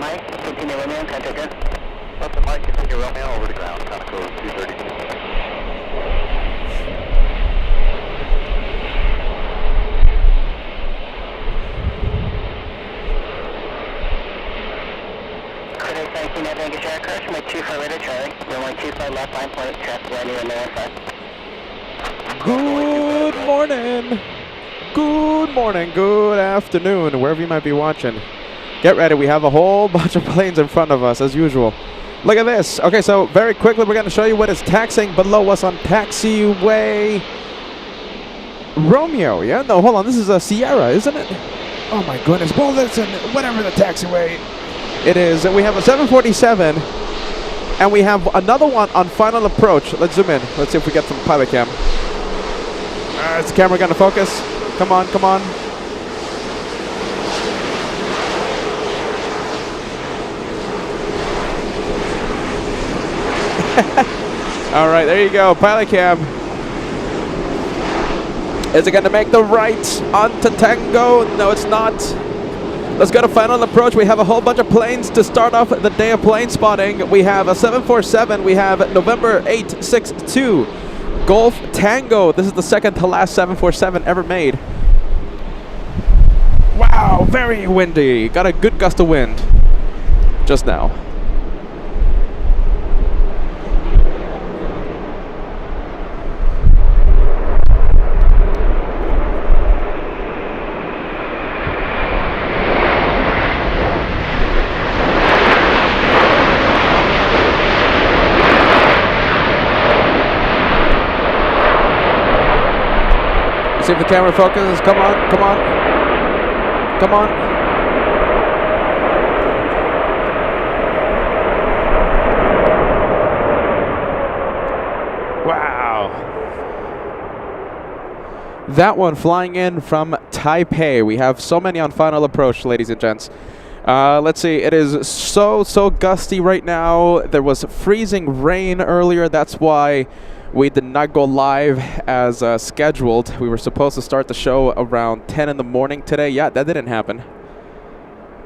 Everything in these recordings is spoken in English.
Mike, continue Romeo, contact her. Delta Mike, continue Romeo over to ground, Conoco 232. Credit 19 at Anchorage, Anchorage, runway 25 radar Charlie, runway 25 left line point, traffic landing on Romeo 5. Good morning. Good morning, good afternoon, wherever you might be watching. Get ready, we have a whole bunch of planes in front of us, as usual. Look at this. Okay, so very quickly, we're going to show you what is taxiing below us on taxiway Romeo. Yeah, no, hold on, this is a Sierra, isn't it? Oh my goodness, well, listen, whatever the taxiway it is. We have a 747, and we have another one on final approach. Let's zoom in. Let's see if we get some pilot cam. Is the camera going to focus? Come on, come on. All right, there you go, pilot cam. Is it going to make the right onto Tango? No, it's not. Let's go to final approach. We have a whole bunch of planes to start off the day of plane spotting. We have a 747. We have November 862 Golf Tango. This is the second to last 747 ever made. Wow, very windy. Got a good gust of wind just now. See if the camera focuses. Come on, come on. Come on. Wow. That one flying in from Taipei. We have so many on final approach, ladies and gents. Let's see. It is so gusty right now. There was freezing rain earlier. That's why we did not go live as scheduled. We were supposed to start the show around 10 in the morning today. Yeah, that didn't happen.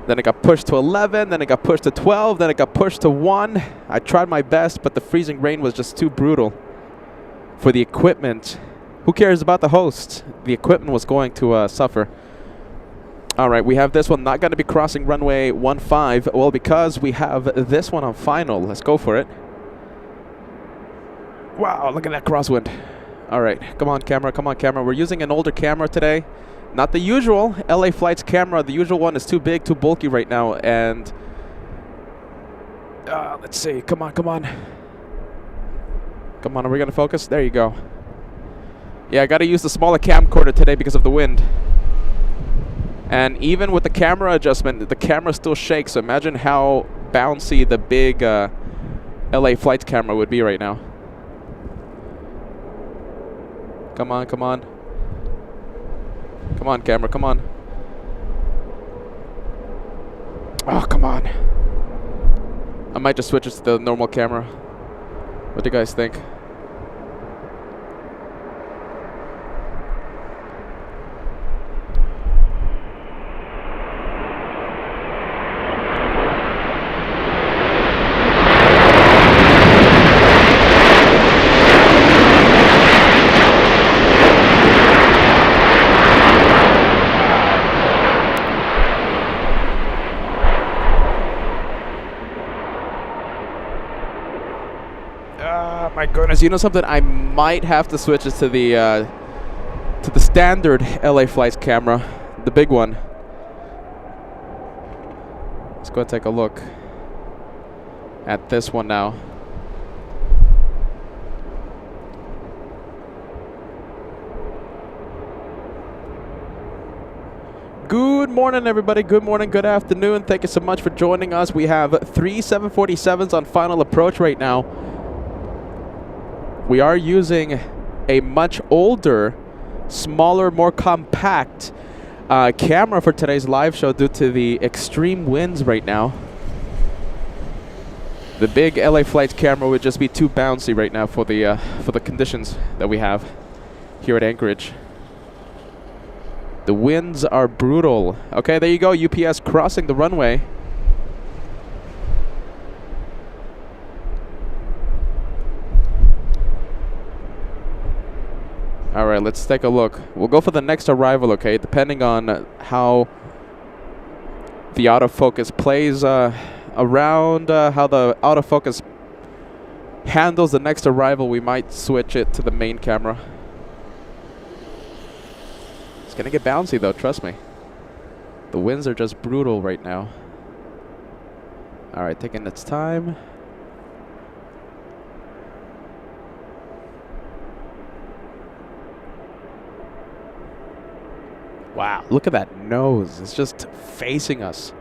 Then it got pushed to 11, then it got pushed to 12, then it got pushed to 1. I tried my best, but the freezing rain was just too brutal for the equipment. Who cares about the host? The equipment was going to suffer. All right, we have this one not going to be crossing runway 15. Well, because we have this one on final. Let's go for it. Wow, look at that crosswind. All right, come on, camera, come on, camera. We're using an older camera today. Not the usual LA Flights camera. The usual one is too big, too bulky right now. And let's see. Come on, come on. Come on, are we going to focus? There you go. Yeah, I got to use the smaller camcorder today because of the wind. And even with the camera adjustment, the camera still shakes. So imagine how bouncy the big LA Flights camera would be right now. Come on, come on. Come on, camera, come on. Oh, come on. I might just switch it to the normal camera. What do you guys think? My goodness, you know something? I might have to switch it to the standard LA Flights camera, the big one. Let's go and take a look at this one now. Good morning, everybody. Good morning, good afternoon. Thank you so much for joining us. We have 3 747s on final approach right now. We are using a much older, smaller, more compact camera for today's live show due to the extreme winds right now. The big LA Flights camera would just be too bouncy right now for the conditions that we have here at Anchorage. The winds are brutal. Okay, there you go. UPS crossing the runway. All right, let's take a look. We'll go for the next arrival, okay? Depending on how the autofocus plays around, how the autofocus handles the next arrival, we might switch it to the main camera. It's gonna get bouncy though, trust me. The winds are just brutal right now. All right, taking its time. Wow, look at that nose. It's just facing us.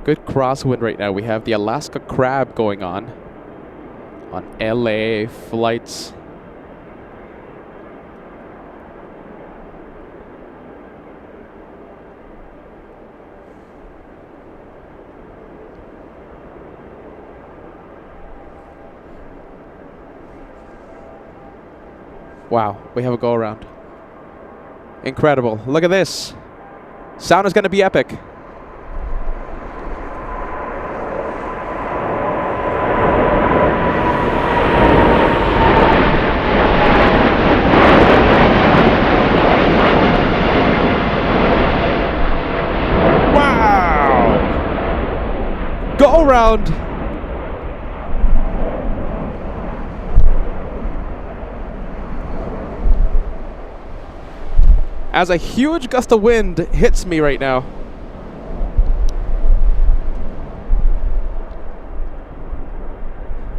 Good crosswind right now. We have the Alaska crab going on LA flights. Wow, we have a go around. Incredible. Look at this. Sound is going to be epic. Wow! Go around. As a huge gust of wind hits me right now.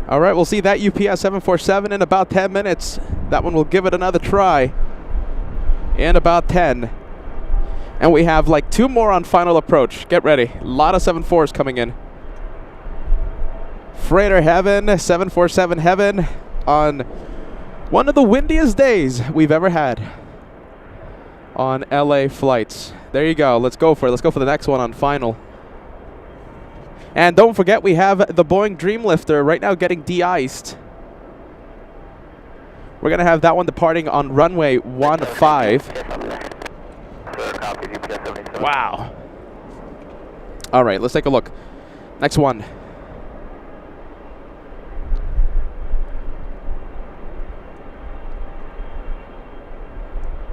All right, we'll see that UPS 747 in about 10 minutes. That one will give it another try in about 10. And we have like 2 more on final approach. Get ready. A lot of 747s coming in. Freighter heaven, 747 heaven on one of the windiest days we've ever had on LA flights. There you go. Let's go for it. Let's go for the next one on final. And don't forget, we have the Boeing Dreamlifter right now getting de-iced. We're going to have that one departing on runway 15. Wow. All right, let's take a look. Next one.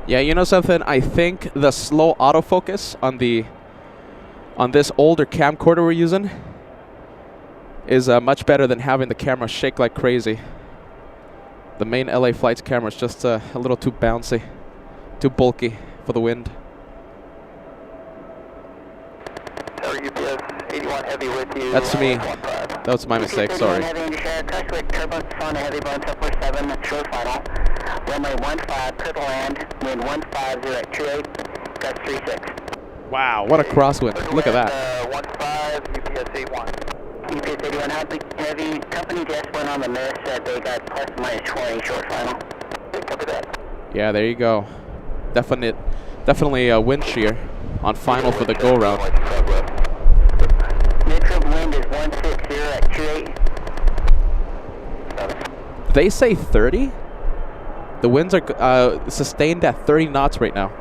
Yeah, you know something? I think the slow autofocus on this older camcorder we're using is much better than having the camera shake like crazy. The main LA Flights camera is just a little too bouncy, too bulky for the wind. UPS 81 heavy with you. That's me. That was my mistake. Sorry. Heavy into share, crosswind, turbulence on a heavy Boeing 747, short final. Runway 15, purple land, wind 150 at 28, gust 36. Wow, what a crosswind. Look at that. 15, UPS 81. UPS 81 heavy, company just went on the miss, said they got plus minus 20 short final. Copy that. Yeah, there you go. Definitely a wind shear on final for the go-round. Mid-trip wind is 160 at 28. They say 30? The winds are sustained at 30 knots right now.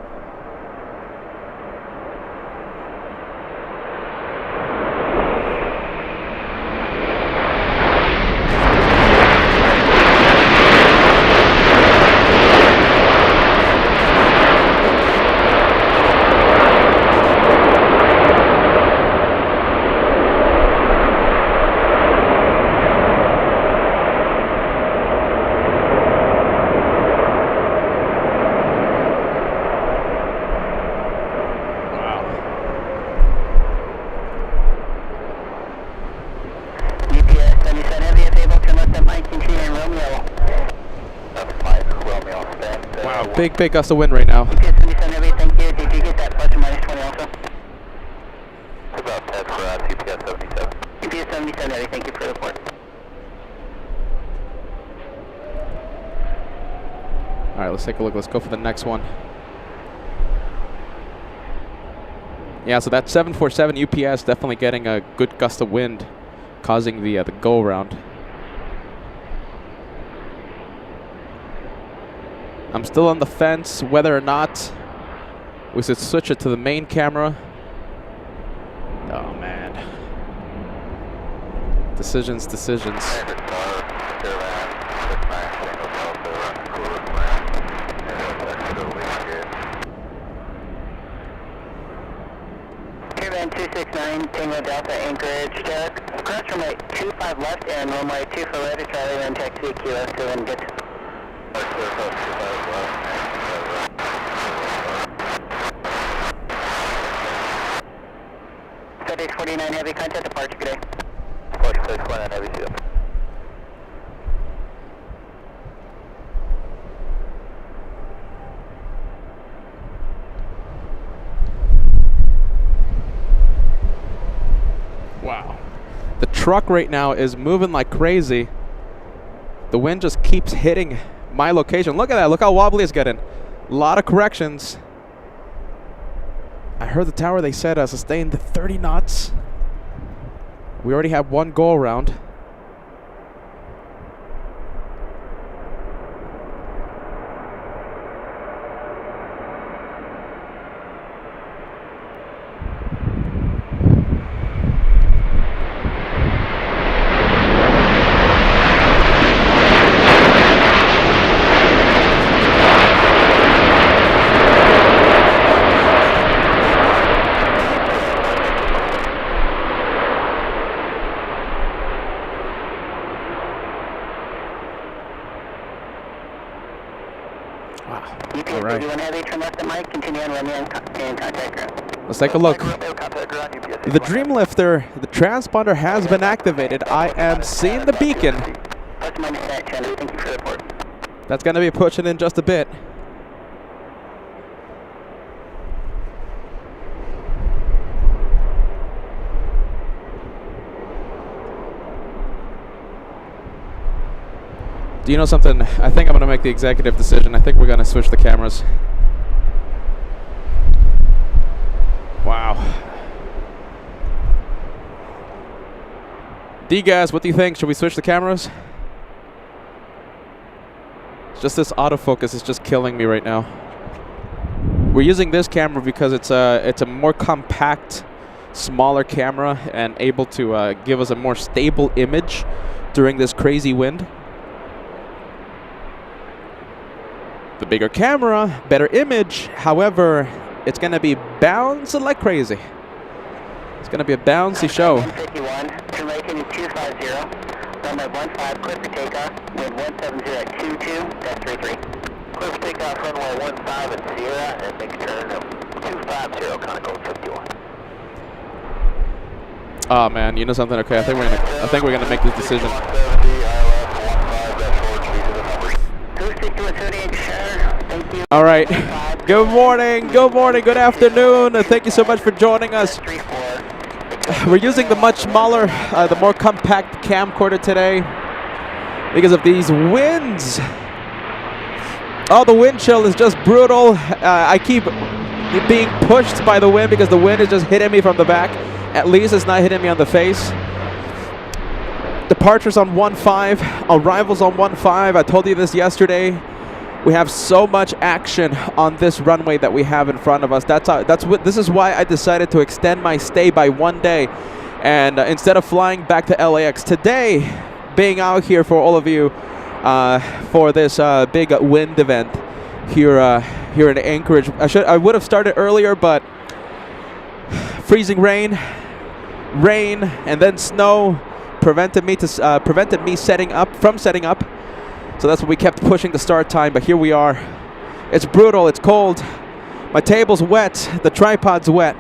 Big gust of wind right now. UPS 77 heavy, thank you. Did you get that plus or minus 20 also? About that for us, UPS 77. UPS 77 heavy, thank you for the report. All right, let's take a look. Let's go for the next one. Yeah, so that 747 UPS definitely getting a good gust of wind, causing the go around. I'm still on the fence whether or not we should switch it to the main camera. Oh man. Decisions. 269, Tango Delta, Anchorage, cross runway 25 left and runway 2 for right, Charlie, then taxi Kilo 7, good. 3649 Heavy, contact departure, good day. 4649 Heavy, see you. Wow. The truck right now is moving like crazy. The wind just keeps hitting my location. Look at that. Look how wobbly it's getting. A lot of corrections. I heard the tower, they said sustained 30 knots. We already have one go around. All right. Let's take a look. The Dreamlifter, the transponder has been activated. I am seeing the beacon. That's going to be pushing in just a bit. Do you know something? I think I'm going to make the executive decision. I think we're going to switch the cameras. Wow. D-Gas, what do you think? Should we switch the cameras? It's just this autofocus is just killing me right now. We're using this camera because it's a more compact, smaller camera and able to give us a more stable image during this crazy wind. The bigger camera, better image. However, it's going to be bouncing like crazy. It's going to be a bouncy show. 151, turn right into 250, runway 15, clear for takeoff, wind 170 at 22, that's 33. Clear for takeoff, runway 15 at Sierra, and make a turn of 250, Conoco 51. Oh man, you know something? Okay, I think we're gonna make this decision. All right. Good morning. Good morning. Good afternoon. Thank you so much for joining us. We're using the much smaller, the more compact camcorder today because of these winds. Oh, the wind chill is just brutal. I keep being pushed by the wind because the wind is just hitting me from the back. At least it's not hitting me on the face. Departures on 15, arrivals on 15. I told you this yesterday. We have so much action on this runway that we have in front of us. This is why I decided to extend my stay by 1 day, and instead of flying back to LAX today, being out here for all of you for this big wind event here in Anchorage. I would have started earlier, but freezing rain, and then snow prevented me setting up. So that's why we kept pushing the start time, but here we are. It's brutal, it's cold. My table's wet, the tripod's wet.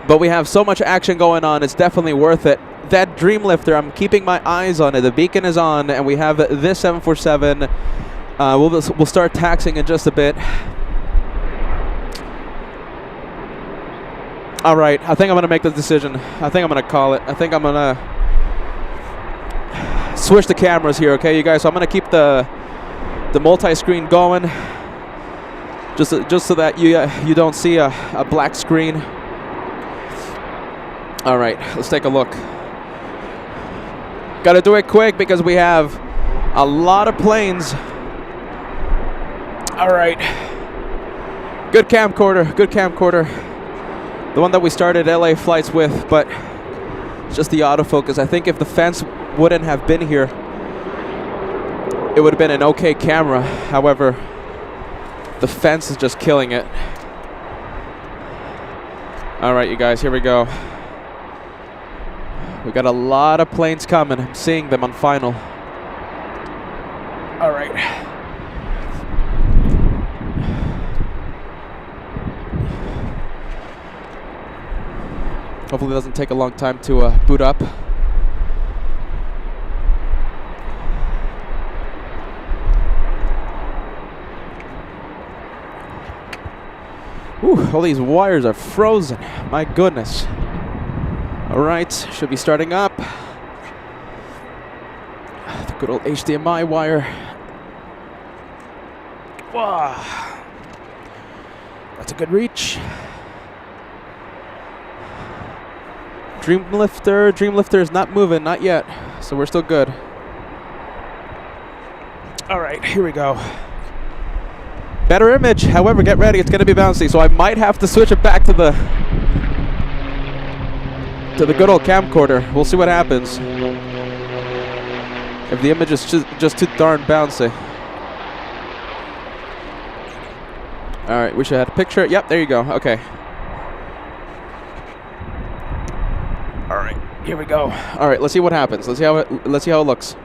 But we have so much action going on, it's definitely worth it. That Dreamlifter, I'm keeping my eyes on it. The beacon is on, and we have this 747. We'll start taxiing in just a bit. All right, I think I'm gonna make the decision. I think I'm gonna call it. I think I'm gonna switch the cameras here, okay, you guys? So I'm gonna keep the multi-screen going, just so that you don't see a black screen. All right, let's take a look. Got to do it quick because we have a lot of planes. All right, good camcorder. The one that we started LA flights with, but it's just the autofocus. I think if the fence wouldn't have been here, it would have been an okay camera. However, the fence is just killing it. All right, you guys, here we go. We got a lot of planes coming. I'm seeing them on final. All right. Hopefully it doesn't take a long time to boot up. Ooh, all these wires are frozen. My goodness. All right, should be starting up. The good old HDMI wire. Wow. That's a good reach. Dreamlifter is not moving, not yet. So we're still good. All right, here we go. Better image, however, get ready, it's gonna be bouncy, so I might have to switch it back to the good old camcorder. We'll see what happens. If the image is just too darn bouncy. All right, we should have a picture. Yep, there you go. Okay. All right, here we go. All right, let's see what happens. Let's see how it looks.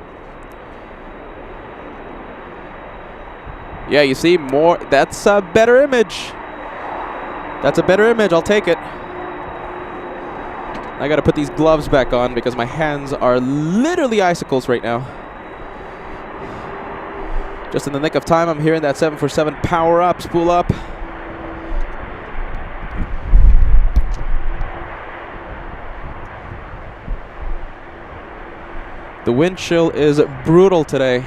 Yeah, you see more. That's a better image. That's a better image. I'll take it. I gotta put these gloves back on because my hands are literally icicles right now. Just in the nick of time, I'm hearing that 747 power up, spool up. The wind chill is brutal today.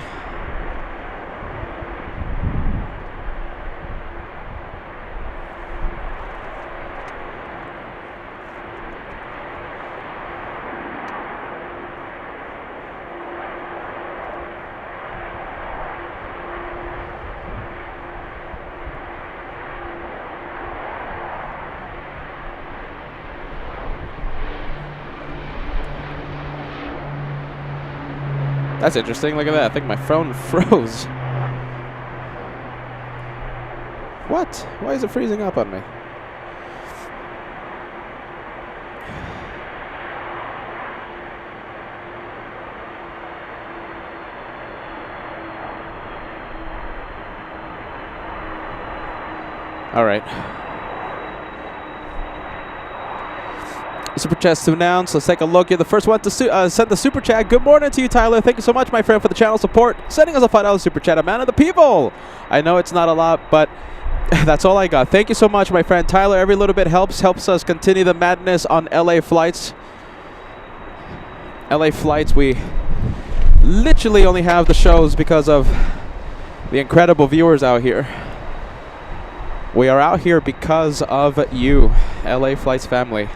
That's interesting. Look at that. I think my phone froze. What? Why is it freezing up on me? All right. Super chats to announce. Let's take a look. You're the first one to send the super chat. Good morning to you, Tyler. Thank you so much, my friend, for the channel support. Sending us a $5 super chat. A man of the people. I know it's not a lot, but that's all I got. Thank you so much, my friend Tyler. Every little bit helps us continue the madness on LA flights. LA flights, we literally only have the shows because of the incredible viewers out here. We are out here because of you, LA Flights family.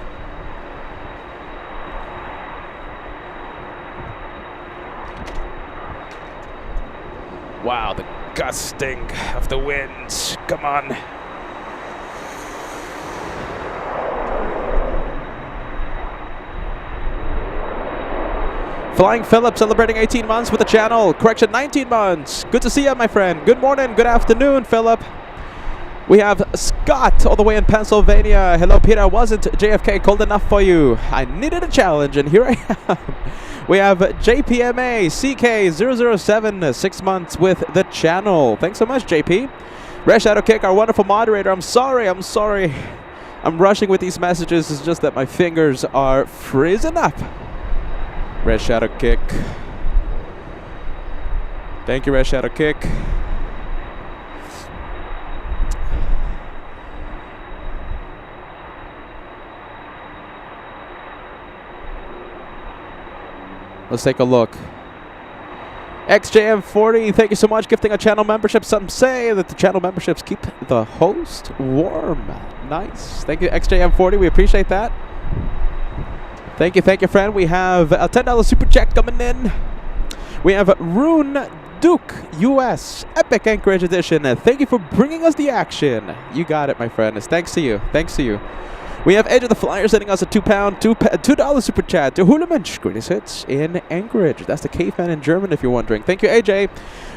Wow, the gusting of the winds. Come on. Flying Philip celebrating 18 months with the channel. Correction, 19 months. Good to see you, my friend. Good morning, good afternoon, Philip. We have Scott all the way in Pennsylvania. Hello, Peter. I wasn't JFK cold enough for you. I needed a challenge, and here I am. We have JPMA CK007, 6 months with the channel. Thanks so much, JP. Red Shadow Kick, our wonderful moderator. I'm sorry. I'm rushing with these messages. It's just that my fingers are freezing up. Red Shadow Kick. Thank you, Red Shadow Kick. Let's take a look. XJM40, thank you so much. Gifting a channel membership. Some say that the channel memberships keep the host warm. Nice. Thank you, XJM40. We appreciate that. Thank you, friend. We have a $10 super check coming in. We have Rune Duke US Epic Anchorage Edition. Thank you for bringing us the action. You got it, my friend. It's thanks to you. Thanks to you. We have Edge of the Flyer sending us a $2 super chat to Hulamensch. Greatest hits in Anchorage. That's the K-fan in German, if you're wondering. Thank you, AJ.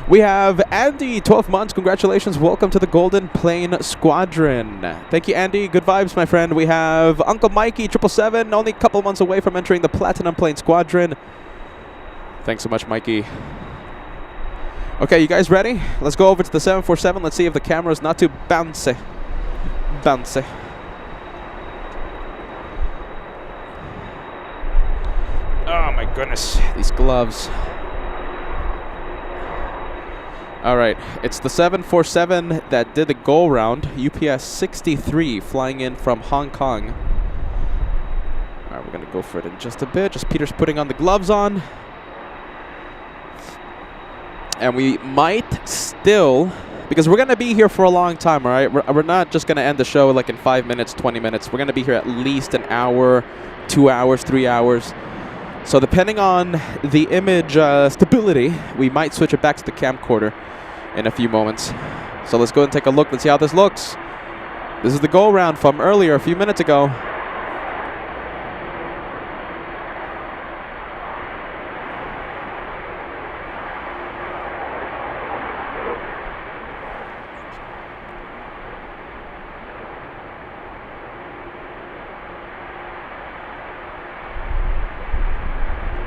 We have Andy, 12 months. Congratulations. Welcome to the Golden Plane Squadron. Thank you, Andy. Good vibes, my friend. We have Uncle Mikey, 777, only a couple months away from entering the Platinum Plane Squadron. Thanks so much, Mikey. Okay, you guys ready? Let's go over to the 747. Let's see if the camera is not too bouncy. Bouncy. Oh my goodness, these gloves. All right, it's the 747 that did the go round. UPS 63 flying in from Hong Kong. All right, we're gonna go for it in just a bit. Just Peter's putting on the gloves on. And we might still, because we're gonna be here for a long time, all right? We're not just gonna end the show like in 5 minutes, 20 minutes. We're gonna be here at least an hour, 2 hours, 3 hours. So depending on the image stability, we might switch it back to the camcorder in a few moments. So let's go and take a look. Let's see how this looks. This is the go round from earlier, a few minutes ago.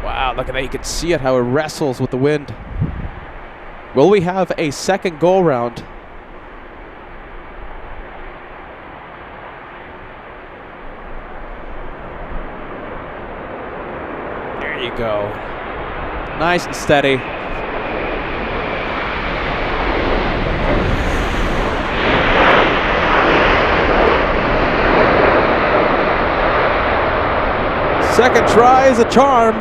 Wow, look at that. You can see it, how it wrestles with the wind. Will we have a second go round? There you go. Nice and steady. Second try is a charm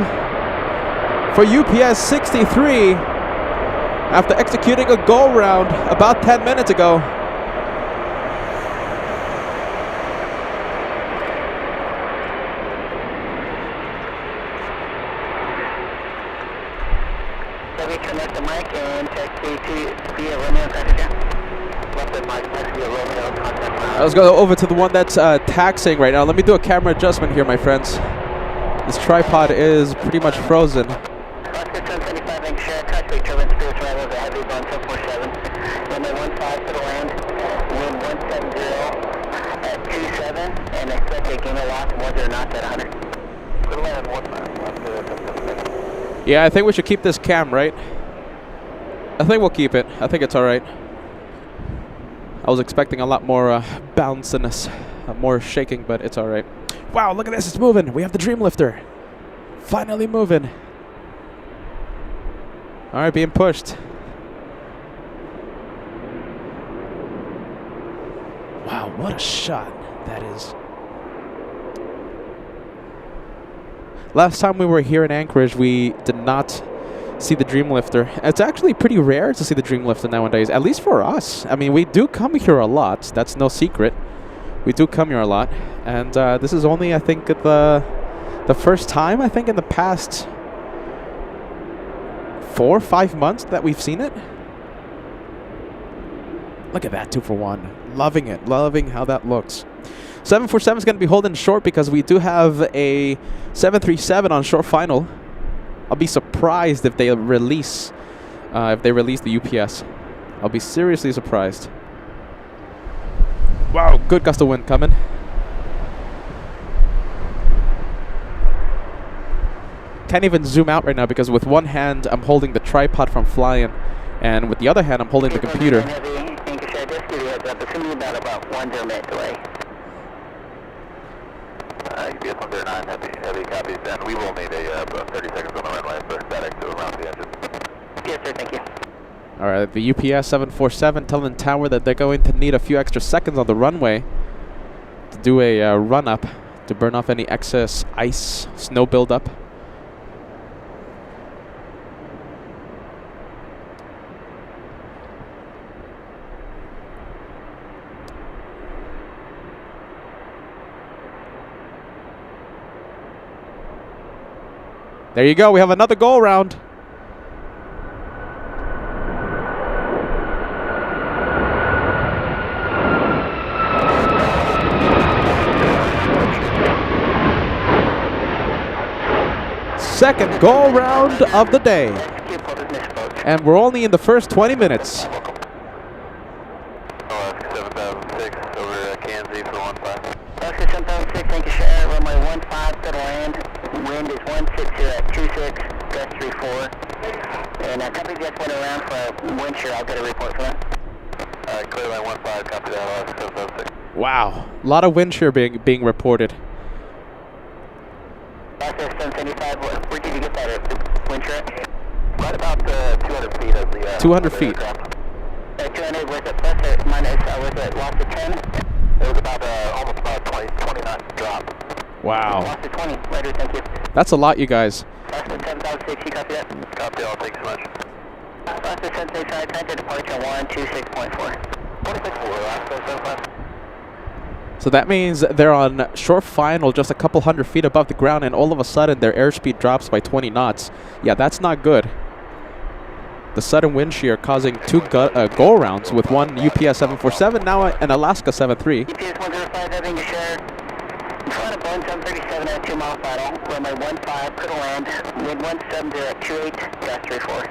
for UPS 63 after executing a go round about 10 minutes ago. Connect the mic and text to via Romeo passenger. Left and mic, text via Romeo, contact. Let's go over to the one that's taxiing right now. Let me do a camera adjustment here, my friends. This tripod is pretty much frozen. Oscar 1075 inch shear, touchway turbine spirits right over heavy bone 747. Runway 15 for the land, wind 170 at 27, and expect a gain of loss of 10 knots at 100. For the land 15. Yeah, I think we should keep this cam, right? I think we'll keep it. I think it's alright. I was expecting a lot more bounciness, more shaking, but it's alright. Wow, look at this, it's moving. We have the Dreamlifter. Finally moving. Alright, being pushed. Wow, what a shot that is. Last time we were here in Anchorage, we did not see the Dreamlifter. It's actually pretty rare to see the Dreamlifter nowadays, at least for us. I mean, we do come here a lot. That's no secret. We do come here a lot. And this is only, I think, the first time, I think, in the past 4 or 5 months that we've seen it. Look at that, 2 for 1. Loving it. Loving how that looks. 747 is going to be holding short because we do have a 737 on short final. I'll be surprised if they release the UPS. I'll be seriously surprised. Wow, good gust of wind coming. Can't even zoom out right now because with one hand I'm holding the tripod from flying, and with the other hand I'm holding the computer. About 1 minute delay. UPS 109, heavy copies, and we will need a 30 seconds on the runway for static to around the engine. Yes, sir, thank you. Alright, the UPS 747 telling Tower that they're going to need a few extra seconds on the runway to do a run-up to burn off any excess ice, snow buildup. There you go, we have another go round. second go round of the day. And we're only in the first 20 minutes. Alaska 7006 over Kansas for 15. Alaska 7006, thank you, Sheriff. Runway 15, good land. Wind is 160 at 26, gust 34. And company just went around for a wind shear. I'll get a report for that. Clear line 15, copy that, Alaska 706. Wow, a lot of wind shear being reported. Alaska 775, where did you get that wind shear? Right about 200 feet of the... 200 feet. 200, was it plus or minus, was it lost of 10? It was about, almost about 20 knots drop. Wow. Lost of 20, later, thank you. That's a lot, you guys. Alaska 7006, you copy that? Copy all, thanks so much. Alaska 765, time to departure 126.4. 26.4, Alaska 75. So that means they're on short final, just a couple hundred feet above the ground, and all of a sudden their airspeed drops by 20 knots. Yeah, that's not good. The sudden wind shear causing two go-rounds with one UPS 747, now an Alaska 73. UPS 105, having to share. In front of Boeing 737 at 2 mile final. Runway 15, clear to land. Wind 170 at 28, gust 34.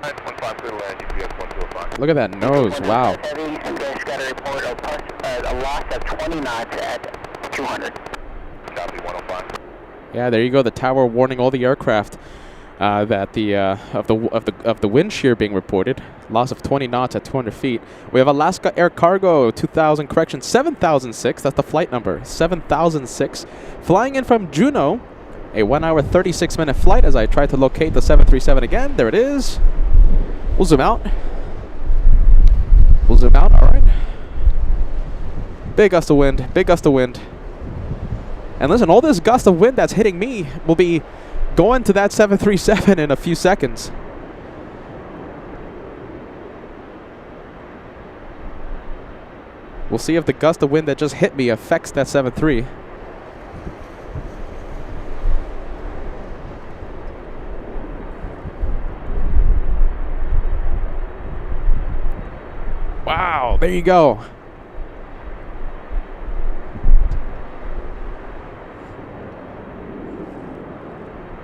15, clear to land, UPS 1205. Look at that nose, wow. Heavy, and guys got a report of a loss of 20 knots at 200. Copy 105. Yeah, there you go. The tower warning all the aircraft that of the wind shear being reported. Loss of 20 knots at 200 feet. We have Alaska Air Cargo 2000 correction 7006. That's the flight number 7006. Flying in from Juneau, a 1 hour 36 minute flight. As I try to locate the 737 again, there it is. We'll zoom out. We'll zoom out. All right. Big gust of wind. Big gust of wind. And listen, all this gust of wind that's hitting me will be going to that 737 in a few seconds. We'll see if the gust of wind that just hit me affects that 73. Wow, there you go.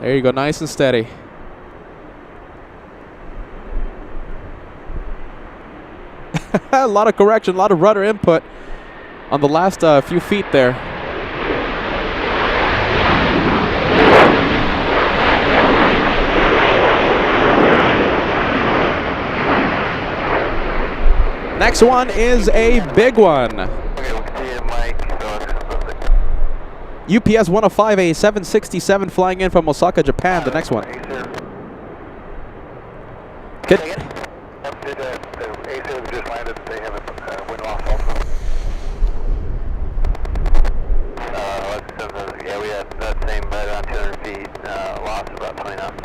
There you go, nice and steady. A lot of correction, a lot of rudder input on the last few feet there. Next one is a big one. UPS 105, a 767 flying in from Osaka, Japan. The next one. Good. Just landed. They have a wind loss also. Yeah, we had that same right around 200 feet. Loss about 20 knots.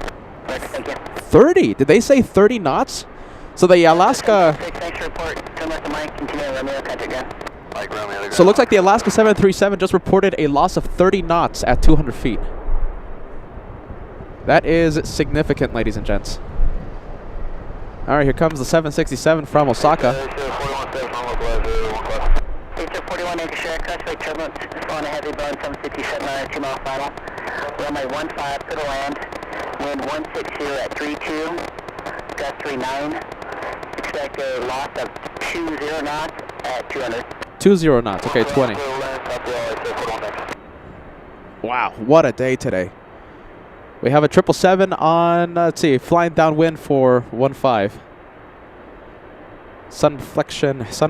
30? Did they say 30 knots? So the Alaska... Thanks for report. Turn left to Mike. Continue Romeo. Contact again. Mike Romeo. So it looks like the Alaska 737 just reported a loss of 30 knots at 200 feet. That is significant, ladies and gents. All right, here comes the 767 from Osaka. 41 Anchorage, crosswind turbulence, on a heavy Boeing 767 on a 2 mile final. Runway 15, clear to land. Wind 160 at 32, gust 39. Expect a loss of 20 knots at 200. 20 knots, okay, 20. Wow, what a day today. We have a 777 on, let's see, flying downwind for 15. Sun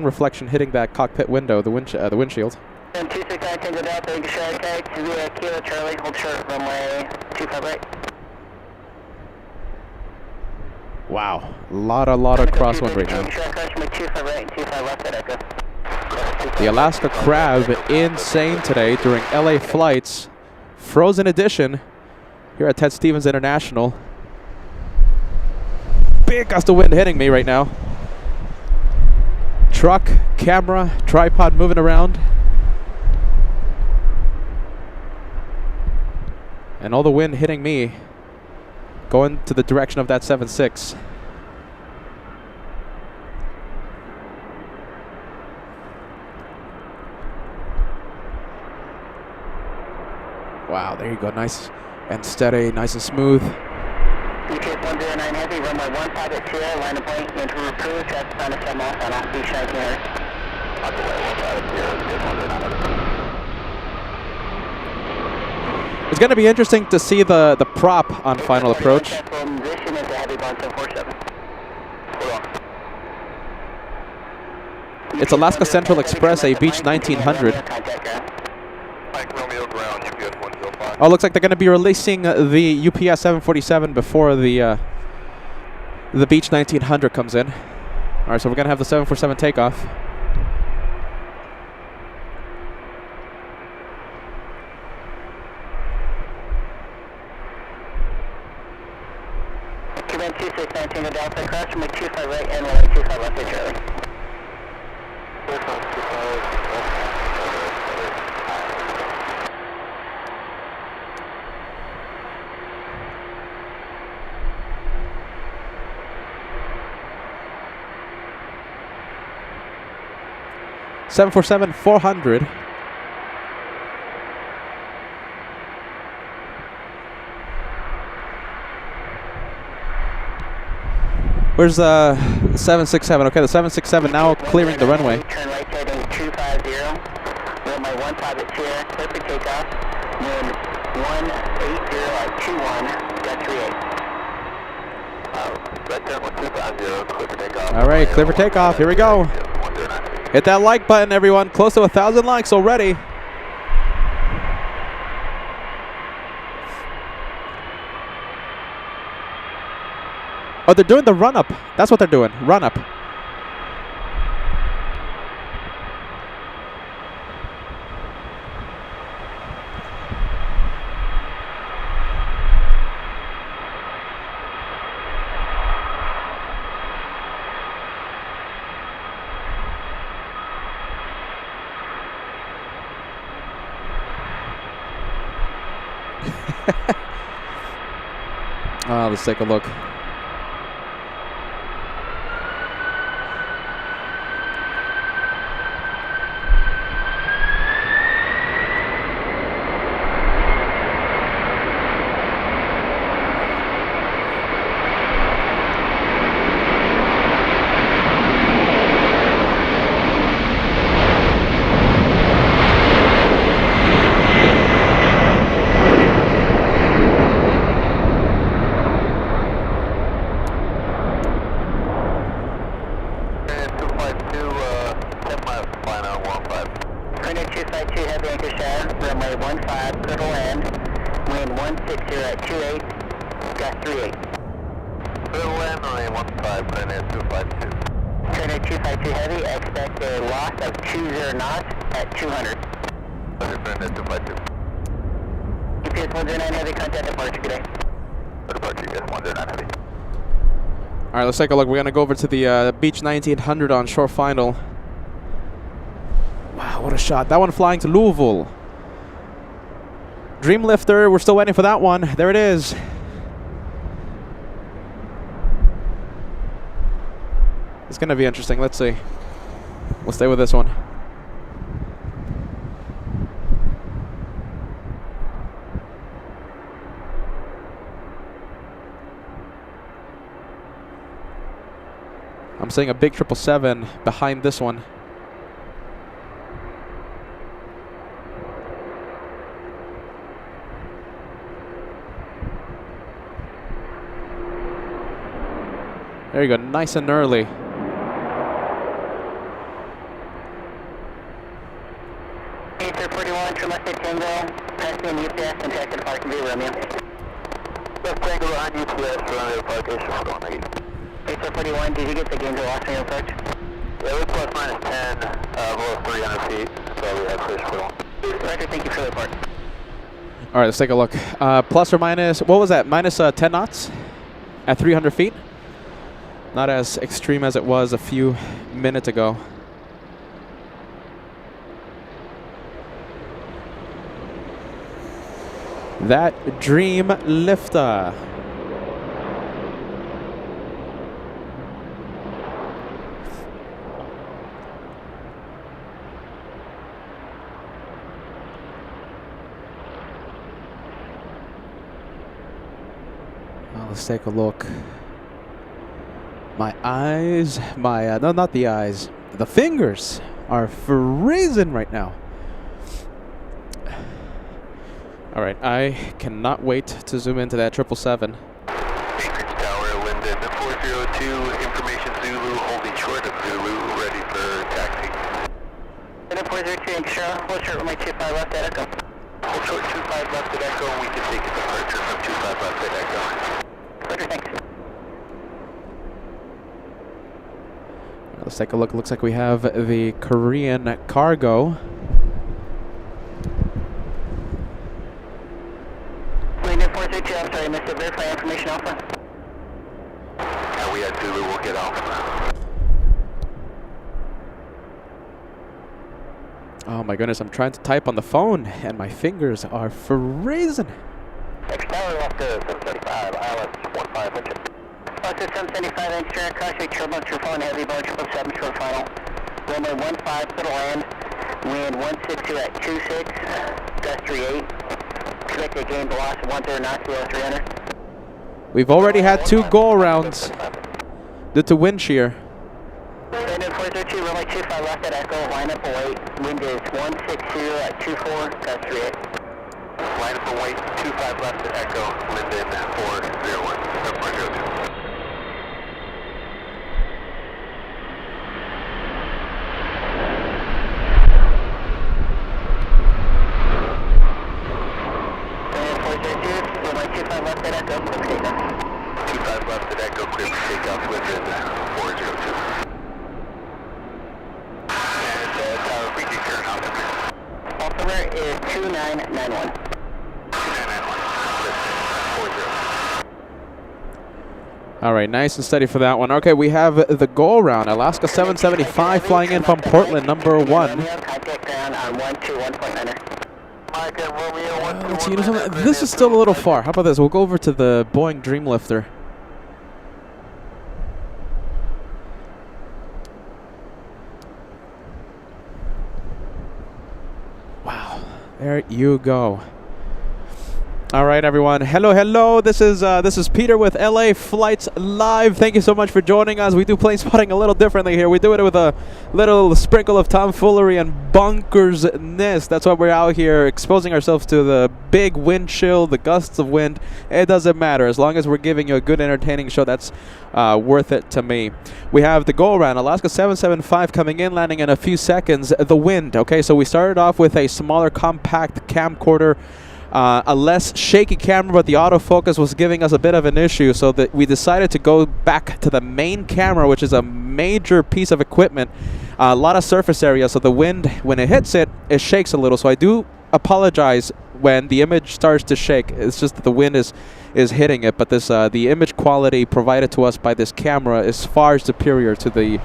reflection hitting that cockpit window, the windshield. 269 Tango Delta, Anchorage, to the Kilo Charlie, hold short, runway 25 right. Wow, a lot of crosswind right now. The Alaska Crab, insane today during LA flights. Frozen edition here at Ted Stevens International. Big gust of wind hitting me right now. Truck, camera, tripod moving around. And all the wind hitting me, going to the direction of that 7.6. Wow, there you go. Nice And steady, nice and smooth. UPS 109 Heavy, runway 15 at shear, line of point, into approach, that's trying to send off on off beach 1900. On the way, 15 at shear, UPS 109 Heavy. It's going to be interesting to see the prop on final approach. Position is a heavy bond 747. Hold on. It's Alaska Central Express, a Beach 1900. Mike Romeo ground, UPS 105. Oh, looks like they're going to be releasing the UPS 747 before the Beach 1900 comes in. All right, so we're going to have the 747 takeoff. Cuban 2619 to Delta, cross from 25 right and runway 25 left to Charlie. 747-400. Where's the 767? Okay, the 767 now clearing the runway. Turn right side into 250. Runway 15 at shear, clear for takeoff. Wind 180 at 21, got 38. Right turn 1250, clear for takeoff. All right, clear for takeoff. Here we go. Hit that like button, everyone. Close to 1,000 likes already. Oh, they're doing the run-up. That's what they're doing. Run-up. Let's take a look. All right, let's take a look. We're gonna go over to the Beach 1900 on shore final. Wow, what a shot! That one flying to Louisville. Dreamlifter. We're still waiting for that one. There it is. It's gonna be interesting. Let's see. We'll stay with this one. I'm seeing a big 777 behind this one. There you go, nice and early. A341, Tremendous Tango, passing UPS and taxi to parking view, Romeo. Left Tango on UPS, runway parkation, hold on, thank you. A341, did you get the game to loss on your approach? Yeah, we're plus minus 10, below 300 feet, so we have clear for one. Roger, thank you for the report. All right, let's take a look. Plus or minus, what was that? Minus 10 knots at 300 feet? Not as extreme as it was a few minutes ago. That Dreamlifter. Let's take a look. My eyes, no, not the eyes. The fingers are freezing right now. All right, I cannot wait to zoom into that 777. Anchorage Tower, Linden 402, information Zulu, holding short of Zulu, ready for taxi. Linden 402, Anchorage, hold short with my 25 left at Echo. Hold short 25 left at Echo, and we can take a departure from 25 left at Echo. Roger, thanks. Let's take a look. Looks like we have the Korean cargo. Linden 402, I'm sorry, Mr. Verify information Alpha. And we at Zulu will get off. Oh my goodness, I'm trying to type on the phone and my fingers are freezing. Next tower left to 775, ILS 1500. Left to 775, Anchorage, crosswind turbulence, you're falling heavy, bar 777, short final. Runway 15, clear to land. Wind 162 at 26, gust 38. Expected gain velocity 10 knots, below 300. We've already had 2 go-arounds due to wind shear. Linden 402, runway 25 left at Echo, line up await. Wind is 160 at 24, gust 38. Line up and wait, 25 left at Echo, Linden 401, 402. Runway 25 left at Echo, quick takeoff. 25 left at Echo, quick takeoff, Linden 402. And tower reaching current altimeter. Altimeter is 2991. 2991, Linden 40. All right, nice and steady for that one. Okay, we have the go-around. Alaska 775 flying in from Portland, number 1. Contact ground on 121.9. Let's see, you know something? This is still a little far. How about this? We'll go over to the Boeing Dreamlifter. Wow, there you go. All right, everyone. Hello, hello. This is Peter with LA Flights Live. Thank you so much for joining us. We do plane spotting a little differently here. We do it with a little sprinkle of tomfoolery and bonkersness. That's why we're out here exposing ourselves to the big wind chill, the gusts of wind. It doesn't matter. As long as we're giving you a good, entertaining show, that's worth it to me. We have the go-around, Alaska 775 coming in, landing in a few seconds. The wind, okay? So we started off with a smaller, compact camcorder. A less shaky camera, but the autofocus was giving us a bit of an issue, so that we decided to go back to the main camera, which is a major piece of equipment, a lot of surface area, so the wind, when it hits it, it shakes a little. So I do apologize when the image starts to shake. It's just that the wind is hitting it, but this the image quality provided to us by this camera is far superior to the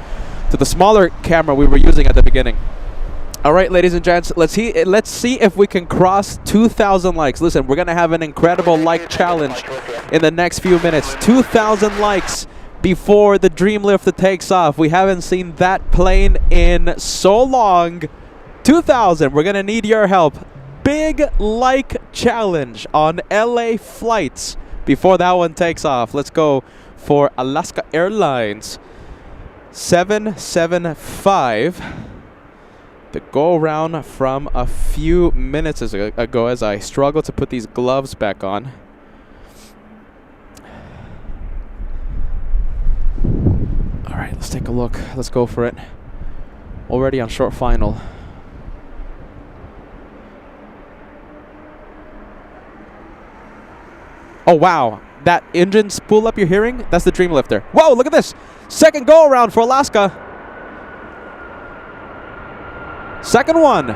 smaller camera we were using at the beginning. All right, ladies and gents, let's see if we can cross 2,000 likes. Listen, we're going to have an incredible like challenge in the next few minutes. 2,000 likes before the Dreamlifter takes off. We haven't seen that plane in so long. 2,000. We're going to need your help. Big like challenge on LA flights before that one takes off. Let's go for Alaska Airlines 775. The go-around from a few minutes ago as I struggle to put these gloves back on. All right, let's take a look. Let's go for it. Already on short final. Oh, wow. That engine spool up you're hearing? That's the Dreamlifter. Whoa, look at this. Second go-around for Alaska. Second one.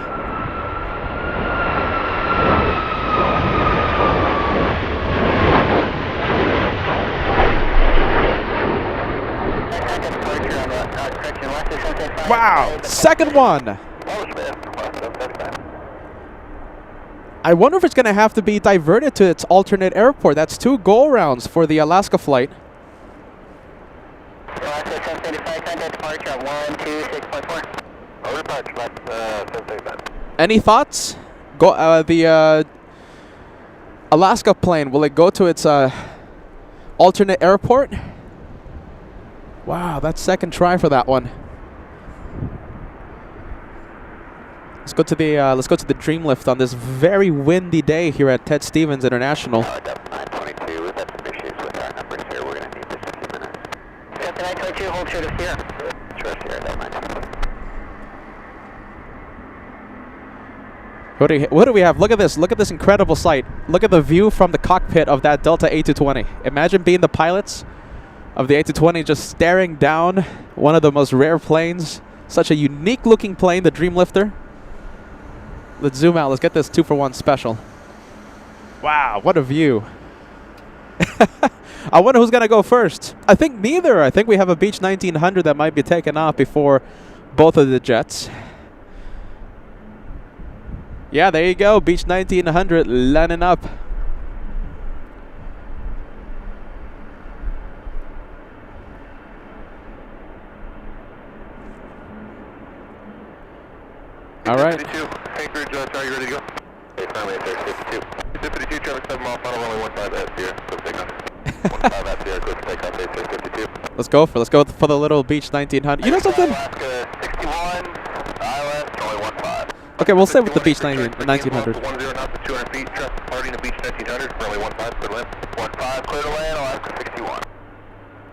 Wow. Second one. I wonder if it's going to have to be diverted to its alternate airport. That's 2 go-arounds for the Alaska flight. Alaska 775, contact departure at 126.4. Any thoughts? Go the Alaska plane. Will it go to its Alternate airport. Wow, that's second try for that one. Let's go to the Dreamlift on this very windy day here at Ted Stevens International. Depth 922, we've had some issues with our numbers here. We're going to need this in a few minutes. Depth 922, hold short of shear. Trust here, Depth 922. What do we have? Look at this. Look at this incredible sight. Look at the view from the cockpit of that Delta A220. Imagine being the pilots of the A220 just staring down one of the most rare planes. Such a unique looking plane, the Dreamlifter. Let's zoom out. Let's get this 2-for-1 special. Wow, what a view. I wonder who's going to go first. I think neither. I think we have a Beech 1900 that might be taken off before both of the jets. Yeah, there you go. Beech 1900 lining up. All right. 52, Anchorage, sorry, you ready to go? Hey, finally, 52. 52, traffic 7 mile, final runway 15 at Sierra, close takeoff. 15 at Sierra, close takeoff, 52. Let's go for the little Beech 1900. You know something? Alaska 61, ILS, only 15. Okay, we'll stay with the Beech 1900. 10 knots to 200 feet, traffic departing to Beech 1900, runway 15, clear to land. 15, clear to land, Alaska 61.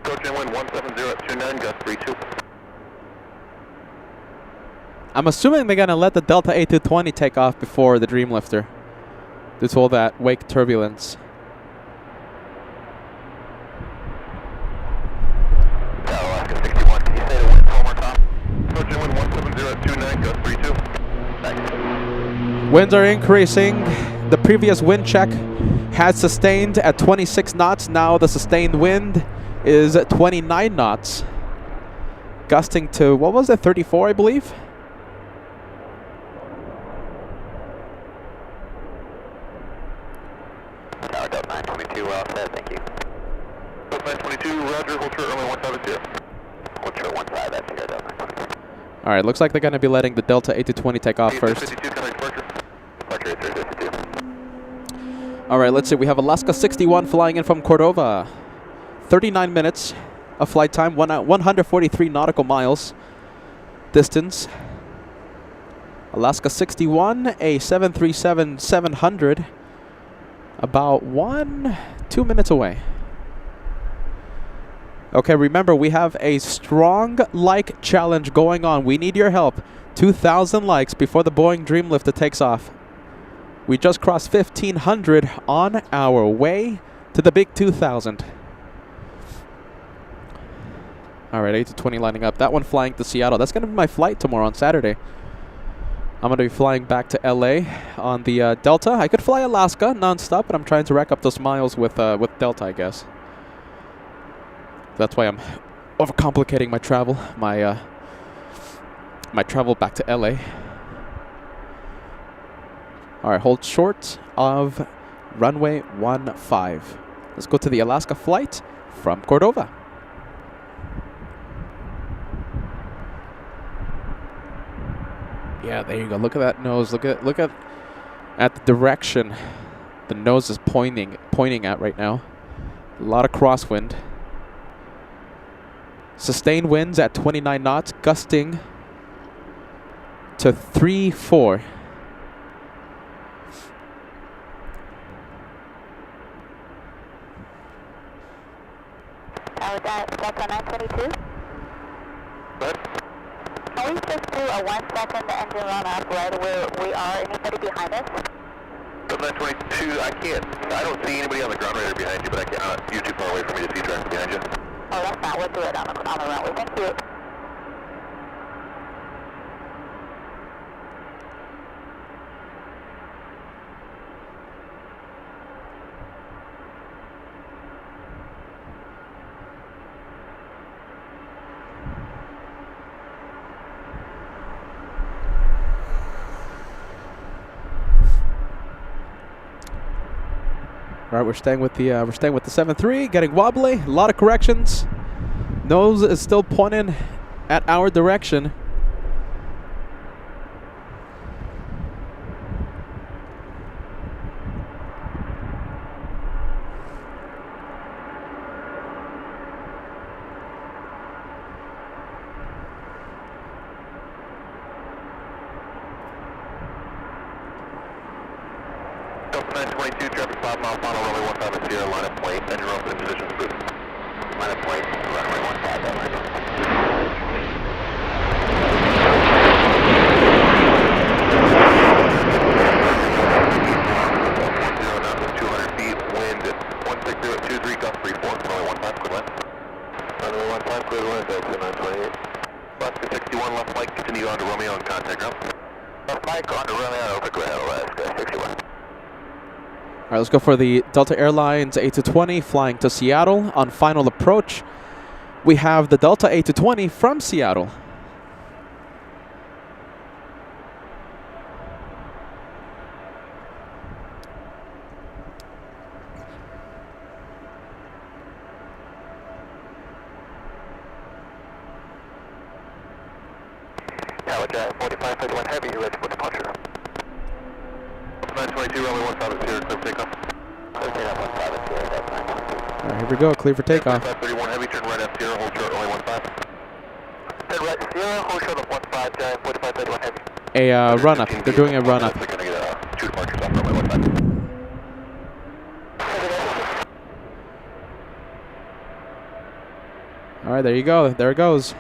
Approach and wind 170 at 29, gust 32. I'm assuming they're gonna let the Delta A220 take off before the Dreamlifter due to all that wake turbulence. Alaska 61, can you say the wind one more time? Approach and wind 170 at 29, gust 32. Thanks. Winds are increasing. The previous wind check had sustained at 26 knots. Now the sustained wind is at 29 knots. Gusting to, what was it, 34, I believe? Tower Delta 922, well said, thank you. Delta 922, roger, hold short, runway 15 at 0. Hold short 15 at 0, Delta 922. Alright, looks like they're going to be letting the Delta A220 take off first. 52, kind of departure. Departure 852. Alright, let's see. We have Alaska 61 flying in from Cordova. 39 minutes of flight time, 143 nautical miles distance. Alaska 61, a 737-700, about 2 minutes away. Okay, remember, we have a strong like challenge going on. We need your help. 2,000 likes before the Boeing Dreamlifter takes off. We just crossed 1,500 on our way to the big 2,000. All right, A220 lining up. That one flying to Seattle. That's going to be my flight tomorrow on Saturday. I'm going to be flying back to LA on the Delta. I could fly Alaska nonstop, but I'm trying to rack up those miles with Delta, I guess. That's why I'm overcomplicating my travel, my travel back to LA. All right, hold short of runway 15. Let's go to the Alaska flight from Cordova. Yeah, there you go. Look at that nose. Look at the direction the nose is pointing at right now. A lot of crosswind. Sustained winds at 29 knots, gusting to 3-4. Delta 922? What? Can we just do a 1 second engine run up right where we are? Anybody behind us? Delta 922, I don't see anybody on the ground radar behind you, but I can't. You're too far away for me to see traffic behind you. Oh, that's not. We'll do it on the runway. Thank you. All right, we're staying with the 7-3, getting wobbly, a lot of corrections. Nose is still pointing at our direction. 5 mile final, runway 15 at Sierra, line up plane, engine rope in position, smooth. Line up plane, runway 15 at line up. Continue on to Romeo and contact ground. Mike on to Romeo, over ground, Alaska, 61. All right, let's go for the Delta Airlines A220 flying to Seattle. On final approach, we have the Delta A220 from Seattle. Anchorage, 4531 heavy, you're ready for departure. 922, runway 15 at Sierra, clear for takeoff. 15 at 15 at Sierra, that's 922. All right, here we go, clear for takeoff. 4531 heavy, turn right at Sierra, hold short, runway 15. Turn right at Sierra, hold short of 15, 4531 heavy. A run-up, they're doing a run-up. They're going to get 2 departures off runway 15. All right, there you go, there it goes.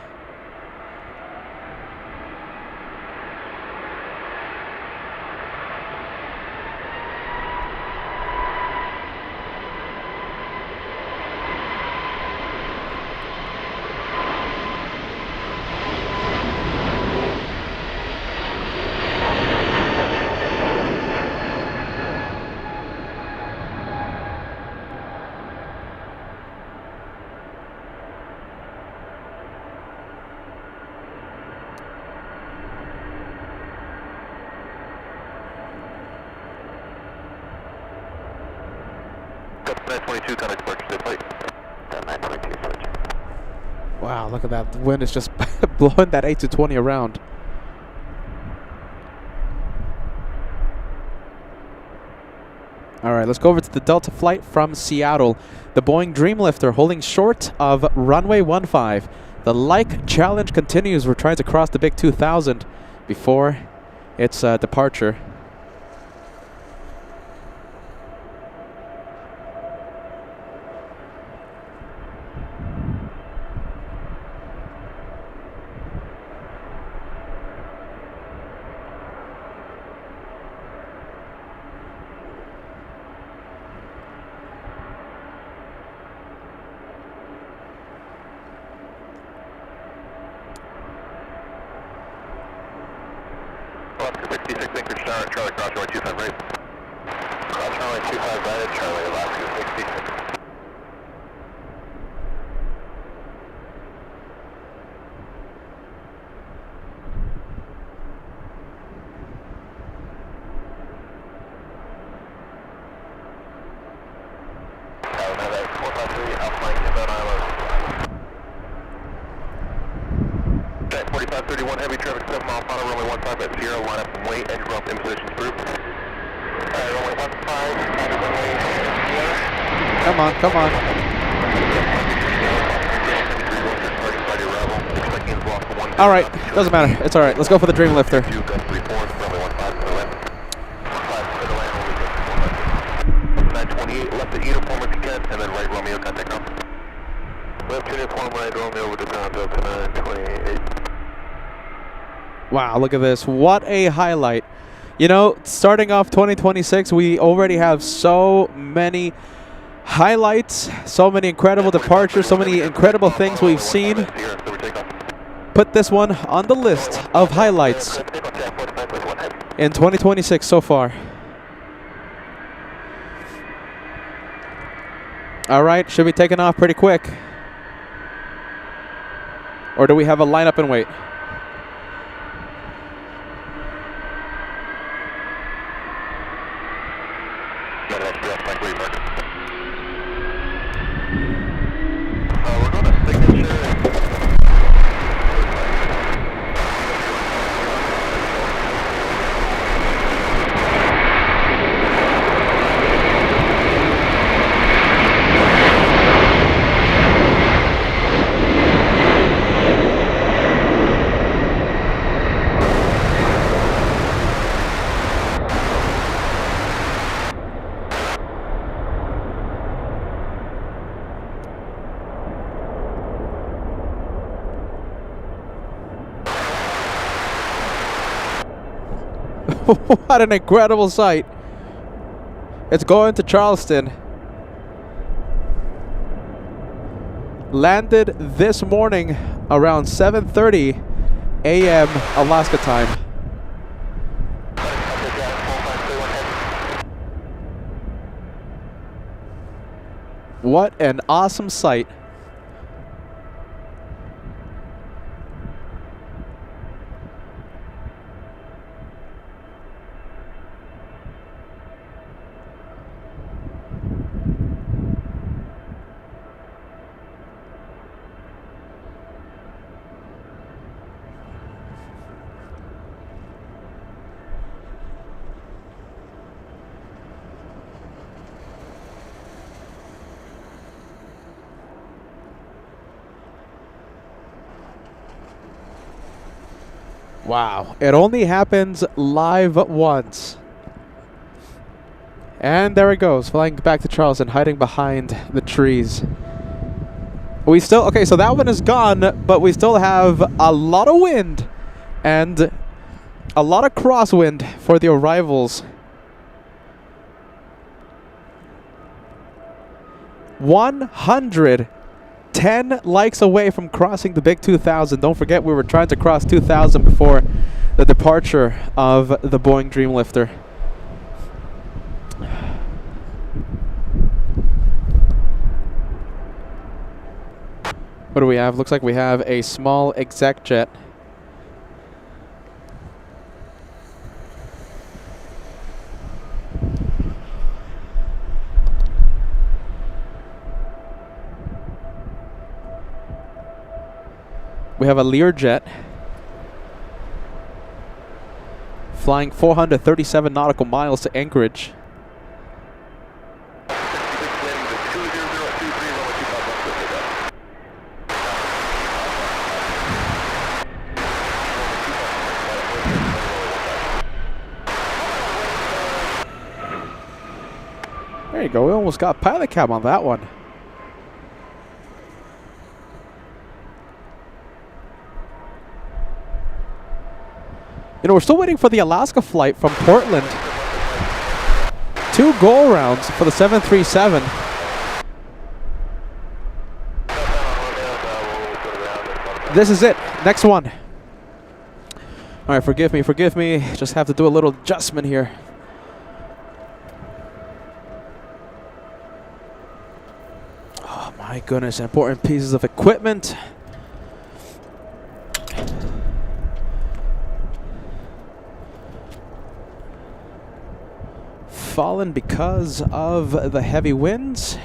Wow, look at that. The wind is just blowing that A220 around. All right, let's go over to the Delta flight from Seattle. The Boeing Dreamlifter holding short of runway 15. The like challenge continues. We're trying to cross the big 2000 before its departure. Alaska 66, Anchorage, Charlie, cross runway 25 right. Cross runway 25 right at Charlie, Alaska 66. Okay, 4531 heavy traffic, 7 mile final, runway 15 at Sierra, line up and wait, engine rope in position, group. Runway 15, Sierra. Come on, come on. All right, doesn't matter. It's all right. Let's go for the Dreamlifter. 928, left at uniform if you can, and then right Romeo, contact ground. Left uniform, right Romeo with the ground up to 928. Wow, look at this. What a highlight. You know, starting off 2026, we already have so many highlights, so many incredible departures, so many incredible things we've seen. Put this one on the list of highlights in 2026 so far. All right, should be taking off pretty quick. Or do we have a lineup and wait? We're going to signature. What an incredible sight. It's going to Charleston. Landed this morning around 7:30 a.m. Alaska time. What an awesome sight. Wow, it only happens live once. And there it goes, flying back to Charleston, hiding behind the trees. We still, okay, so that one is gone, but we still have a lot of wind and a lot of crosswind for the arrivals. 110 likes away from crossing the big 2,000. Don't forget, we were trying to cross 2,000 before the departure of the Boeing Dreamlifter. What do we have? Looks like we have a small exec jet. We have a Learjet flying 437 nautical miles to Anchorage. There you go. We almost got pilot cab on that one. You know, we're still waiting for the Alaska flight from Portland. 2 go-arounds for the 737. This is it. Next one. All right, forgive me. Just have to do a little adjustment here. Oh my goodness, important pieces of equipment. Fallen because of the heavy winds.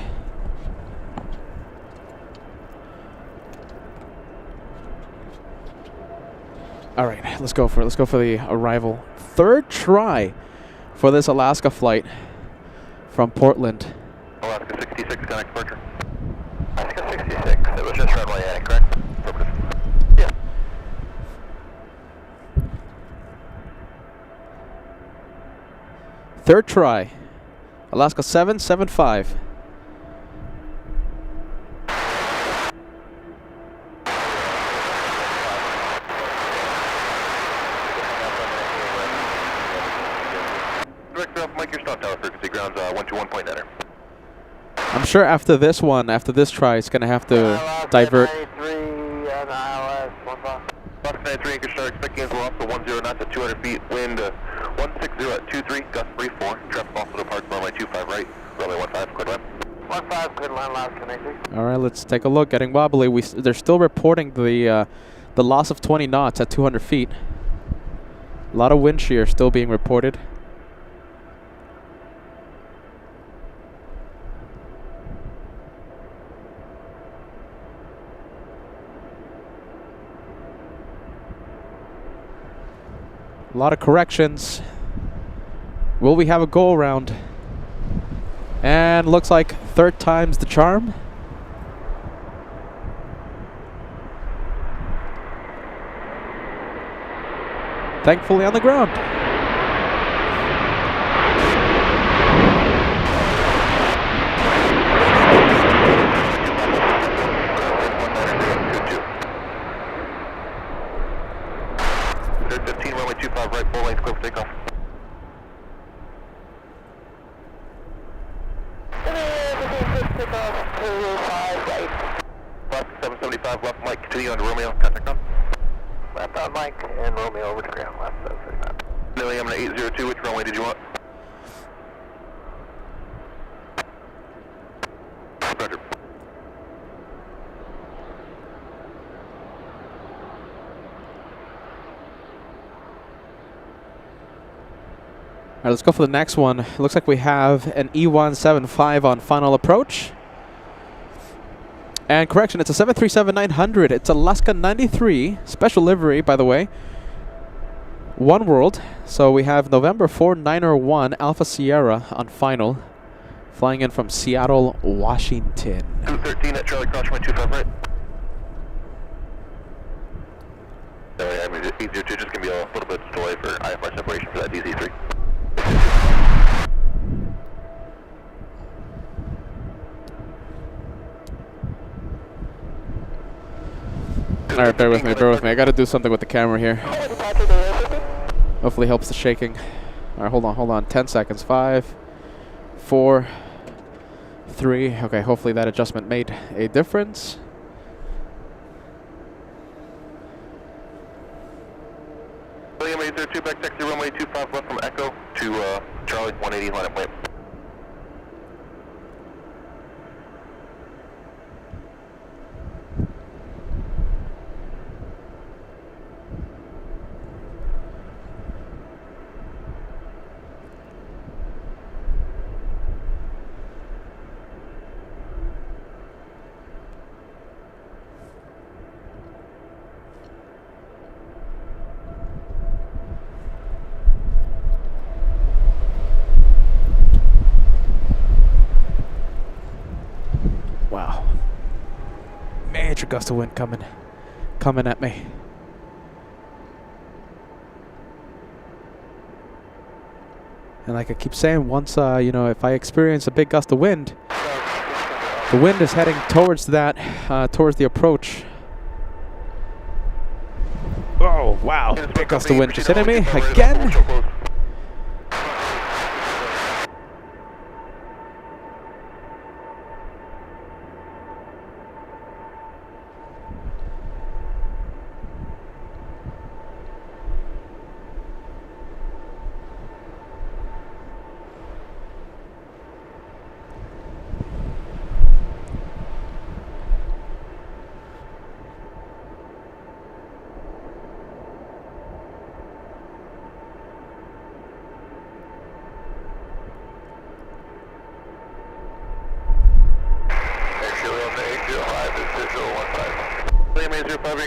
All right, let's go for the arrival. 3rd try for this Alaska flight from Portland. Alaska 66, connect departure. Alaska 66, it was just runway A, correct? Yeah. 3rd try. Alaska 775. Director up, Mike, your stop tower frequency grounds 121.9. I'm sure after this one, after this try, it's going to have to divert. Alaska 93, Anchorage start expecting as well, so 10 knots at 200 feet, wind 160 at 23, gust 34, traffic also departs runway 25 right, runway 15, clear land. 15, clear land, Alaska 93. All right, let's take a look. Getting wobbly. They're still reporting the loss of 20 knots at 200 feet. A lot of wind shear still being reported. A lot of corrections. Will we have a go around? And looks like 3rd time's the charm. Thankfully on the ground. Third 15, runway 25 right, 4 lanes, clear for takeoff. 25 left, Mike, continue on to Romeo, contact on. Left on Mike and Romeo over to ground, left 739. Lily, I'm at 802, which runway did you want? Roger. All right, let's go for the next one. Looks like we have an E175 on final approach. And correction, it's a 737-900. It's Alaska 93, special livery, by the way. One World. So we have November 4901 Alpha Sierra on final, flying in from Seattle, Washington. 213 at Charlie, cross runway 25 right. I mean, it's easier to just gonna be a little bit of delay for IFR separation for that DZ3. All right, bear with me, bear with me. I got to do something with the camera here. Hopefully helps the shaking. All right, hold on. 10 seconds. 5, 4, 3. Okay, hopefully that adjustment made a difference. William 802, back taxi runway 25 left from Echo to Charlie 180, line up wait. Wow. Major gust of wind coming at me. And like I keep saying, once, if I experience a big gust of wind, the wind is heading towards that, towards the approach. Oh, wow. Big gust of wind just hitting me again.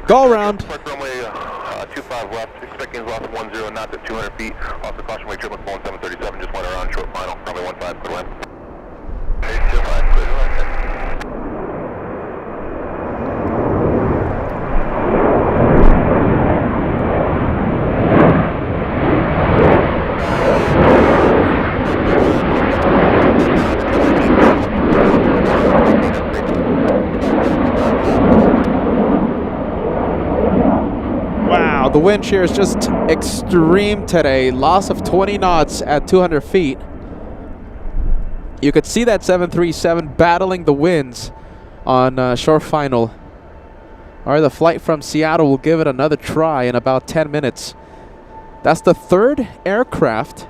Go around. Park runway 25 left, expecting loss of 10 knots at 200 feet. Off the caution way, triple 737, just went around short final, runway 15, clear land. 825, clear land. The wind shear is just extreme today. Loss of 20 knots at 200 feet. You could see that 737 battling the winds on short final. All right, the flight from Seattle will give it another try in about 10 minutes. That's the third aircraft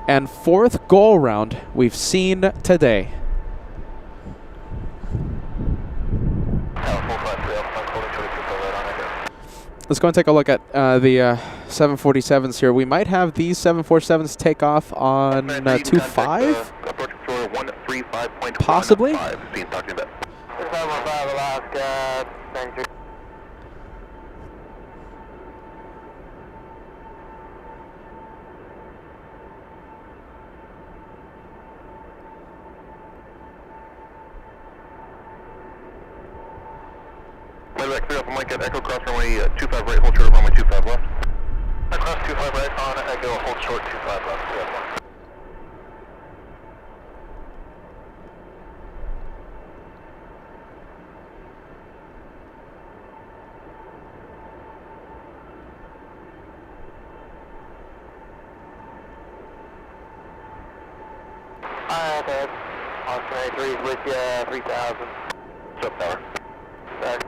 and fourth go-around we've seen today. Let's go and take a look at the 747s here. We might have these 747s take off on 25? Possibly? Back 3 Alpha Mike at Echo, cross runway 25 right, hold short, runway 25 left. Cross 25 right on Echo, hold short 25 left, 3 Alpha. Alright, Ed. On 23 with you, 3000. What's up, power? Sorry.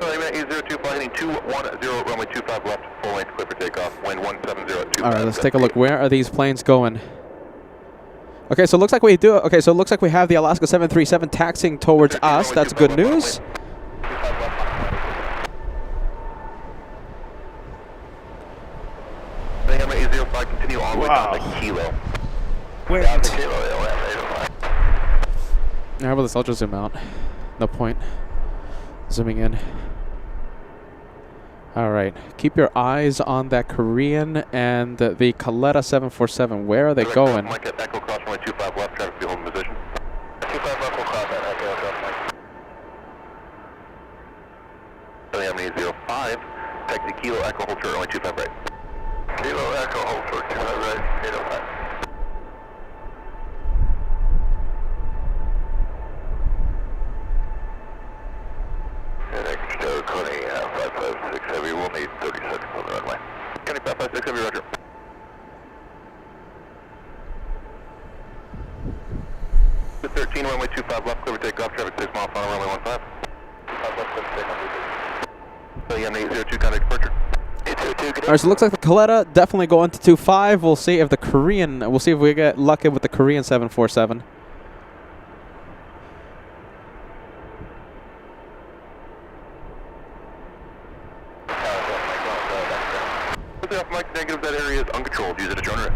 802, flying heading 210, runway 25 left, full length, clear for takeoff, wind 170. All right, let's take a look. Where are these planes going? Okay, so it looks like we do. Okay, so it looks like we have the Alaska 737 taxiing towards us. That's good news. Continue all the way down to Kilo. Wait. Down to Kilo, yeah, How about this? I'll just zoom out. No point zooming in. All right. Keep your eyes on that Korean and the Kaleta 747. Where are they going? Mike at Echo Cross runway 25 left, traffic be holding position. 25 left will cross at Echo Cross Mike. 05, taxi Kilo Echo hold short runway 25 right. Kilo Echo hold short 25 right, 805. And extra Coney 556 heavy, we'll need 30 seconds on the runway. Coney 556 heavy, roger. The 13 runway 25 left, clear for takeoff, traffic 6 mile final runway 15. 25 left, clear for takeoff. So yeah, 802 contact departure. 802, good day. All right, so it looks like the Kaleta definitely going to 25. We'll see if the Korean, we'll see if we get lucky with the Korean 747. Off Mike, negative, that area is uncontrolled. Use it to drone it.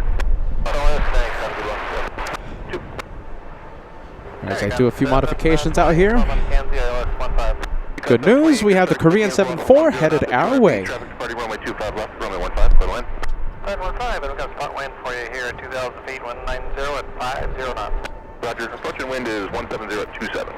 As I do a few modifications out here. Good news, we have the Korean 74 headed our way. Traffic departing runway 25 left, runway 15, clear line. 515, and we've got spot wind for you here at 2,000 feet, 190 at 50 knots. Roger, approaching wind is 170 at 27.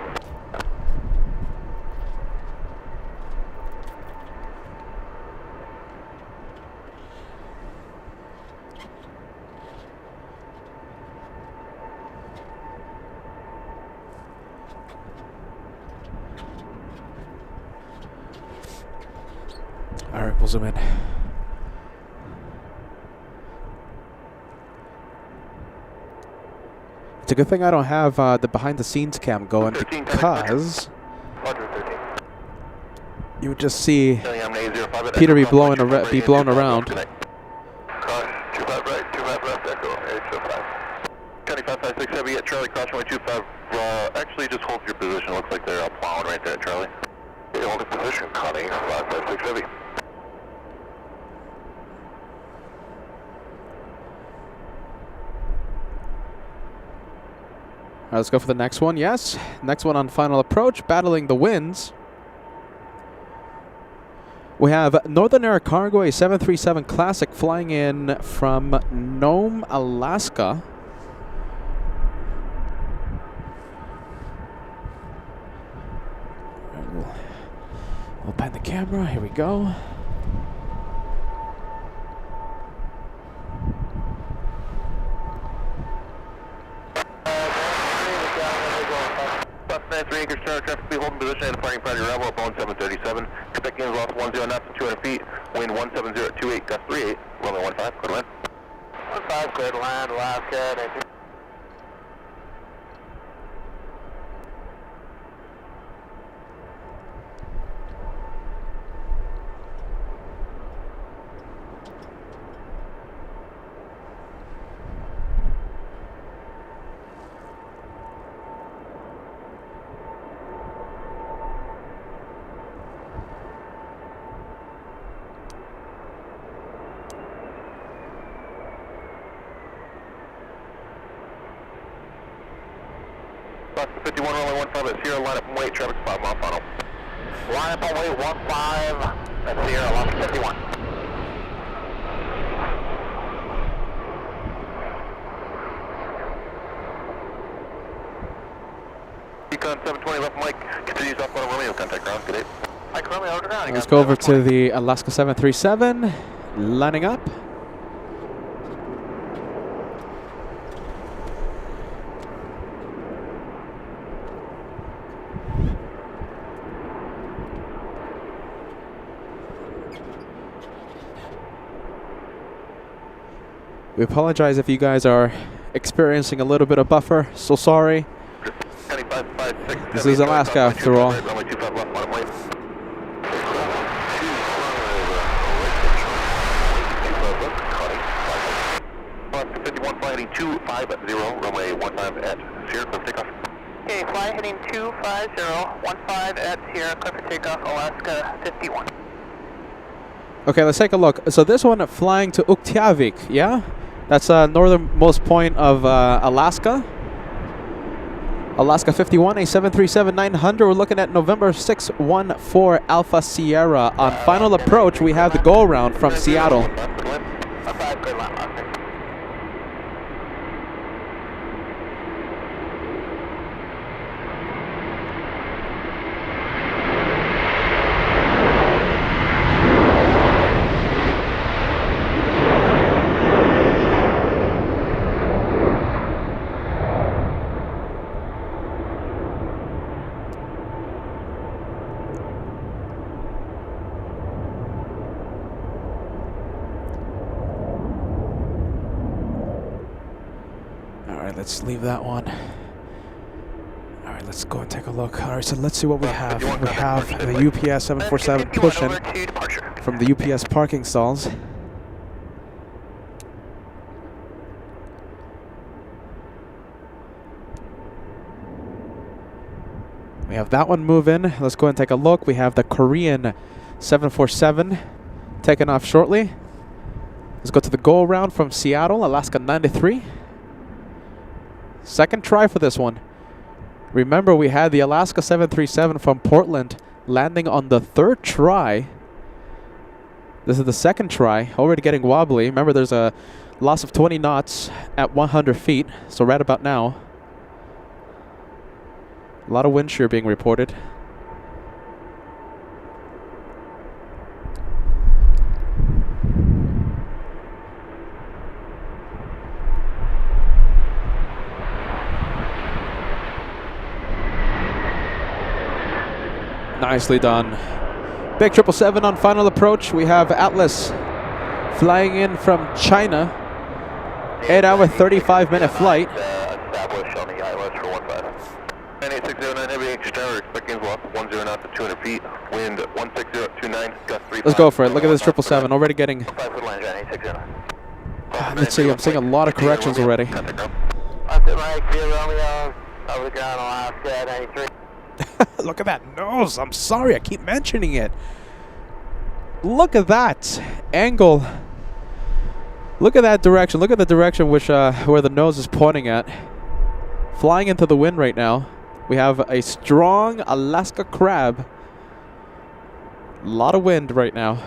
All right, we'll zoom in. It's a good thing I don't have the behind-the-scenes cam going, because you would just see Peter be blown around. Cross 25 right, 25 left, Echo 805. County 556 heavy at Charlie, cross runway 25. Actually, just hold your position. Looks like they're plowing right there at Charlie. Hold your position, Connie. 556 heavy. All right, let's go for the next one. Yes, next one on final approach, battling the winds. We have Northern Air Cargo, a 737 Classic flying in from Nome, Alaska. We'll pan the camera. Here we go. Anchorage, traffic be holding position and departing prior to arrival at Boeing 737. Expecting is lost 10 knots and 200 feet. Wind 170 at 28, gust 38. Runway 15, clear to land. 15, clear to land, Alaska. Alaska 51, runway 15 at Sierra, line up and wait, traffic 5 mile final. Line up and wait, 15 at Sierra, Alaska 51. Econ 720 left Mike, continues off on Romeo, contact ground, good day. Mike Romeo, over ground. Let's go over to the Alaska 737, lining up. We apologize if you guys are experiencing a little bit of buffer. So sorry. County 556. This is Alaska after all. Runway 25 left, bottom lane. heading 250, runway 15 at shear, clear for takeoff. Okay, fly heading 250, 15 at Sierra, clear for takeoff, Alaska 51. Okay, let's take a look. So this one flying to Utqiagvik, yeah? That's northernmost point of Alaska. Alaska 51, a 737-900. We're looking at November 614 Alpha Sierra. On final approach, we have the go-around from Seattle. Let's leave that one. All right, let's go and take a look. All right, so let's see what we have. We have the UPS 747 pushing from the UPS parking stalls. We have that one moving. Let's go and take a look. We have the Korean 747 taking off shortly. Let's go to the go-around from Seattle, Alaska 93. Second try for this one. Remember, we had the Alaska 737 from Portland landing on the third try. This is the second try, already getting wobbly. Remember, there's a loss of 20 knots at 100 feet, so right about now. A lot of wind shear being reported. Nicely done. Big 777 on final approach. We have Atlas flying in from China. 8-hour, 35-minute flight. Established on the ILS for 15. 9860 heavy external, expecting loss of 10 knots at 200 feet. Wind 16029, gust 35. Let's go for it. Look at this 777 already getting. 5 foot line, 9860. Let's see. I'm seeing a lot of corrections already. Up to Mike, Romeo, over ground, Alaska 93. Look at that nose. I'm sorry, I keep mentioning it. Look at that angle. Look at that direction. Look at the direction which where the nose is pointing at. Flying into the wind right now. We have a strong Alaska crab. A lot of wind right now.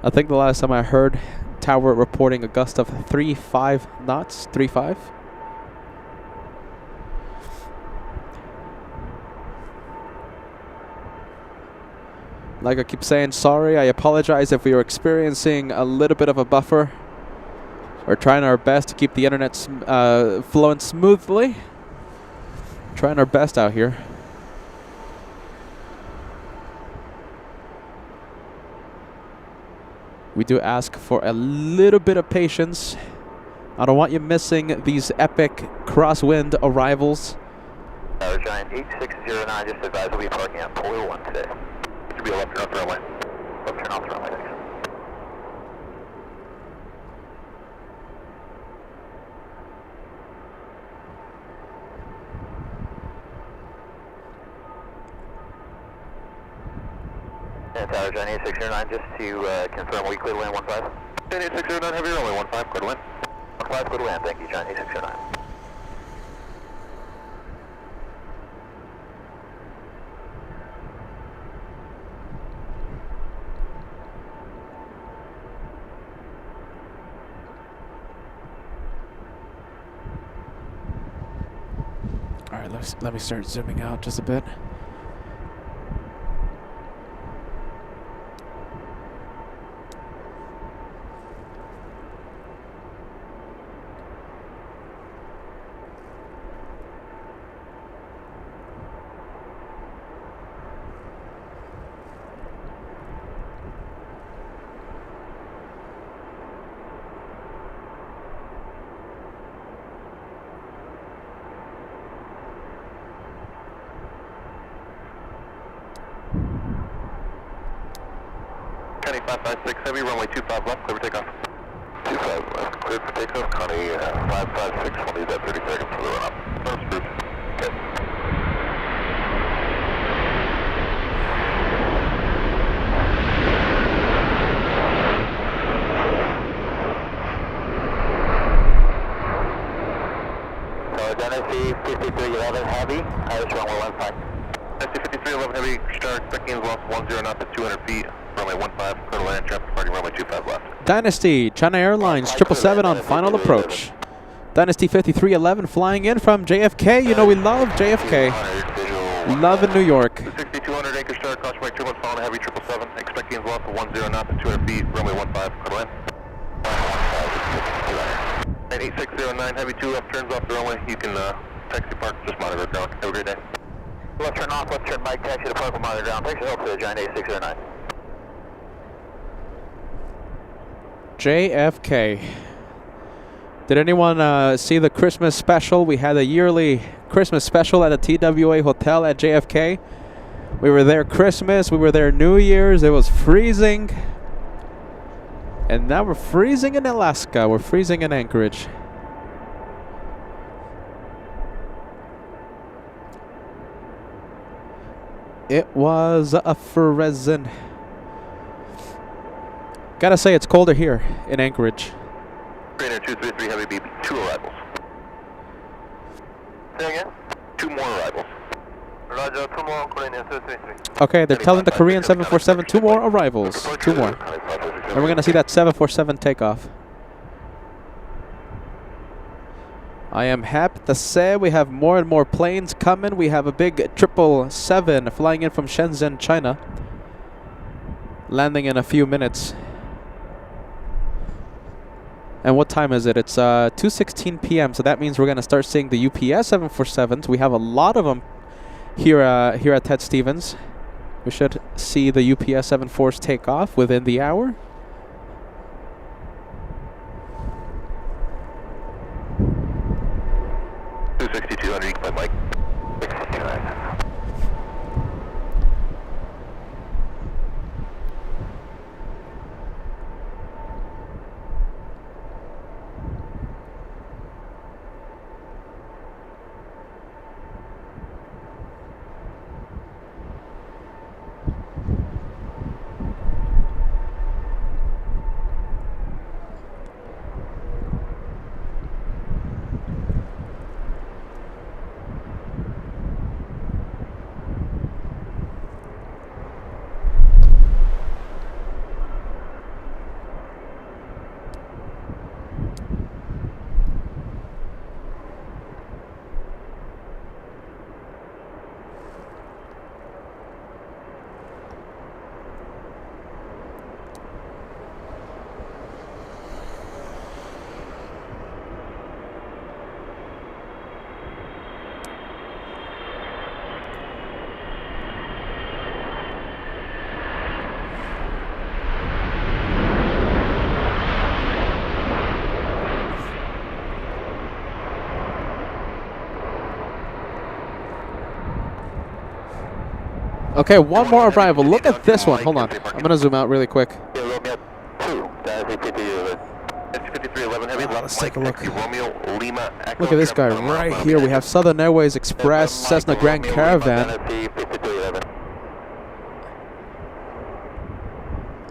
I think the last time I heard tower reporting a gust of 3.5 knots. 3.5. Like I keep saying, sorry, I apologize if we are experiencing a little bit of a buffer. We're trying our best to keep the internet flowing smoothly. Trying our best out here. We do ask for a little bit of patience. I don't want you missing these epic crosswind arrivals. Giant 8609, just advise we'll be parking on Pole 1 today. Should be a left turn off the runway. Left turn off the runway, thanks. And Tower Giant 8609, just to confirm we clear to land 15. Giant 8609, heavy runway 15, clear to land. 15, clear to land, thank you, Giant 8609. Alright, let me start zooming out just a bit. County 556 heavy, runway 25 left, clear for takeoff. 25 left. Cleared for takeoff. Connie 556. We'll need that 30 seconds for the run up. That's approved. Okay. Dynasty 5311 Heavy, Irish runway 15. Dynasty 5311 Heavy, start expecting lost 10 knots at 200 feet, runway 15, clear to land, traffic departing runway 25 left. Dynasty, China Airlines, 777 on final approach. Dynasty 5311 flying in from JFK. You know we love JFK. Love in New York. 6200 anchor start, cross runway 21, following heavy 777, expecting lost 10 knots at 200 feet, runway 15, clear to land. 8609 heavy 2 left turns off the runway. You can taxi park, just monitor ground. Have a great day. Left turn off, left turn Mike, taxi to park, will monitor ground. Taxi help to the giant 8609. JFK. Did anyone see the Christmas special? We had a yearly Christmas special at the TWA Hotel at JFK. We were there Christmas, we were there New Year's. It was freezing. And now we're freezing in Alaska. We're freezing in Anchorage. It was a frozen. Gotta say, it's colder here in Anchorage. Trainer 233 heavy beep, 2 arrivals. Say again? 2 more arrivals. Roger, 2 more on Korean 233. Okay, they're telling the Korean 747 2 more arrivals. 2 more. And we're gonna see that 747 takeoff. I am happy to say we have more and more planes coming. We have a big 777 flying in from Shenzhen, China. Landing in a few minutes. And what time is it? It's 2:16 p.m. So that means we're gonna start seeing the UPS 747s. We have a lot of them here at Ted Stevens. We should see the UPS 74s take off within the hour. You can play Mike. 69. Okay, one more arrival. Look at this one. Hold on. I'm going to zoom out really quick. Let's take a look. Look at this guy right here. We have Southern Airways Express, Cessna Grand Caravan.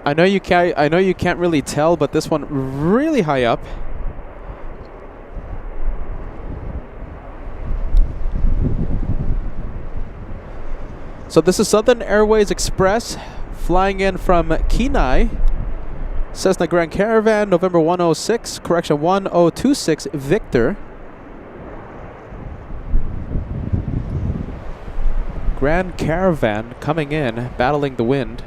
I know you can't really tell, but this one really high up. So this is Southern Airways Express flying in from Kenai. Cessna Grand Caravan, November 1026, 1026 Victor. Grand Caravan coming in, battling the wind.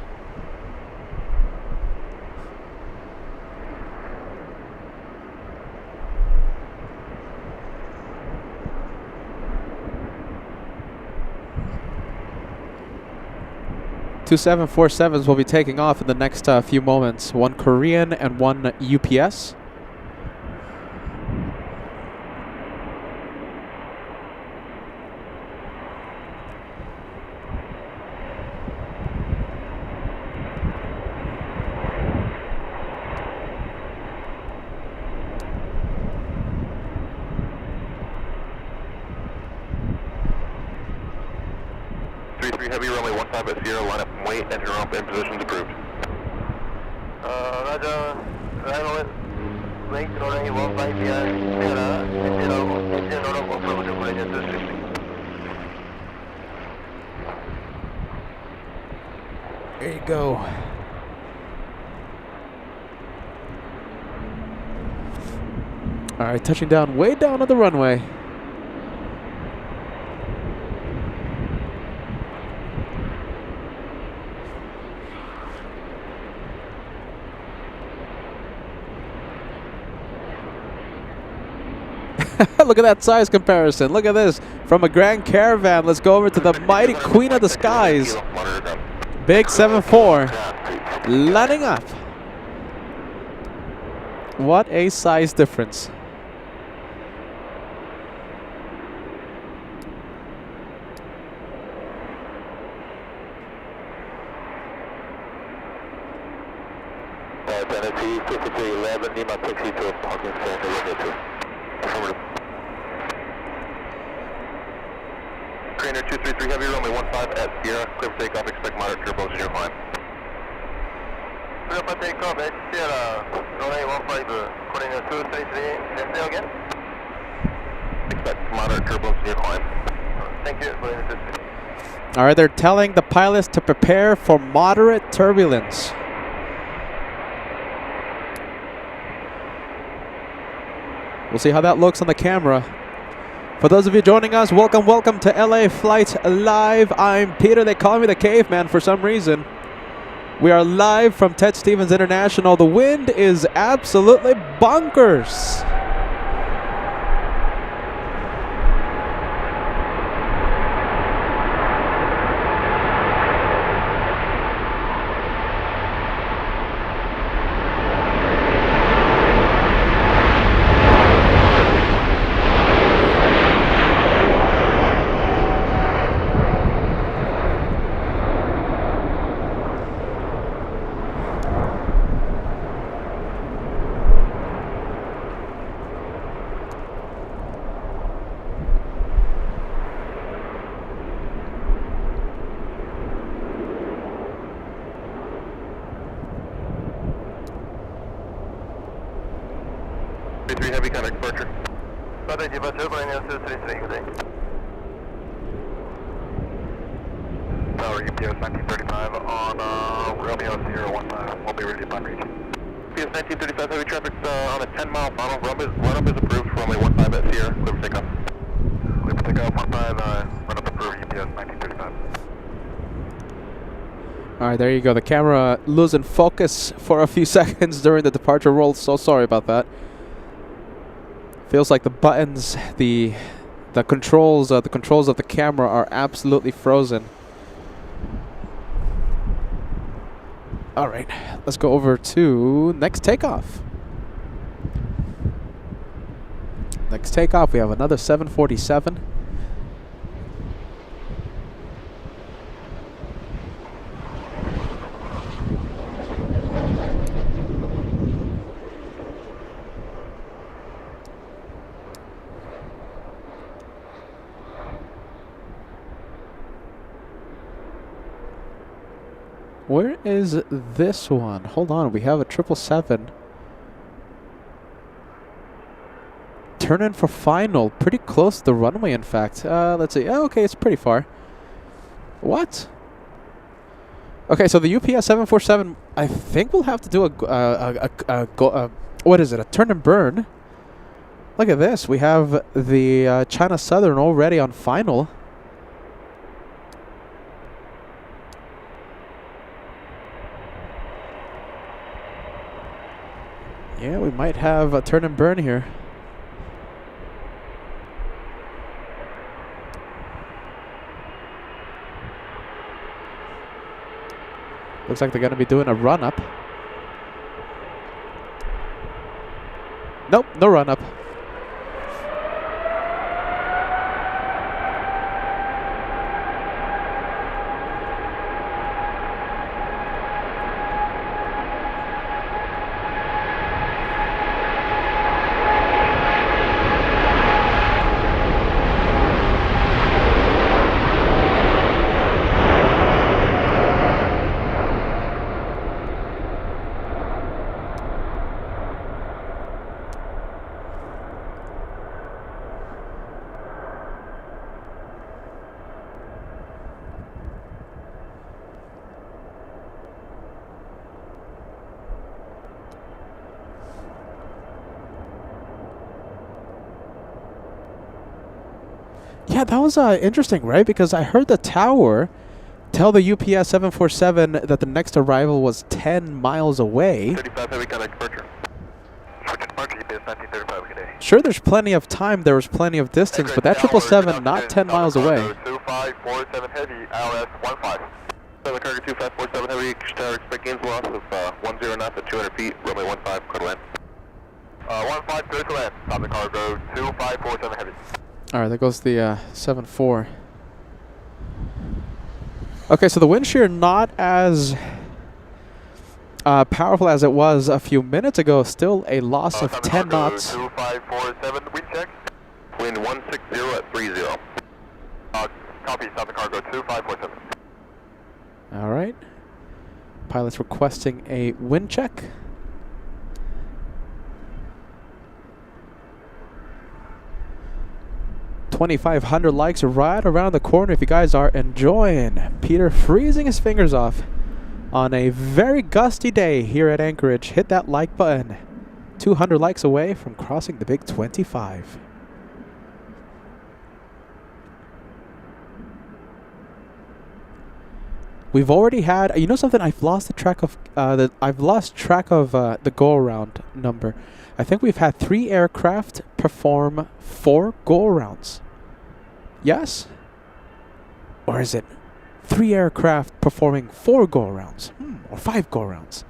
Two 747s will be taking off in the next few moments. One Korean and one UPS. 15 at Sierra, line up and wait, enter up in positions approved. Roger, right wait, runway 15 here, Sierra, engine on approved to bring it to 60. There you go. All right, touching down way down on the runway. Look at that size comparison. Look at this. From a Grand Caravan, let's go over to the mighty Queen of the Skies. Big 7.4. Landing up. What a size difference. Tennessee 5311, Lima 62, parking stand, runway 2. Affirmative. Trainer 233 Heavy, runway 15 at Sierra, clear for takeoff, expect moderate turbos in your climb. Clear for takeoff at Sierra, runway 15, coordinate 233, and there again. Expect moderate turbos in your climb. Thank you, coordinate 233. All right, they're telling the pilots to prepare for moderate turbulence. We'll see how that looks on the camera. For those of you joining us, welcome, welcome to LA Flight Live. I'm Peter. They call me the Caveman for some reason. We are live from Ted Stevens International. The wind is absolutely bonkers. Heavy contact departure. Contact departure, coordinate 233, good day. Tower UPS 1935 on Romeo Sierra 15. We'll be ready upon reach. UPS 1935 heavy traffic on a 10-mile final. Run-up is approved for runway 15 at Sierra. Clear for takeoff. Clear for takeoff 15. Run-up approved UPS 1935. All right, there you go. The camera losing focus for a few seconds during the departure roll. So sorry about that. Feels like the buttons, the controls of the camera are absolutely frozen. All right, let's go over to next takeoff. Next takeoff, we have another 747. Where is this one? Hold on, we have a 777. Turn in for final. Pretty close to the runway, in fact. Let's see. Oh, okay, it's pretty far. What? Okay, so the UPS 747, I think we'll have to do what is it? A turn and burn. Look at this. We have the China Southern already on final. Yeah, we might have a turn and burn here. Looks like they're going to be doing a run-up. Nope, no run-up. Yeah, that was interesting, right? Because I heard the tower tell the UPS 747 that the next arrival was 10 miles away. 35 heavy contact departure. Switch departure, UPS 1935, good day. Sure, there's plenty of time, there was plenty of distance, but that 777 not 10 miles away. 2547 heavy, ILS 15. Southern Cargo 2547 heavy, tower expect gains loss of 10 knots at 200 feet, runway 15, clear to land. 15, clear to land. Southern Cargo 2547 heavy. Alright, there goes the 74. Okay, so the wind shear not as powerful as it was a few minutes ago. Still a loss of 10 knots. 2547, wind check. Wind 160 at 30. Copy, Southern Cargo 2547. Alright. Pilot's requesting a wind check. $2,500 likes right around the corner if you guys are enjoying Peter freezing his fingers off on a very gusty day here at Anchorage. Hit that like button. 200 likes away from crossing the big 25. We've already had, you know something, I've lost the track of the go around number. I think we've had 3 aircraft perform 4 go arounds. Yes? Or is it 3 aircraft performing 4 go arounds? Or 5 go arounds?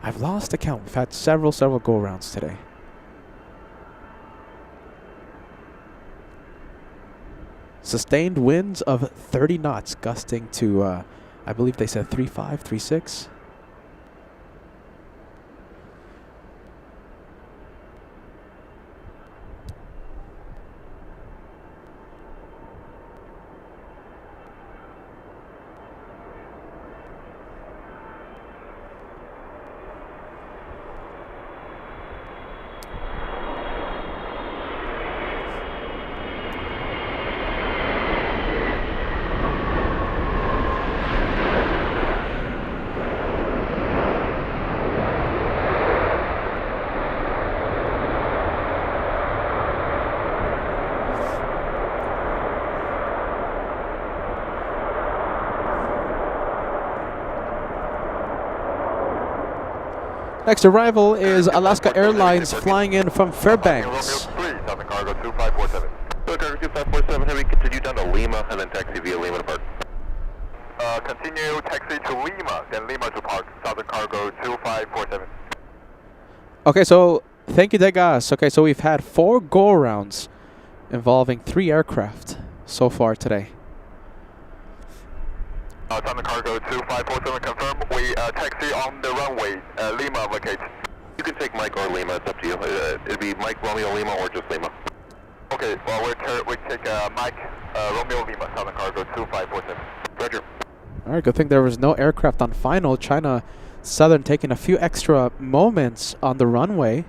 I've lost the count. We've had several go arounds today. Sustained winds of 30 knots gusting to I believe they said 3.5, 3.6. Next arrival is Alaska Airlines flying in from Fairbanks. Southern Cargo 2547. Southern Cargo 2547, heavy, continue down to Lima and then taxi via Lima to park. Continue taxi to Lima, then Lima to park. Southern Cargo 2547. Okay, so thank you, Degas. Okay, so we've had 4 go-arounds involving 3 aircraft so far today. Southern Cargo 2547, confirm. We taxi on the runway, Lima vacate. You can take Mike or Lima, it's up to you. It'd be Mike, Romeo, Lima, or just Lima. Okay, well, we take Mike, Romeo, Lima, Southern Cargo 2547. Roger. Alright, good thing there was no aircraft on final. China Southern taking a few extra moments on the runway.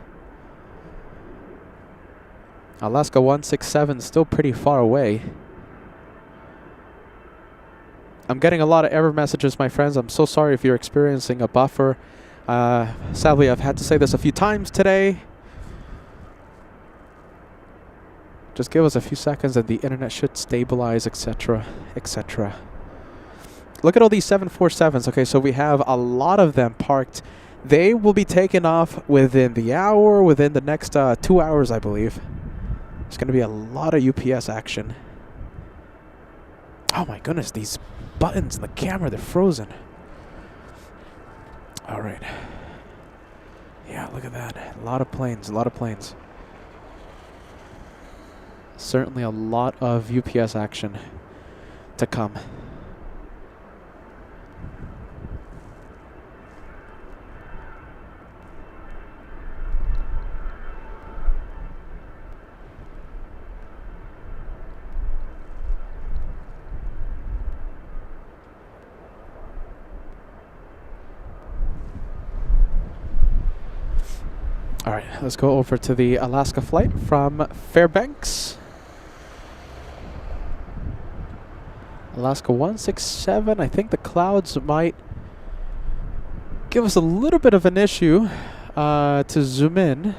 Alaska 167 still pretty far away. I'm getting a lot of error messages, my friends. I'm so sorry if you're experiencing a buffer. Sadly, I've had to say this a few times today. Just give us a few seconds and the internet should stabilize, etc., etc. Look at all these 747s. Okay, so we have a lot of them parked. They will be taken off within the hour, within the next 2 hours, I believe. There's going to be a lot of UPS action. Oh my goodness, these buttons in the camera, they're frozen. All right. Yeah, look at that. A lot of planes, a lot of planes. Certainly a lot of UPS action to come. All right, let's go over to the Alaska flight from Fairbanks. Alaska 167. I think the clouds might give us a little bit of an issue to zoom in.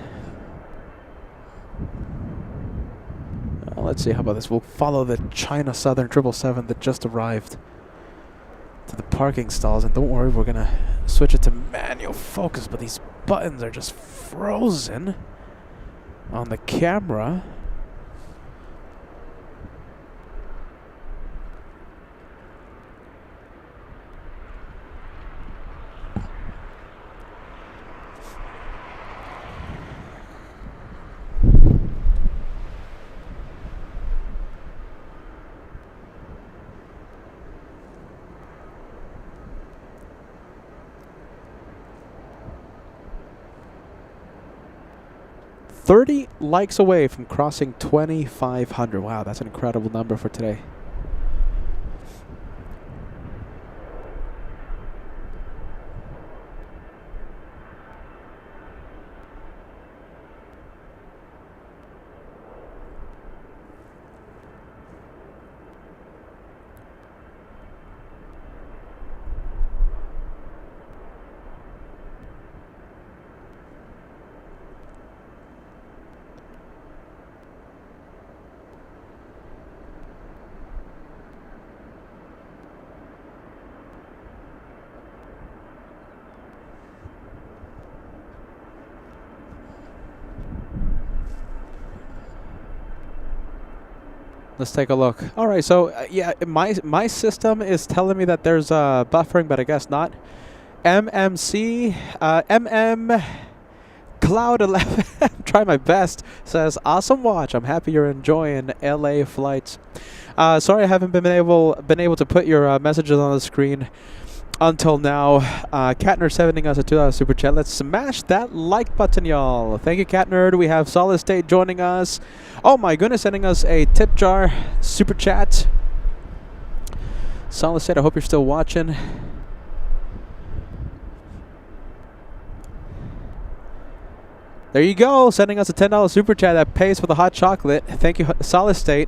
Let's see, how about this? We'll follow the China Southern 777 that just arrived to the parking stalls. And don't worry, we're going to switch it to manual focus. But these buttons are just frozen on the camera. $30 likes away from crossing 2,500. Wow, that's an incredible number for today. Let's take a look. All right, so yeah, my system is telling me that there's buffering, but I guess not. MMC, Cloud 11, try my best, says, awesome watch. I'm happy you're enjoying LA flights. Sorry I haven't been able to put your messages on the screen until now. Catnerd sending us a $2 super chat. Let's smash that like button, y'all. Thank you, Catnerd. We have Solid State joining us. Oh my goodness, sending us a tip jar super chat. Solid State, I hope you're still watching. There you go, sending us a $10 super chat that pays for the hot chocolate. Thank you, Solid State.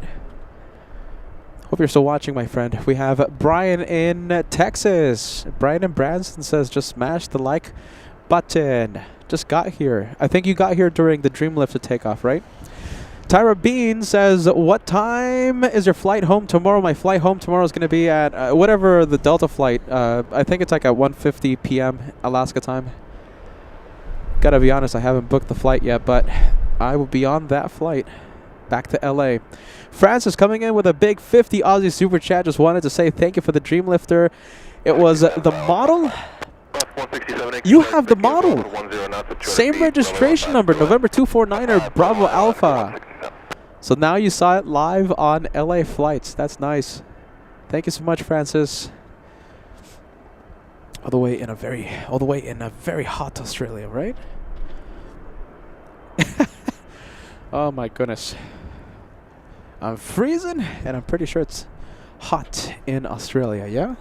Hope you're still watching, my friend. We have Brian in Texas. Brian in Branson says, just smash the like button. Just got here. I think you got here during the Dreamlifter takeoff, right? Tyra Bean says, what time is your flight home tomorrow? My flight home tomorrow is going to be at whatever the Delta flight. I think it's like at 1:50 p.m. Alaska time. Gotta be honest, I haven't booked the flight yet, but I will be on that flight back to LA. Francis coming in with a big 50 Aussie super chat. Just wanted to say thank you for the Dreamlifter. It was the model. You have the model. Same registration number, November 249er Bravo Alpha. So now you saw it live on LA flights. That's nice. Thank you so much, Francis. All the way in a very hot Australia, right? Oh my goodness. I'm freezing, and I'm pretty sure it's hot in Australia, yeah?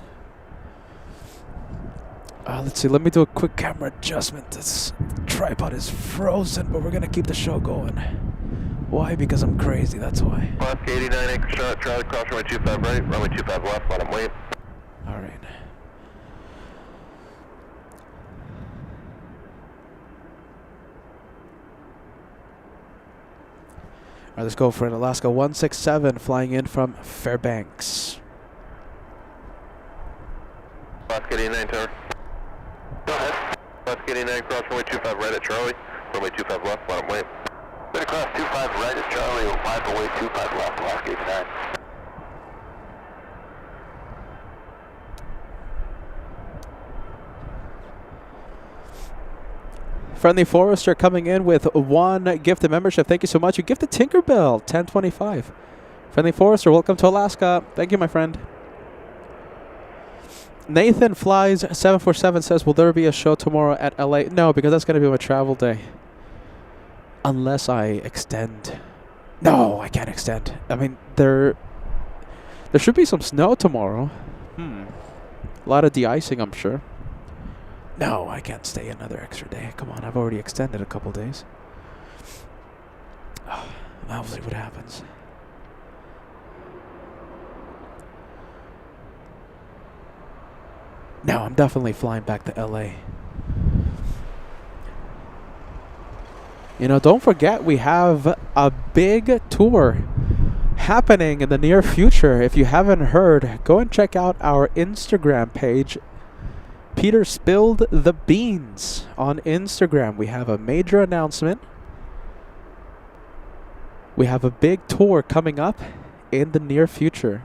Let's see, let me do a quick camera adjustment. This tripod is frozen, but we're going to keep the show going. Why? Because I'm crazy, that's why. Alaska 89 Anchorage, Charlie, cross runway 25 right, runway 25 left, let him wait. All right. All right, let's go for it. Alaska 167 flying in from Fairbanks. Alaska 89 tower. Go ahead. Alaska 89 cross runway 25 right at Charlie, runway 25 left, let him wait. Gonna cross 25 right at Charlie, 5 away 25 left, Alaska 89. Friendly Forester coming in with one gifted membership. Thank you so much. You gifted Tinkerbell, 1025. Friendly Forester, welcome to Alaska. Thank you, my friend. Nathan Flies 747 says, will there be a show tomorrow at LA? No, because that's going to be my travel day. Unless I extend. No, I can't extend. I mean, there should be some snow tomorrow. A lot of de-icing, I'm sure. No, I can't stay another extra day. Come on, I've already extended a couple days. I'll see what happens. No, I'm definitely flying back to LA. You know, don't forget we have a big tour happening in the near future. If you haven't heard, go and check out our Instagram page. Peter spilled the beans on Instagram. We have a major announcement. We have a big tour coming up in the near future.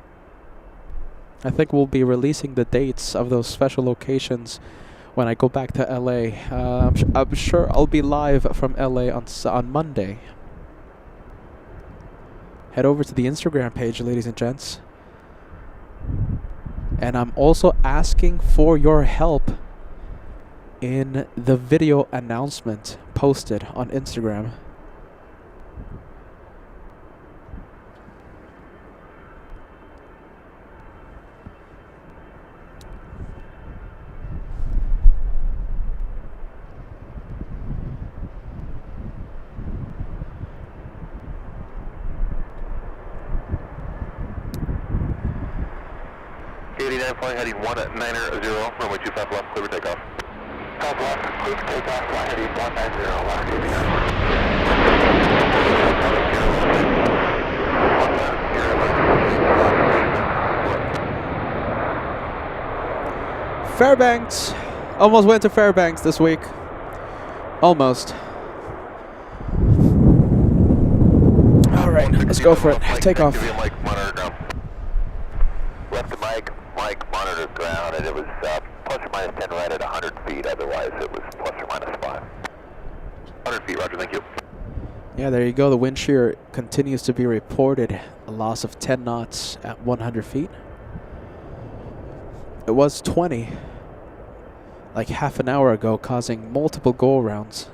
I think we'll be releasing the dates of those special locations when I go back to LA. I'm sure I'll be live from LA on Monday. Head over to the Instagram page, ladies and gents. And I'm also asking for your help in the video announcement posted on Instagram. Flying heading 190, runway 25 left, clear for takeoff. Top left, clear for takeoff, flight heading 190, left AVR. Fairbanks. Almost went to Fairbanks this week. Almost. All right, let's go for it. Take off. Left the mic monitor ground, and it was plus or minus 10 right at 100 feet. Otherwise, it was plus or minus 5. 100 feet, roger, thank you. Yeah, there you go. The wind shear continues to be reported. A loss of 10 knots at 100 feet. It was 20 like half an hour ago, causing multiple go-arounds.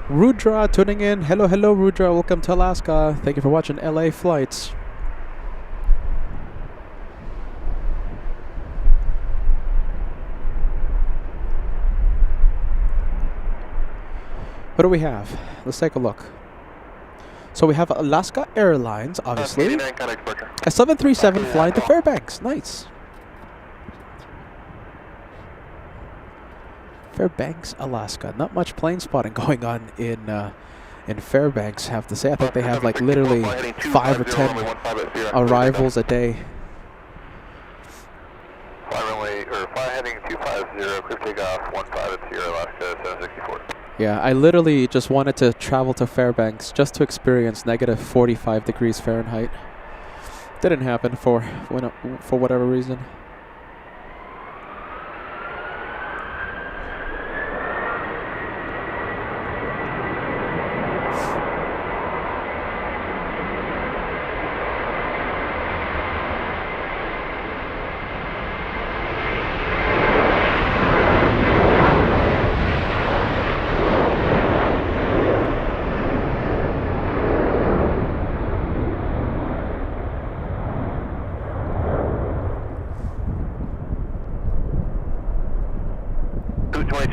Rudra tuning in. Hello, Rudra. Welcome to Alaska. Thank you for watching LA Flights. What do we have? Let's take a look. So we have Alaska Airlines, obviously. A 737 flying to Fairbanks. Nice. Fairbanks, Alaska. Not much plane spotting going on in Fairbanks, I have to say. I think they have like literally 5 or 10 arrivals a day. Fly heading 250, clear takeoff, 15 at Sierra, Alaska, 764. Yeah, I literally just wanted to travel to Fairbanks just to experience negative 45 degrees Fahrenheit. Didn't happen for whatever reason.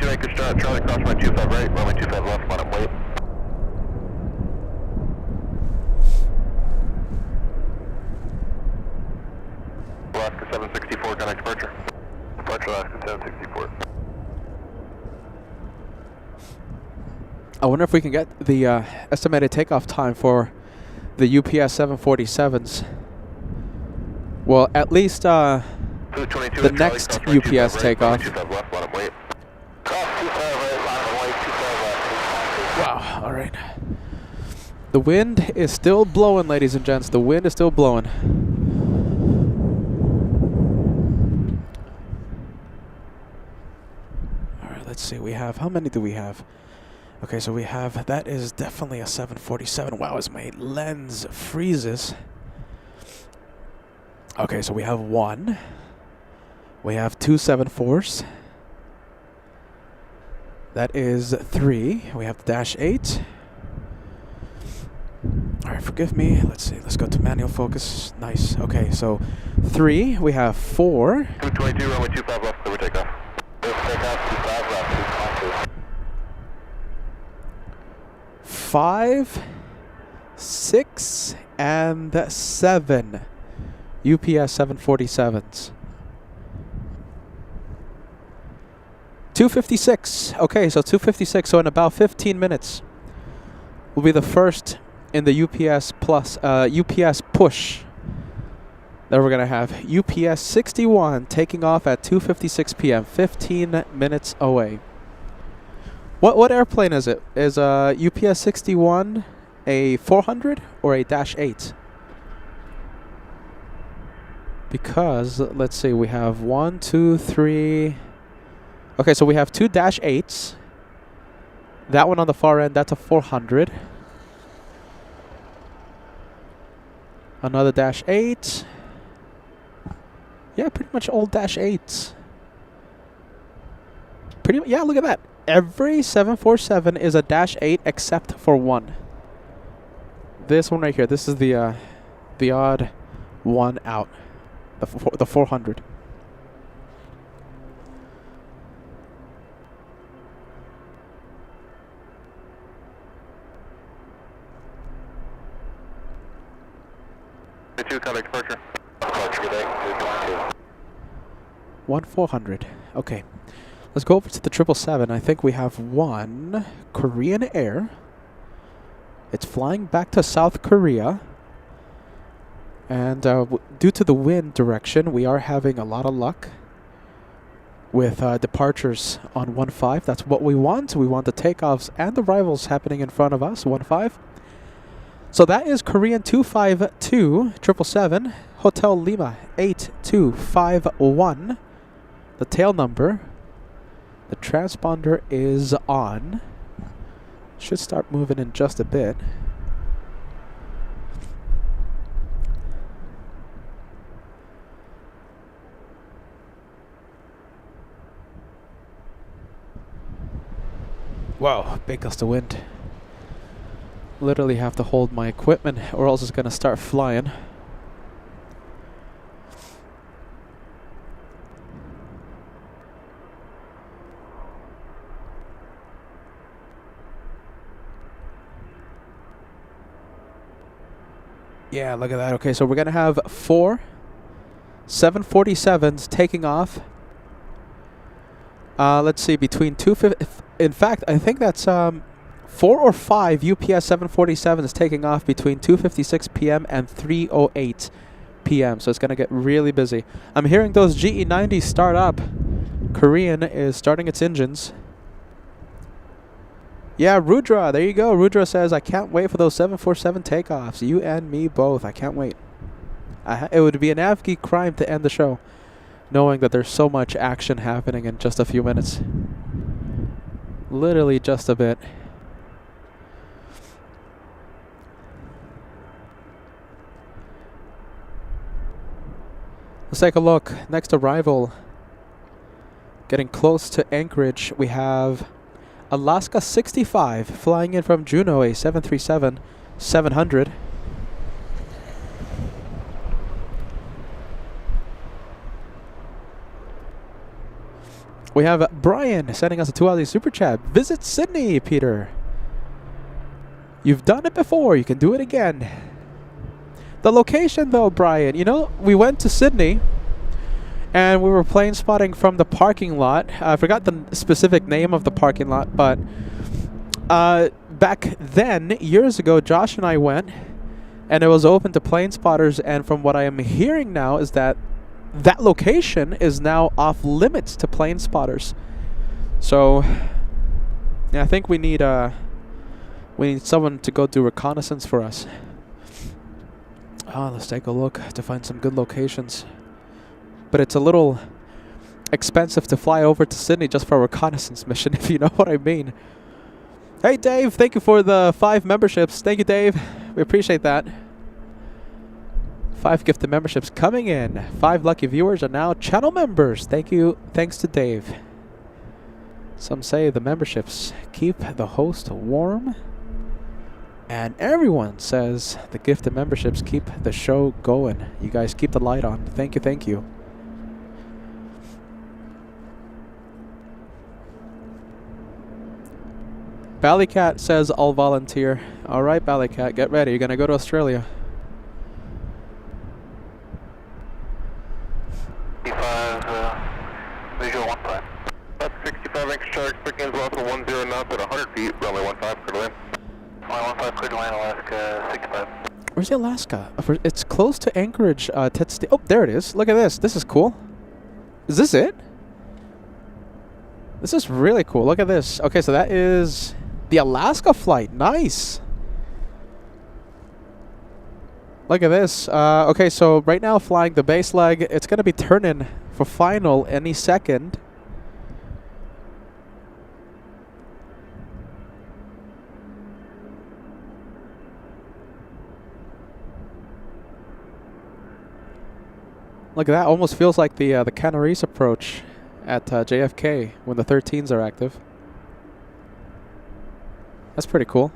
Anchorage, Charlie, crosswind 25 right, runway 25 left, bottom wait. Alaska 764, connect departure. Departure Alaska 764. I wonder if we can get the estimated takeoff time for the UPS 747s. Well, at least the next UPS takeoff. Wow, all right. The wind is still blowing, ladies and gents. The wind is still blowing. All right, let's see. We have, how many do we have? Okay, so we have, that is definitely a 747. Wow, as my lens freezes. Okay, so we have 1. We have 2 747s. That is 3. We have the dash 8. All right, forgive me. Let's see. Let's go to manual focus. Nice. Okay, so 3. We have 4. 222, runway 25 left, clear takeoff. Clear takeoff, 25 left, 5, 6, and 7. UPS 747s. 2:56. Okay, so 2:56. So in about 15 minutes, will be the first in the UPS plus UPS push that we're gonna have. UPS 61 taking off at 2:56 p.m. 15 minutes away. What airplane is it? Is UPS 61 a 400 or a -8? Because let's see, we have 1, 2, 3. Okay, so we have 2 -8s. That one on the far end, that's a 400. Another -8. Yeah, pretty much all -8s. Yeah, look at that. Every 747 is a -8 except for one. This one right here. This is the odd one out. The 400. Contact departure. 1 400. Okay. Let's go over to the 777. I think we have one Korean Air. It's flying back to South Korea. And due to the wind direction, we are having a lot of luck with departures on 1-5. That's what we want. We want the takeoffs and the arrivals happening in front of us, 1-5. So that is Korean 252 777, Hotel Lima 8251. The tail number. The transponder is on. Should start moving in just a bit. Wow, big gust of wind. Literally have to hold my equipment or else it's gonna start flying. Yeah, look at that. Okay, so we're gonna have 4 747s taking off. Let's see, between 250. In fact, I think that's 4 or 5 UPS 747s taking off between 2:56 p.m. and 3:08 p.m. So it's gonna get really busy. I'm hearing those GE90s start up. Korean is starting its engines. Yeah, Rudra, there you go. Rudra says, I can't wait for those 747 takeoffs. You and me both. I can't wait. It would be an AvGeek crime to end the show, knowing that there's so much action happening in just a few minutes. Literally just a bit. Let's take a look. Next arrival. Getting close to Anchorage, we have Alaska 65 flying in from Juneau, a 737-700. We have Brian sending us a $2 super chat. Visit Sydney, Peter. You've done it before. You can do it again. The location, though, Brian. You know, we went to Sydney, and we were plane spotting from the parking lot. I forgot the specific name of the parking lot, but back then, years ago, Josh and I went, and it was open to plane spotters. And from what I am hearing now is that that location is now off limits to plane spotters. So yeah, I think we need someone to go do reconnaissance for us. Let's take a look to find some good locations. But it's a little expensive to fly over to Sydney just for a reconnaissance mission, if you know what I mean. Hey Dave, thank you for the 5 memberships. Thank you, Dave. We appreciate that. 5 gifted memberships coming in. 5 lucky viewers are now channel members. Thank you. Thanks to Dave. Some say the memberships keep the host warm. And everyone says the gifted memberships keep the show going. You guys keep the light on. Thank you, thank you. Ballycat says I'll volunteer. Alright, Ballycat, get ready. You're going to go to Australia. 65, visual 1-5. That's 65 Winds also 10 knots at 100 feet, runway 15, clear to land. Runway 15, clear to land, Alaska 65. Where's the Alaska? It's close to Anchorage. Oh, there it is. Look at this. This is cool. Is this it? This is really cool. Look at this. Okay, so that is the Alaska flight. Nice. Look at this. Okay, so right now flying the base leg. It's going to be turning for final any second. Look at that. Almost feels like the Canaries approach at JFK when the 13s are active. That's pretty cool.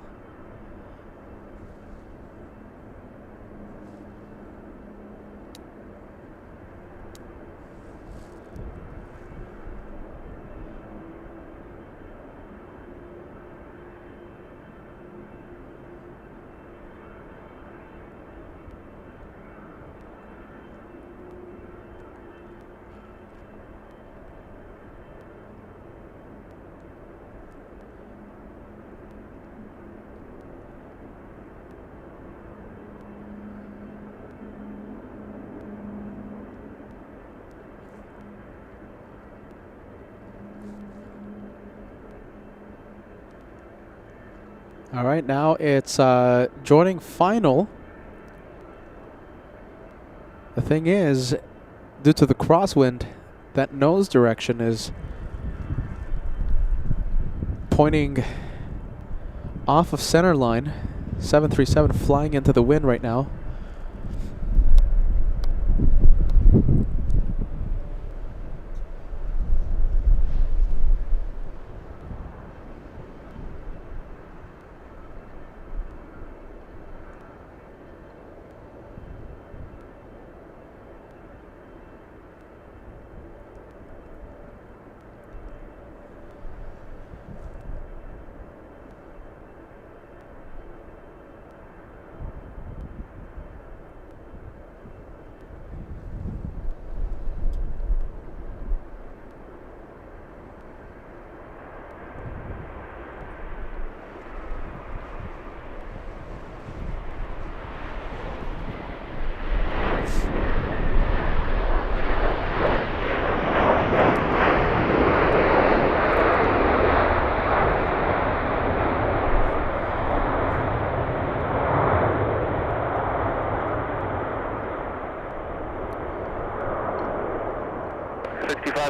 All right, now it's joining final. The thing is, due to the crosswind, that nose direction is pointing off of center line. 737 flying into the wind right now.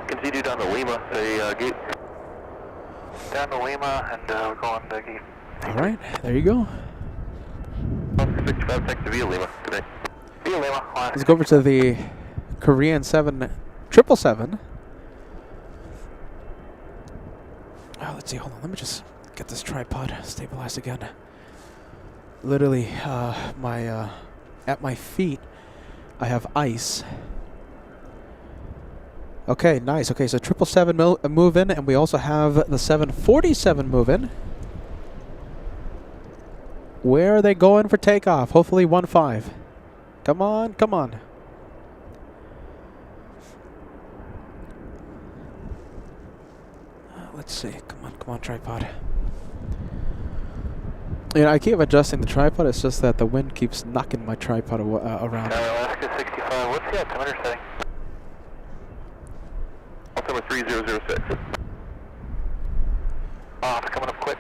Continue down to Lima, the gate. Down to Lima, and we're going to gate. All right, there you go. 65 takes to via Lima today. Via Lima. Let's go over to the Korean 777. Oh, let's see. Hold on. Let me just get this tripod stabilized again. Literally, at my feet, I have ice. Okay, nice. Okay, so 777 move in, and we also have the 747 move in. Where are they going for takeoff? Hopefully 15. Come on, come on. Let's see. Come on, tripod. You know, I keep adjusting the tripod. It's just that the wind keeps knocking my tripod around. Alaska 65. What's the altimeter setting? Altimeter 3006. It's coming up quick.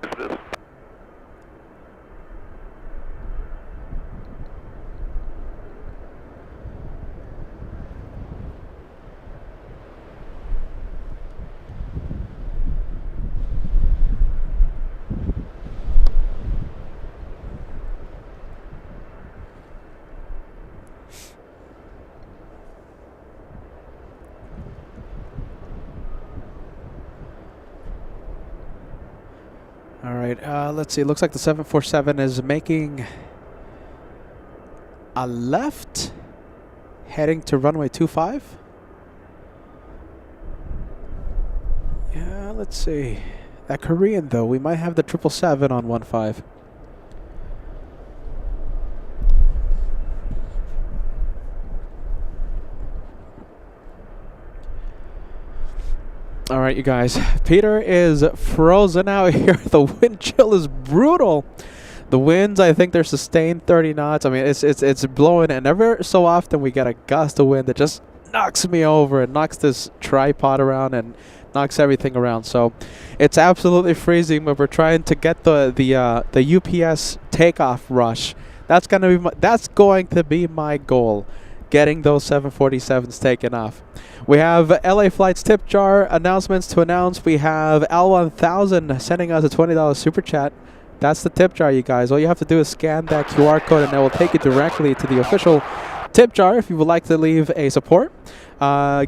Yes, it is. All right, let's see. It looks like the 747 is making a left, heading to runway 25. Yeah, let's see. That Korean, though, we might have the 777 on 15. All right, you guys. Peter is frozen out here. The wind chill is brutal. The winds, I think they're sustained 30 knots. I mean, it's blowing, and ever so often we get a gust of wind that just knocks me over and knocks this tripod around and knocks everything around. So it's absolutely freezing, but we're trying to get the UPS takeoff rush. That's going to be my goal, getting those 747s taken off. We have LA Flight's tip jar announcements to announce. We have L1000 sending us a $20 super chat. That's the tip jar, you guys. All you have to do is scan that QR code, and it will take you directly to the official tip jar if you would like to leave a support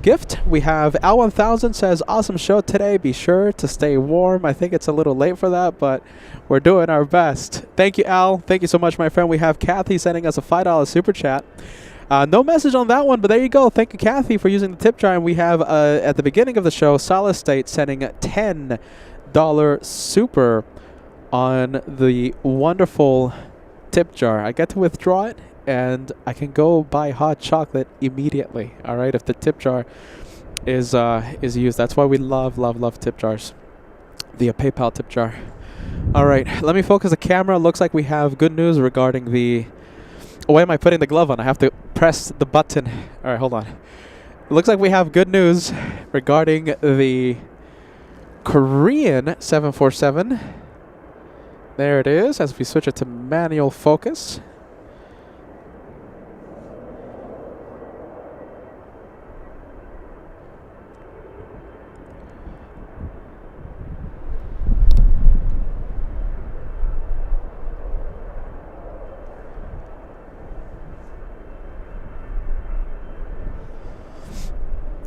gift. We have L1000 says, awesome show today. Be sure to stay warm. I think it's a little late for that, but we're doing our best. Thank you, Al. Thank you so much, my friend. We have Kathy sending us a $5 super chat. No message on that one, but there you go. Thank you, Kathy, for using the tip jar. And we have, at the beginning of the show, Solid State sending a $10 super on the wonderful tip jar. I get to withdraw it, and I can go buy hot chocolate immediately. All right, if the tip jar is used. That's why we love tip jars. The PayPal tip jar. All right, let me focus the camera. Looks like we have good news regarding the... Oh, why am I putting the glove on? I have to press the button. All right, hold on. It looks like we have good news regarding the Korean 747. There it is, as we switch it to manual focus.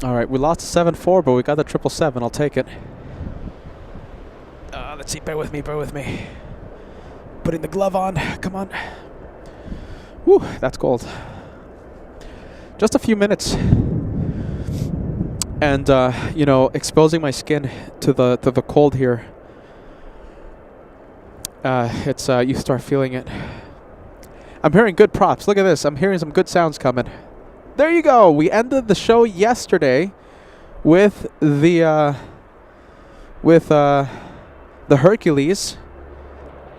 All right, we lost the 7-4, but we got the 777. I'll take it. Let's see. Bear with me. Putting the glove on. Come on. Whew, that's cold. Just a few minutes. And, you know, exposing my skin to the cold here. It's you start feeling it. I'm hearing good props. Look at this. I'm hearing some good sounds coming. There you go. We ended the show yesterday with the Hercules.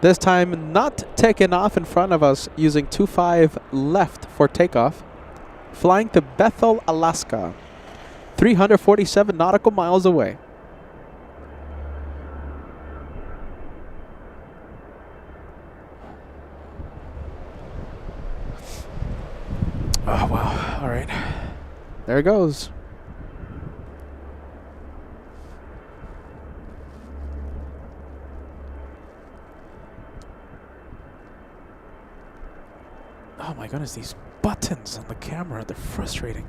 This time not taken off in front of us, using 25 left for takeoff, flying to Bethel, Alaska, 347 nautical miles away. Oh, wow. All right. There it goes. Oh my goodness, these buttons on the camera, they're frustrating.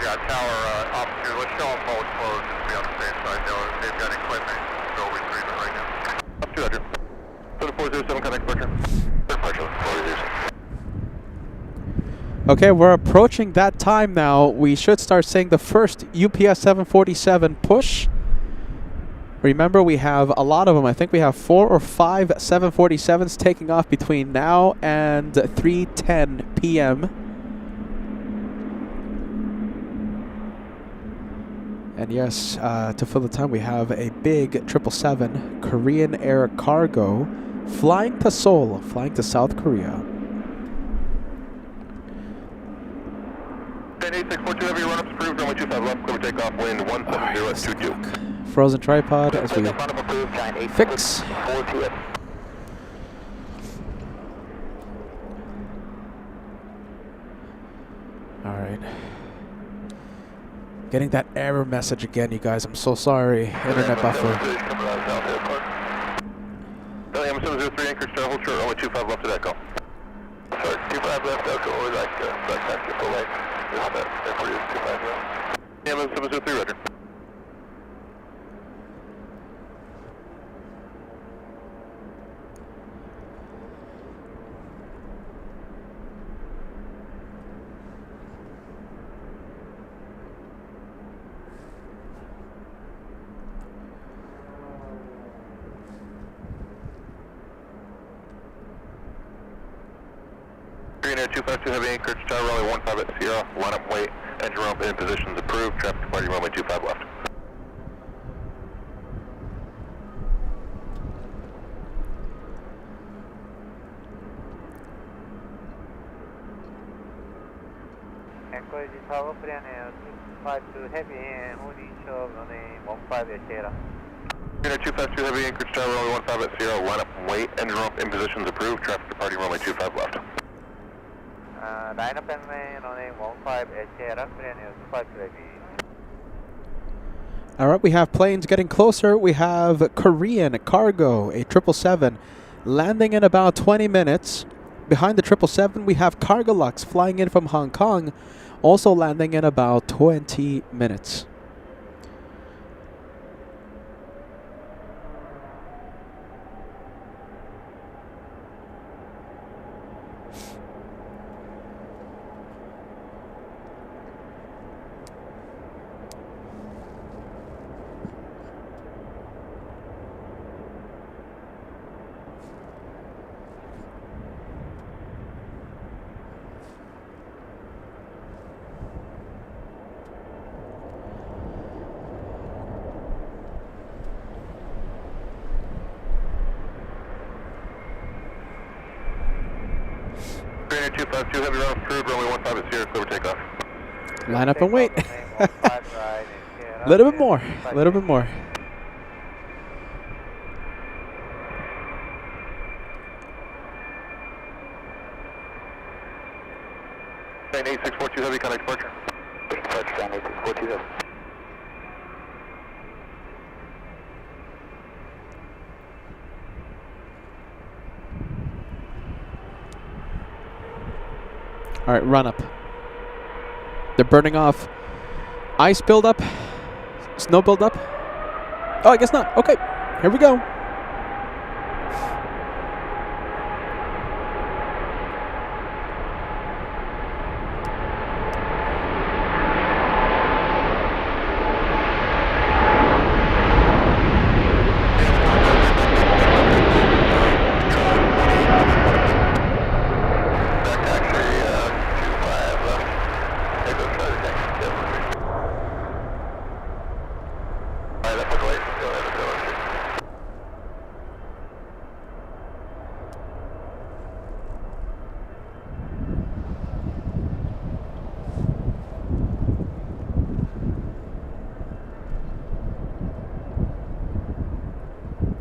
Yeah, tower officer, let's show them both closed just to be on the safe side. They've got equipment, so we're breathing right now. Up 200. 7407, contact departure. Departure, 407. Okay, we're approaching that time now. We should start seeing the first UPS 747 push. Remember, we have a lot of them. I think we have 4 or 5 747s taking off between now and 3:10 p.m. And yes, to fill the time, we have a big 777 Korean Air Cargo flying to Seoul, flying to South Korea. 10-8-642, heavy run-ups approved, runway 25 left, clear takeoff, wind 170 at 22. Frozen tripod as we fix. All right. Getting that error message again, you guys. I'm so sorry. Internet buffer. Bellingham 703, Anchorage, hold short, runway 25 left to Echo. Sorry, 25 left, Echo, or like time to full length. That's 25 left. Yeah, 703, roger. Unit 252 heavy Anchorage, tower runway 15 at Sierra, line up, wait, engine room in positions approved, traffic departing runway 25 left. Anchorage tower plan 252 heavy and holding short runway 15 at Sierra. Unit 252 heavy Anchorage, tower runway 15 at Sierra, line up, wait, engine room in positions approved, traffic departing runway 25 left. Line up and runway 15 at Sierra, plan 252 heavy. All right, we have planes getting closer. We have Korean cargo, a 777, landing in about 20 minutes. Behind the 777, we have Cargolux flying in from Hong Kong, also landing in about 20 minutes. Unit 252 heavy run approved, runway 15 at Sierra, clear for takeoff. Line up and wait. A little bit more. A little bit more. Plane 8642 heavy, contact departure. Touchdown 8642 heavy. All right, run up. They're burning off. Ice buildup. Snow buildup. Oh, I guess not. Okay, here we go.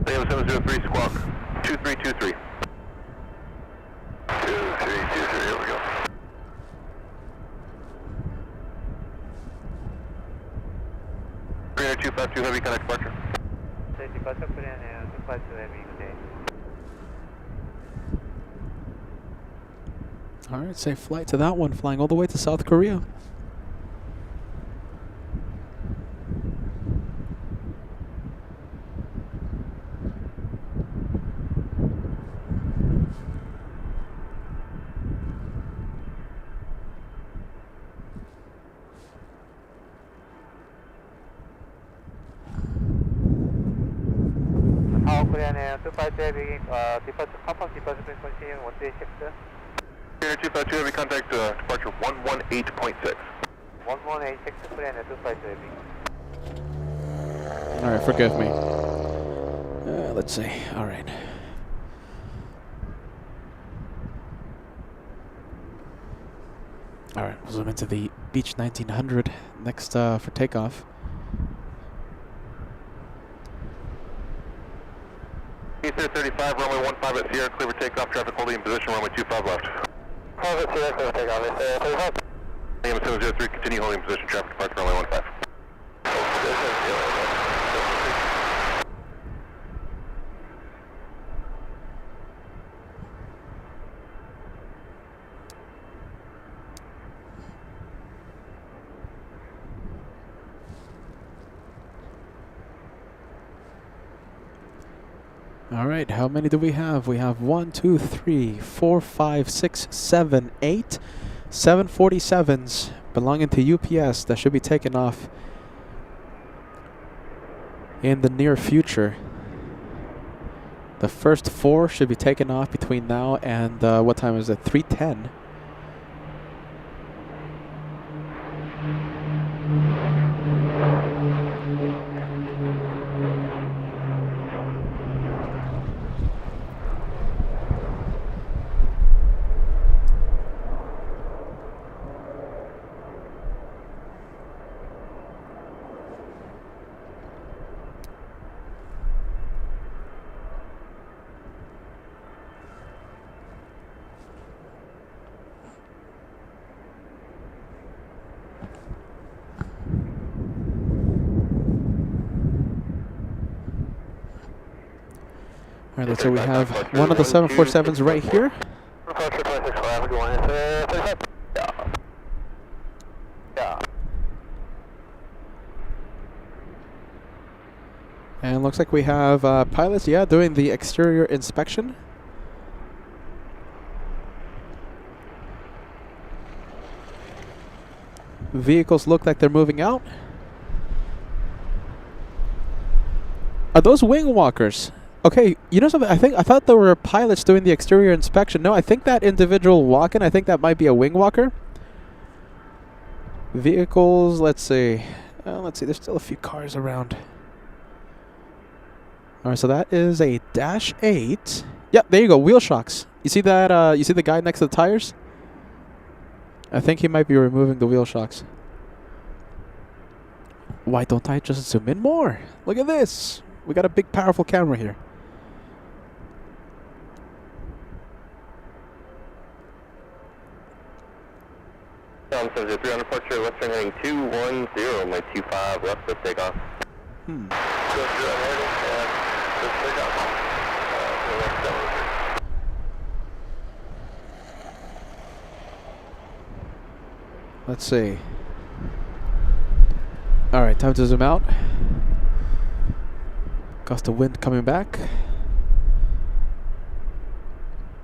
AM 703 squawk 2323. 2323, here we go. Unit 252 heavy, contact departure. Departure plan 252 heavy, good day. All right, safe flight to that one, flying all the way to South Korea. South Korean 252 heavy, departure, confirm departure frequency 136. Unit 252 heavy, contact departure 118.6. 1186 plan 252 heavy. All right, forgive me. Let's see. All right. All right, we'll zoom into the Beach 1900 next for takeoff. Eastern 35, runway 15 at Sierra, clear for takeoff, traffic holding in position, runway 25 left. 5 at Sierra, clear for takeoff, it's 35. AM 703, continue holding position, traffic departure, runway 15. All right, how many do we have? We have 1, 2, 3, 4, 5, 6, 7, 8 747s belonging to UPS that should be taken off in the near future. The first 4 should be taken off between now and what time is it? 3:10. Alright, let's say we have one of the 747s right here. And looks like we have pilots, yeah, doing the exterior inspection. Vehicles look like they're moving out. Are those wing walkers? Okay, you know something? I thought there were pilots doing the exterior inspection. No, I think that individual walking, I think that might be a wing walker. Vehicles, let's see. Let's see, there's still a few cars around. Alright, so that is a Dash 8. Yep, there you go, wheel shocks. You see that, you see the guy next to the tires? I think he might be removing the wheel shocks. Why don't I just zoom in more? Look at this. We got a big, powerful camera here. Subject 300 departure, Western heading 210, my 25 left of takeoff. Let's see. Alright, time to zoom out. Gust of wind coming back.